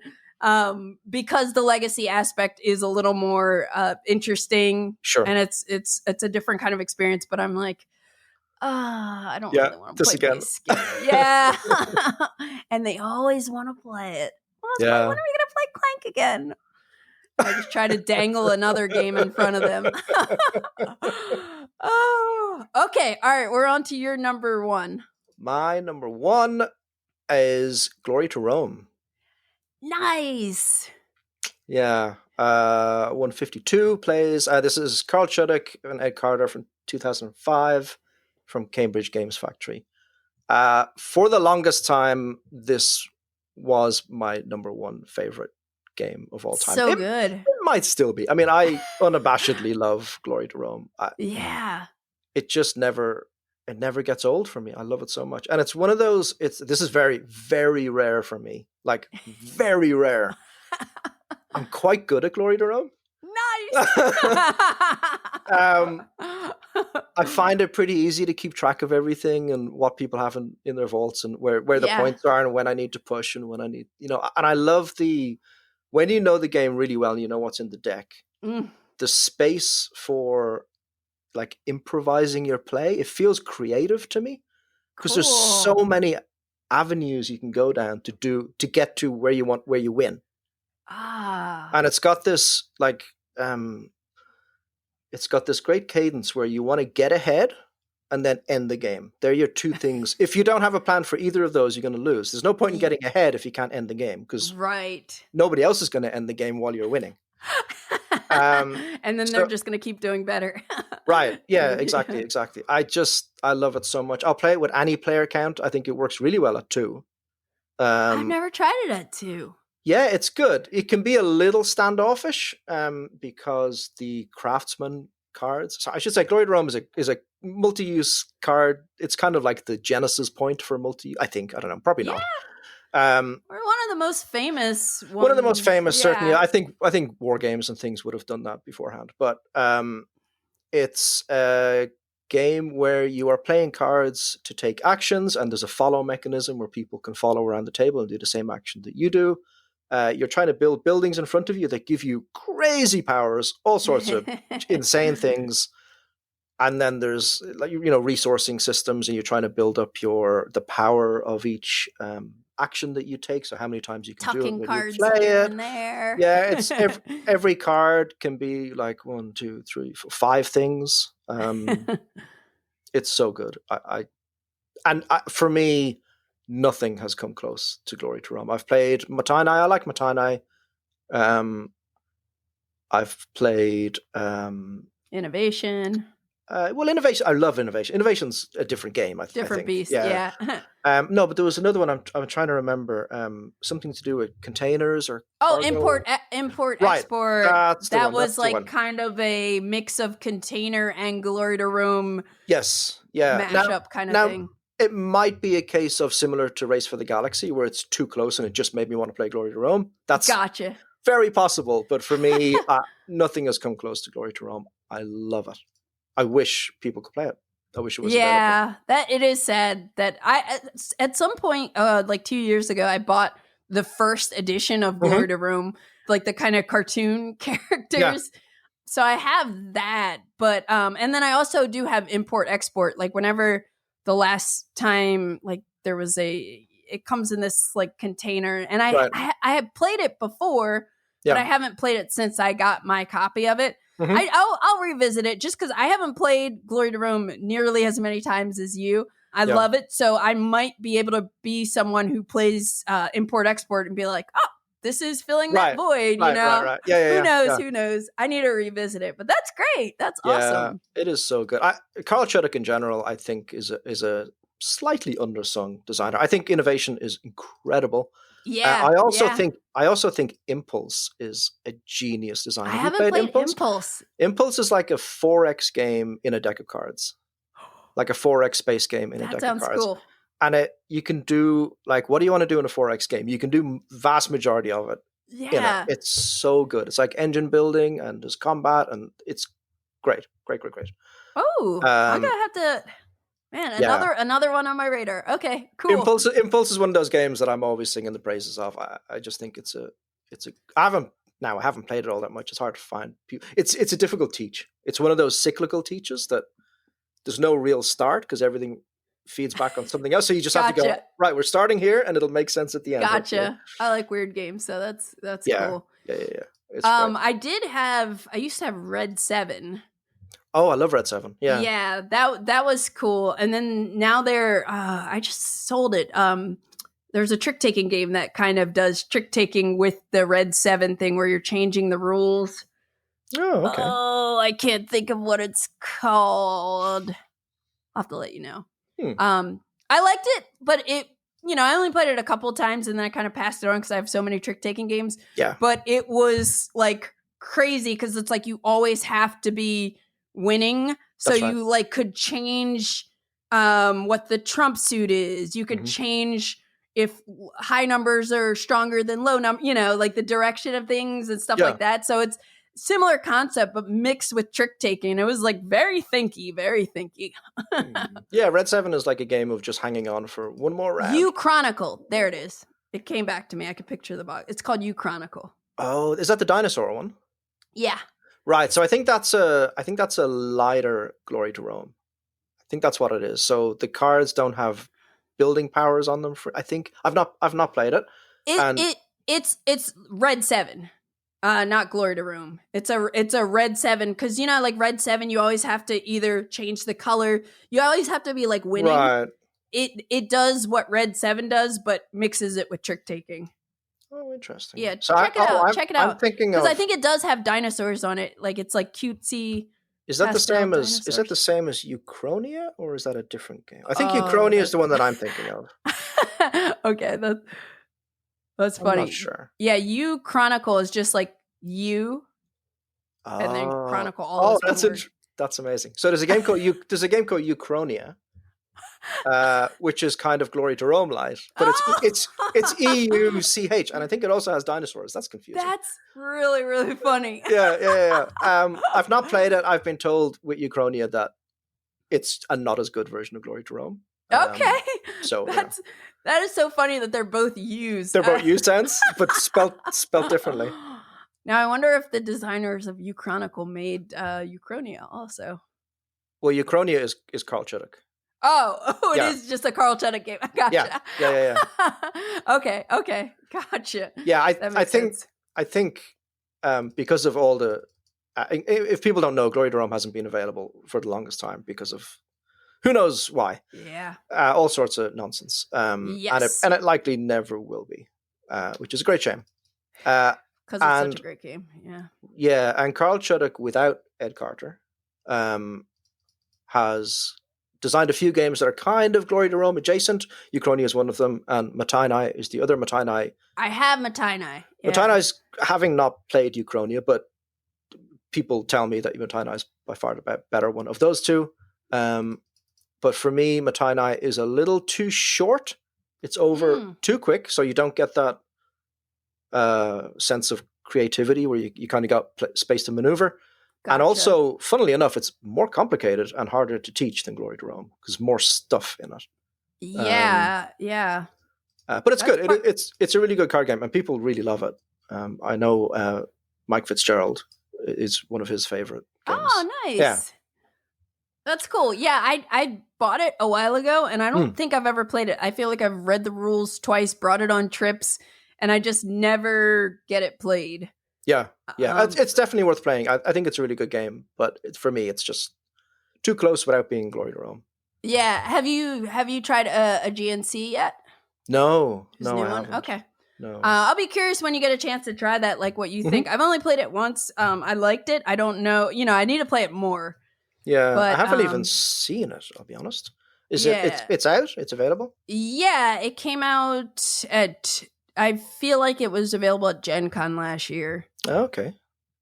Because the Legacy aspect is a little more interesting. Sure. And it's a different kind of experience, but I'm like, I don't really want to play this game. Yeah. And they always want to play it. When are we gonna play Clank again? I just try to dangle another game in front of them. Oh, okay. All right. We're on to your number 1. My number 1 is Glory to Rome. Nice. Yeah. 152 plays. This is Carl Chuddick and Ed Carter from 2005 from Cambridge Games Factory. For the longest time, this was my number 1 favorite game of all time. So good. It might still be. I mean, I unabashedly love Glory to Rome. It just never gets old for me. I love it so much. And it's one of those, this is very, very rare for me. Like, very rare. I'm quite good at Glory to Rome. Nice. I find it pretty easy to keep track of everything and what people have in their vaults and where the points are and when I need to push and when I need, and I love when you know the game really well and you know what's in the deck, the space for like improvising your play, it feels creative to me because there's so many avenues you can go down to get to where you win. And it's got this it's got this great cadence where you want to get ahead and then end the game. They're your 2 things. If you don't have a plan for either of those, you're going to lose. There's no point in getting ahead if you can't end the game because nobody else is going to end the game while you're winning. And then they're just going to keep doing better. Right. Yeah, exactly. I love it so much. I'll play it with any player count. I think it works really well at 2. I've never tried it at 2. Yeah, it's good. It can be a little standoffish because the craftsman cards. So I should say, Glory to Rome is a multi-use card. It's kind of like the Genesis point for multi. I think. I don't know. Probably not. Or one of the most famous ones. One of the most famous, certainly. I think war games and things would have done that beforehand. But it's a game where you are playing cards to take actions, and there's a follow mechanism where people can follow around the table and do the same action that you do. You're trying to build buildings in front of you that give you crazy powers, all sorts of insane things. And then there's resourcing systems, and you're trying to build up the power of each action that you take. So how many times you can do it when cards you play it. In there. Yeah, it's every card can be like 1, 2, 3, 4, 5 things. It's so good. And for me, nothing has come close to Glory to Rome. I've played Mottainai. I like Mottainai. I've played Innovation. Innovation. I love Innovation. Innovation's a different game. Different think. beast. Yeah. No, but there was another one. I'm trying to remember. Something to do with containers or cargo. import, right. export. That was like kind of a mix of container and Glory to Rome. Yes. Yeah. Mashup kind of thing. It might be a case of similar to Race for the Galaxy, where it's too close and it just made me want to play Glory to Rome. That's gotcha. Very possible, but for me, nothing has come close to Glory to Rome. I love it. I wish people could play it. I wish it was available. That it is sad that I at some point, like 2 years ago, I bought the first edition of Glory to Rome, like the kind of cartoon characters. Yeah. So I have that, but and then I also do have import export. Like whenever the last time, like there was it comes in this like container, and I had played it before. But I haven't played it since I got my copy of it. Mm-hmm. I'll revisit it just because I haven't played Glory to Rome nearly as many times as you. I love it. So I might be able to be someone who plays import-export and be like, oh, this is filling that void, you know? Right. Yeah, Who knows? I need to revisit it. But that's great. That's awesome. It is so good. Carl Chudik in general, I think, is a slightly undersung designer. I think Innovation is incredible. Yeah. I also think Impulse is a genius design. I haven't played Impulse. Impulse is like a 4X game in a deck of cards. Like a 4X space game in a deck of cards. That sounds cool. And you can do, like, what do you want to do in a 4X game? You can do vast majority of it. Yeah. It's so good. It's like engine building and there's combat and it's great. Great. Oh, I'm going to have to... Man, another one on my radar. Okay, cool. Impulse is one of those games that I'm always singing the praises of. I just think it's a. I haven't played it all that much. It's hard to find. It's a difficult teach. It's one of those cyclical teaches that there's no real start because everything feeds back on something else. So you just have to go right. We're starting here, and it'll make sense at the end. Gotcha. I like weird games, so that's cool. Yeah. It's I used to have Red 7. Oh, I love Red 7. Yeah. Yeah, that was cool. And then now I just sold it. There's a trick-taking game that kind of does trick-taking with the Red 7 thing where you're changing the rules. Oh, okay. Oh, I can't think of what it's called. I'll have to let you know. I liked it, but I only played it a couple times and then I kind of passed it on because I have so many trick-taking games. Yeah. But it was like crazy because it's like you always have to be winning, so you like could change what the trump suit is. You could change if high numbers are stronger than low number, like the direction of things and stuff like that. So it's similar concept but mixed with trick taking. It was like very thinky. Yeah, Red 7 is like a game of just hanging on for one more round. Uchronicle, there it is. It came back to me. I could picture the box. It's called Uchronicle. Oh, is that the dinosaur one? Yeah. Right, so I think that's a lighter Glory to Rome. I think that's what it is. So the cards don't have building powers on them. I think I've not played it. It's Red 7, not Glory to Rome. It's a Red 7 because like Red 7, you always have to either change the color. You always have to be like winning. Right. It does what Red 7 does, but mixes it with trick taking. Oh, interesting. Yeah, check it out. I'm thinking because I think it does have dinosaurs on it. Like it's like cutesy. Is that the same as? Is that the same as Uchronia, or is that a different game? I think Uchronia is the one that I'm thinking of. Okay, that's funny. I'm not sure. Yeah, Uchronicle is just like and then Chronicle all. Oh, that's amazing. So there's a game called Uchronia. Which is kind of Glory to Rome light, but it's EUCH, and I think it also has dinosaurs. That's confusing. That's really, really funny. Yeah. I've not played it. I've been told with Uchronia that it's a not as good version of Glory to Rome. Okay, so that is so funny that they're both used. They're both used tense, but spelled differently. Now I wonder if the designers of Uchronicle made Uchronia also. Well, Uchronia is Carl Chudik. Oh, it is just a Carl Chudik game. Gotcha. Yeah. Okay, gotcha. Yeah, I think because of all the if people don't know, Glory to Rome hasn't been available for the longest time because of Who knows why? Yeah. All sorts of nonsense. Yes. And it likely never will be, which is a great shame. Because it's such a great game. Yeah. Yeah, and Carl Chuddock, without Ed Carter, has designed a few games that are kind of Glory to Rome adjacent. Uchronia is one of them, and Mottainai is the other. Mottainai. I have Mottainai. Yeah. Mottainai's, having not played Uchronia, but people tell me that Mottainai is by far the better one of those two. But for me, Mottainai is a little too short. It's over too quick, so you don't get that sense of creativity where you kind of got space to maneuver. Gotcha. And also, funnily enough, it's more complicated and harder to teach than Glory to Rome because more stuff in it. Yeah. But it's good. It's a really good card game, and people really love it. I know Mike Fitzgerald is one of his favorite games. Oh, nice. Yeah. That's cool. Yeah, I bought it a while ago, and I don't think I've ever played it. I feel like I've read the rules twice, brought it on trips, and I just never get it played. Yeah. It's definitely worth playing. I think it's a really good game, but for me, it's just too close without being Glory to Rome. Yeah. Have you tried a GNC yet? No, I haven't. Okay. No. I'll be curious when you get a chance to try that, like what you think. I've only played it once. I liked it. I don't know. I need to play it more. Yeah, but, I haven't even seen it, I'll be honest. It's out? It's available? Yeah, it came out I feel like it was available at Gen Con last year. Okay.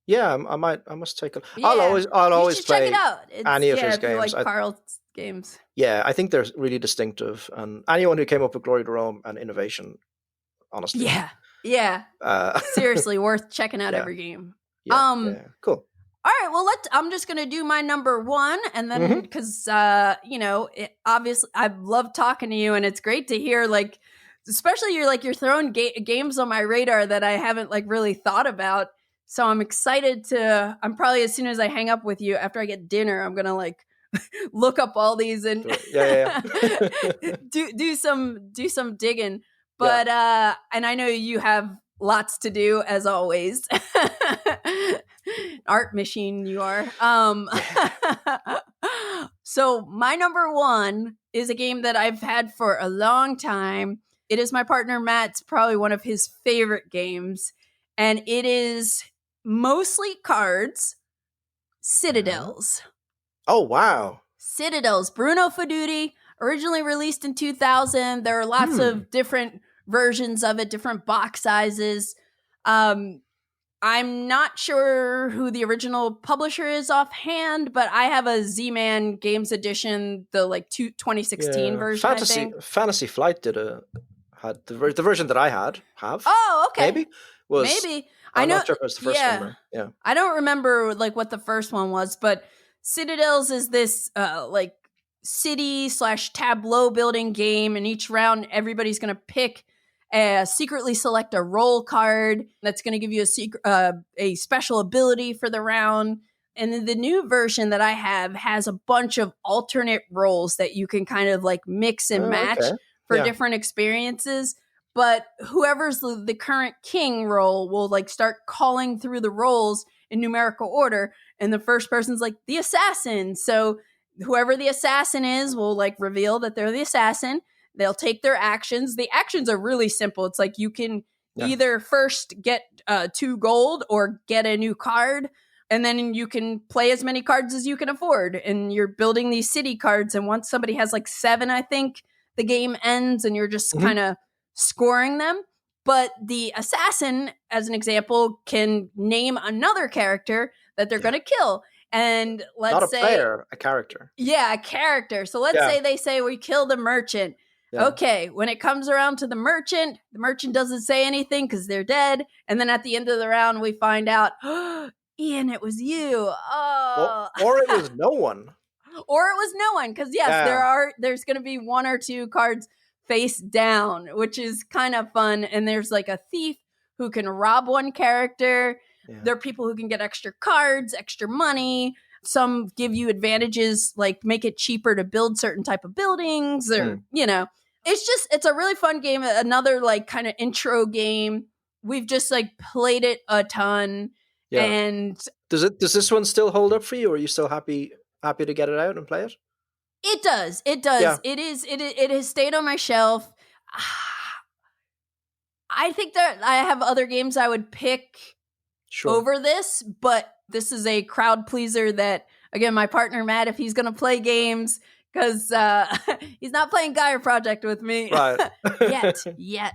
Yeah, I must take a look. Yeah, I'll always play check it out. any of his games. Like Carl's games. Yeah, I think they're really distinctive, and anyone who came up with Glory to Rome and innovation, honestly. Yeah. Seriously, worth checking out every game. Yeah, cool. All right, well, I'm just going to do my number one, and then, because, obviously, I love talking to you, and it's great to hear, like, especially you're throwing games on my radar that I haven't, like, really thought about, so I'm excited I'm probably, as soon as I hang up with you, after I get dinner, I'm going to, like, look up all these and do some digging, but, and I know you have lots to do, as always. Art machine you are. So my number one is a game that I've had for a long time. It is my partner Matt's probably one of his favorite games, and it is mostly cards. Citadels. Oh wow. Citadels. Bruno Fedudi, originally released in 2000. There are lots of different versions of it, different box sizes. I'm not sure who the original publisher is offhand, but I have a Z-Man Games Edition, the 2016 version. Fantasy Flight had the version that I have. Oh, okay. Maybe. I'm not sure if it was the first one. Yeah. I don't remember what the first one was, but Citadels is this city/tableau building game, and each round everybody's going to pick secretly select a role card that's going to give you a special ability for the round. And then the new version that I have has a bunch of alternate roles that you can kind of mix and match for different experiences. But whoever's the current king role will start calling through the roles in numerical order. And the first person's the assassin. So whoever the assassin is will reveal that they're the assassin. They'll take their actions. The actions are really simple. It's you can either first get 2 gold or get a new card, and then you can play as many cards as you can afford. And you're building these city cards, and once somebody has 7, I think, the game ends, and you're just kind of scoring them. But the assassin, as an example, can name another character that they're going to kill. And let's say... Not a player, a character. Yeah, a character. So let's say they say we kill the merchant. Yeah. Okay, when it comes around to the merchant doesn't say anything because they're dead. And then at the end of the round, we find out, oh, Ian, it was you. Oh. Or it was no one. Or it was no one. Because, there's going to be 1 or 2 cards face down, which is kind of fun. And there's a thief who can rob one character. Yeah. There are people who can get extra cards, extra money. Some give you advantages, make it cheaper to build certain type of buildings or, it's a really fun game. Another kind of intro game. We've just played it a ton. Yeah. And does this one still hold up for you? Or are you still happy to get it out and play it? It does. Yeah. It has stayed on my shelf. I think that I have other games I would pick over this, but this is a crowd pleaser that, again, my partner Matt, if he's going to play games, because he's not playing Gaia Project with me yet.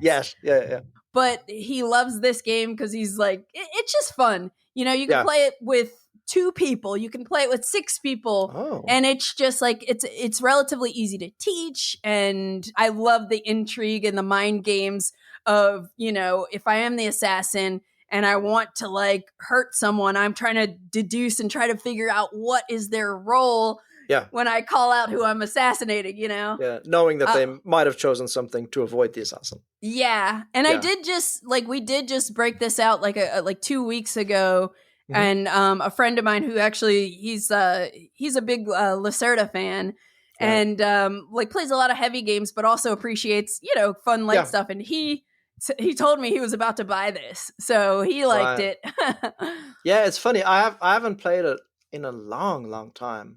Yes, yeah. But he loves this game because he's like, it's just fun. You know, you can play it with 2 people, you can play it with 6 people, and it's just like it's relatively easy to teach. And I love the intrigue and the mind games of, you know, if I am the assassin and I want to like hurt someone, I'm trying to deduce and try to figure out what is their role when I call out who I'm assassinating, you know? Yeah, knowing that they might have chosen something to avoid the assassin. Yeah. And I did just, like, we did just break this out like 2 weeks ago. Mm-hmm. And a friend of mine who actually, he's a big Lacerda fan. And like plays a lot of heavy games, but also appreciates, you know, fun light stuff. And he told me he was about to buy this, so he liked it. Yeah, it's funny. I haven't played it in a long time.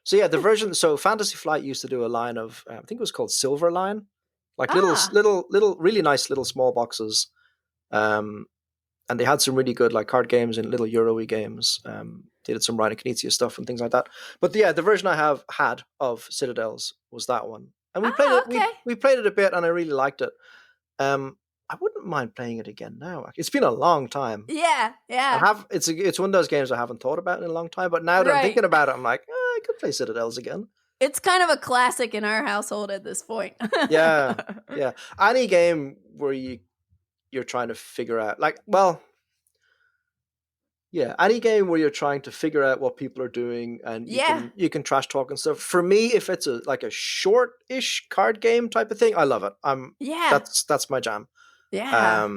So yeah, the version. So Fantasy Flight used to do a line of, I think it was called Silver Line, like little, really nice little small boxes. And they had some really good like card games and little Euro-y games. They did some Rhino Knizia stuff and things like that. But the version I have had of Citadels was that one, and we played it. We played it a bit, and I really liked it. I wouldn't mind playing it again now. It's been a long time. Yeah. It's one of those games I haven't thought about in a long time. But now that I'm thinking about it, I'm like, I could play Citadels again. It's kind of a classic in our household at this point. Yeah. Any game where you're trying to figure out, any game where you're trying to figure out what people are doing, and you can trash talk and stuff. For me, if it's a short-ish card game type of thing, I love it. That's my jam. Yeah.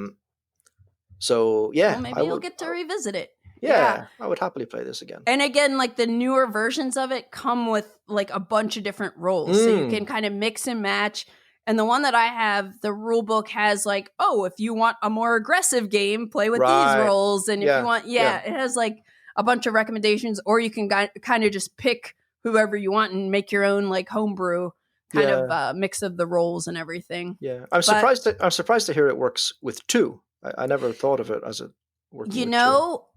So well, maybe you'll get to revisit it. Yeah, I would happily play this again. And again, like the newer versions of it come with like a bunch of different roles, so you can kind of mix and match. And the one that I have, the rule book has like, if you want a more aggressive game, play with these roles. And if you want, it has like a bunch of recommendations, or you can kind of just pick whoever you want and make your own like homebrew kind of mix of the roles and everything. Yeah, I'm surprised to hear it works with 2. I never thought of it as it working. You know,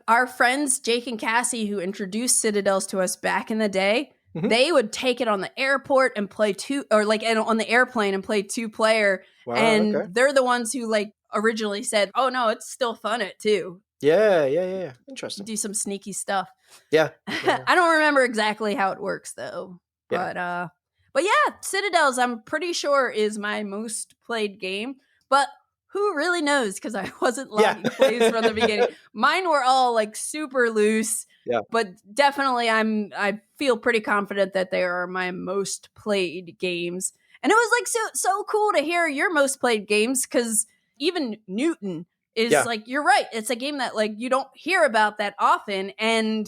our friends Jake and Cassie, who introduced Citadels to us back in the day. Mm-hmm. They would take it on the airport and play 2, or like on the airplane and play 2-player. Wow, and they're the ones who like originally said, "Oh no, it's still fun at 2." Yeah. Interesting. Do some sneaky stuff. Yeah. I don't remember exactly how it works though. Yeah. But yeah, Citadels, I'm pretty sure is my most played game. But who really knows? Because I wasn't logging plays from the beginning. Mine were all like super loose. Yeah. But definitely I feel pretty confident that they are my most played games. And it was like so cool to hear your most played games, because even Newton is like, you're right. It's a game that like you don't hear about that often. And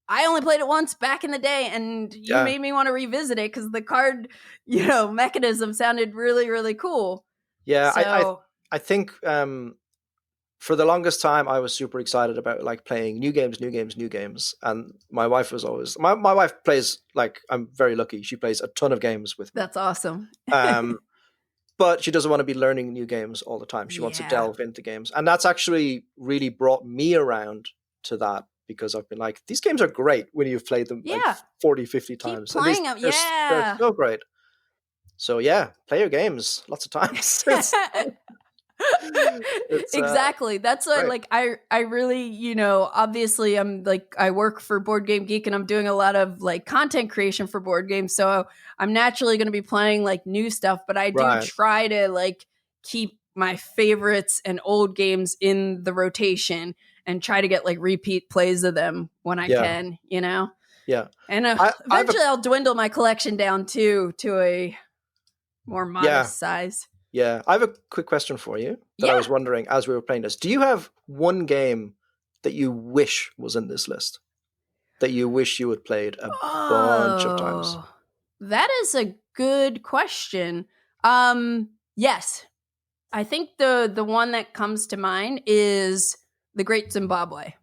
I only played it once back in the day, and you made me want to revisit it because the card, mechanism sounded really, really cool. Yeah, so, I think for the longest time, I was super excited about like playing new games. And my wife was always, my wife plays, like, I'm very lucky. She plays a ton of games with me. That's awesome. But she doesn't want to be learning new games all the time. She wants to delve into games. And that's actually really brought me around to that, because I've been like, these games are great when you've played them like 40, 50 times. Keep playing them. They're so great. So play your games lots of times. Exactly. That's what, like, I really, obviously I'm like, I work for Board Game Geek and I'm doing a lot of like content creation for board games. So I'm naturally going to be playing like new stuff, but I do try to like keep my favorites and old games in the rotation and try to get like repeat plays of them when I can, Yeah. And eventually I'll dwindle my collection down to a more modest size. Yeah, I have a quick question for you that I was wondering as we were playing this. Do you have one game that you wish was in this list, that you wish you had played a bunch of times? That is a good question. Yes. I think the one that comes to mind is The Great Zimbabwe.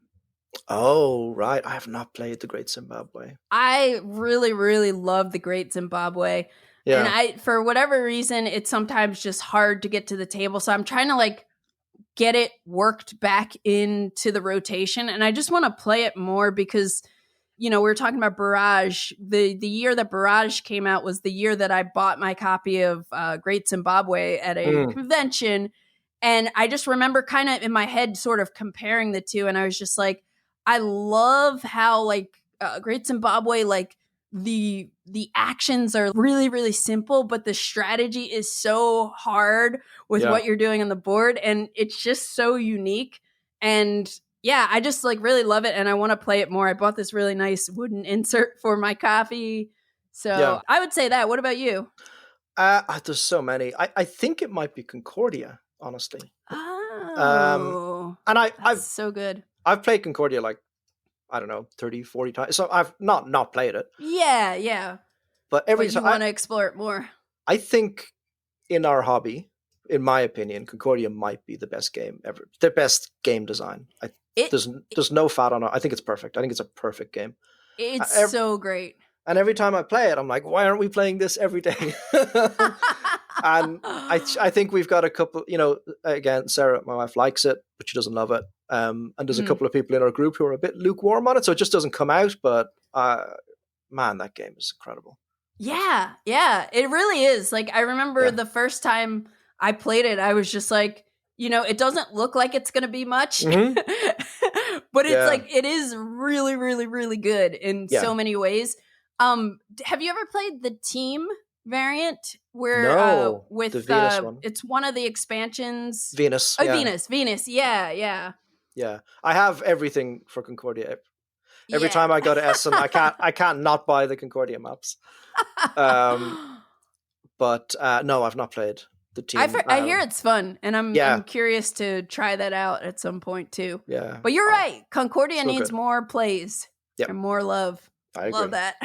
Oh, right. I have not played The Great Zimbabwe. I really, really love The Great Zimbabwe. Yeah. And for whatever reason, it's sometimes just hard to get to the table. So I'm trying to like get it worked back into the rotation. And I just want to play it more because, you know, we were talking about Barrage. The year that Barrage came out was the year that I bought my copy of Great Zimbabwe at a convention. And I just remember kind of in my head sort of comparing the two. And I was just like, I love how like Great Zimbabwe, like the actions are really, really simple, but the strategy is so hard with what you're doing on the board. And it's just so unique. And yeah, I just like really love it. And I want to play it more. I bought this really nice wooden insert for my coffee. So I would say that. What about you? There's so many. I think it might be Concordia, honestly. Oh, and I've so good. I've played Concordia like, I don't know, 30, 40 times. So I've not played it. Yeah. But every time you want to explore it more. I think in our hobby, in my opinion, Concordia might be the best game ever. The best game design. There's no fat on it. I think it's perfect. I think it's a perfect game. It's so great. And every time I play it, I'm like, why aren't we playing this every day? And I think we've got a couple, you know, again, Sarah, my wife, likes it, but she doesn't love it. And there's a couple of people in our group who are a bit lukewarm on it, so it just doesn't come out. But man, that game is incredible. Yeah, it really is. Like, I remember the first time I played it, I was just like, you know, it doesn't look like it's going to be much, but it's like, it is really, really, really good in so many ways. Have you ever played the team variant where with the Venus one? It's one of the expansions. Venus. Oh, Venus. Yeah. I have everything for Concordia. Every time I go to Essen, I can't not buy the Concordia maps. But no, I've not played the team. I hear it's fun, and I'm curious to try that out at some point too. Yeah. But you're right. Concordia needs more plays and more love. I agree. Love that.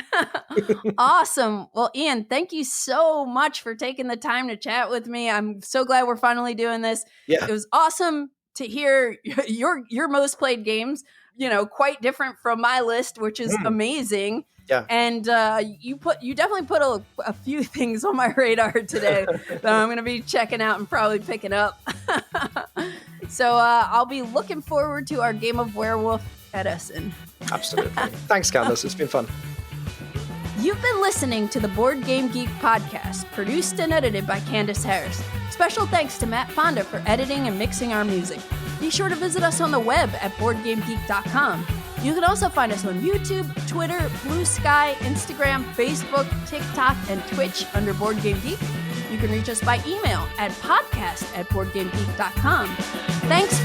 Awesome. Well, Ian, thank you so much for taking the time to chat with me. I'm so glad we're finally doing this. Yeah. It was awesome to hear your most played games, you know, quite different from my list, which is amazing. Yeah. And you definitely put a few things on my radar today that I'm going to be checking out and probably picking up. So I'll be looking forward to our game of Werewolf at Essen. Absolutely. Thanks, Candice. It's been fun. You've been listening to the Board Game Geek podcast, produced and edited by Candice Harris. Special thanks to Matt Fonda for editing and mixing our music. Be sure to visit us on the web at boardgamegeek.com. You can also find us on YouTube, Twitter, Blue Sky, Instagram, Facebook, TikTok, and Twitch under Board Game Geek. You can reach us by email at podcast@boardgamegeek.com. Thanks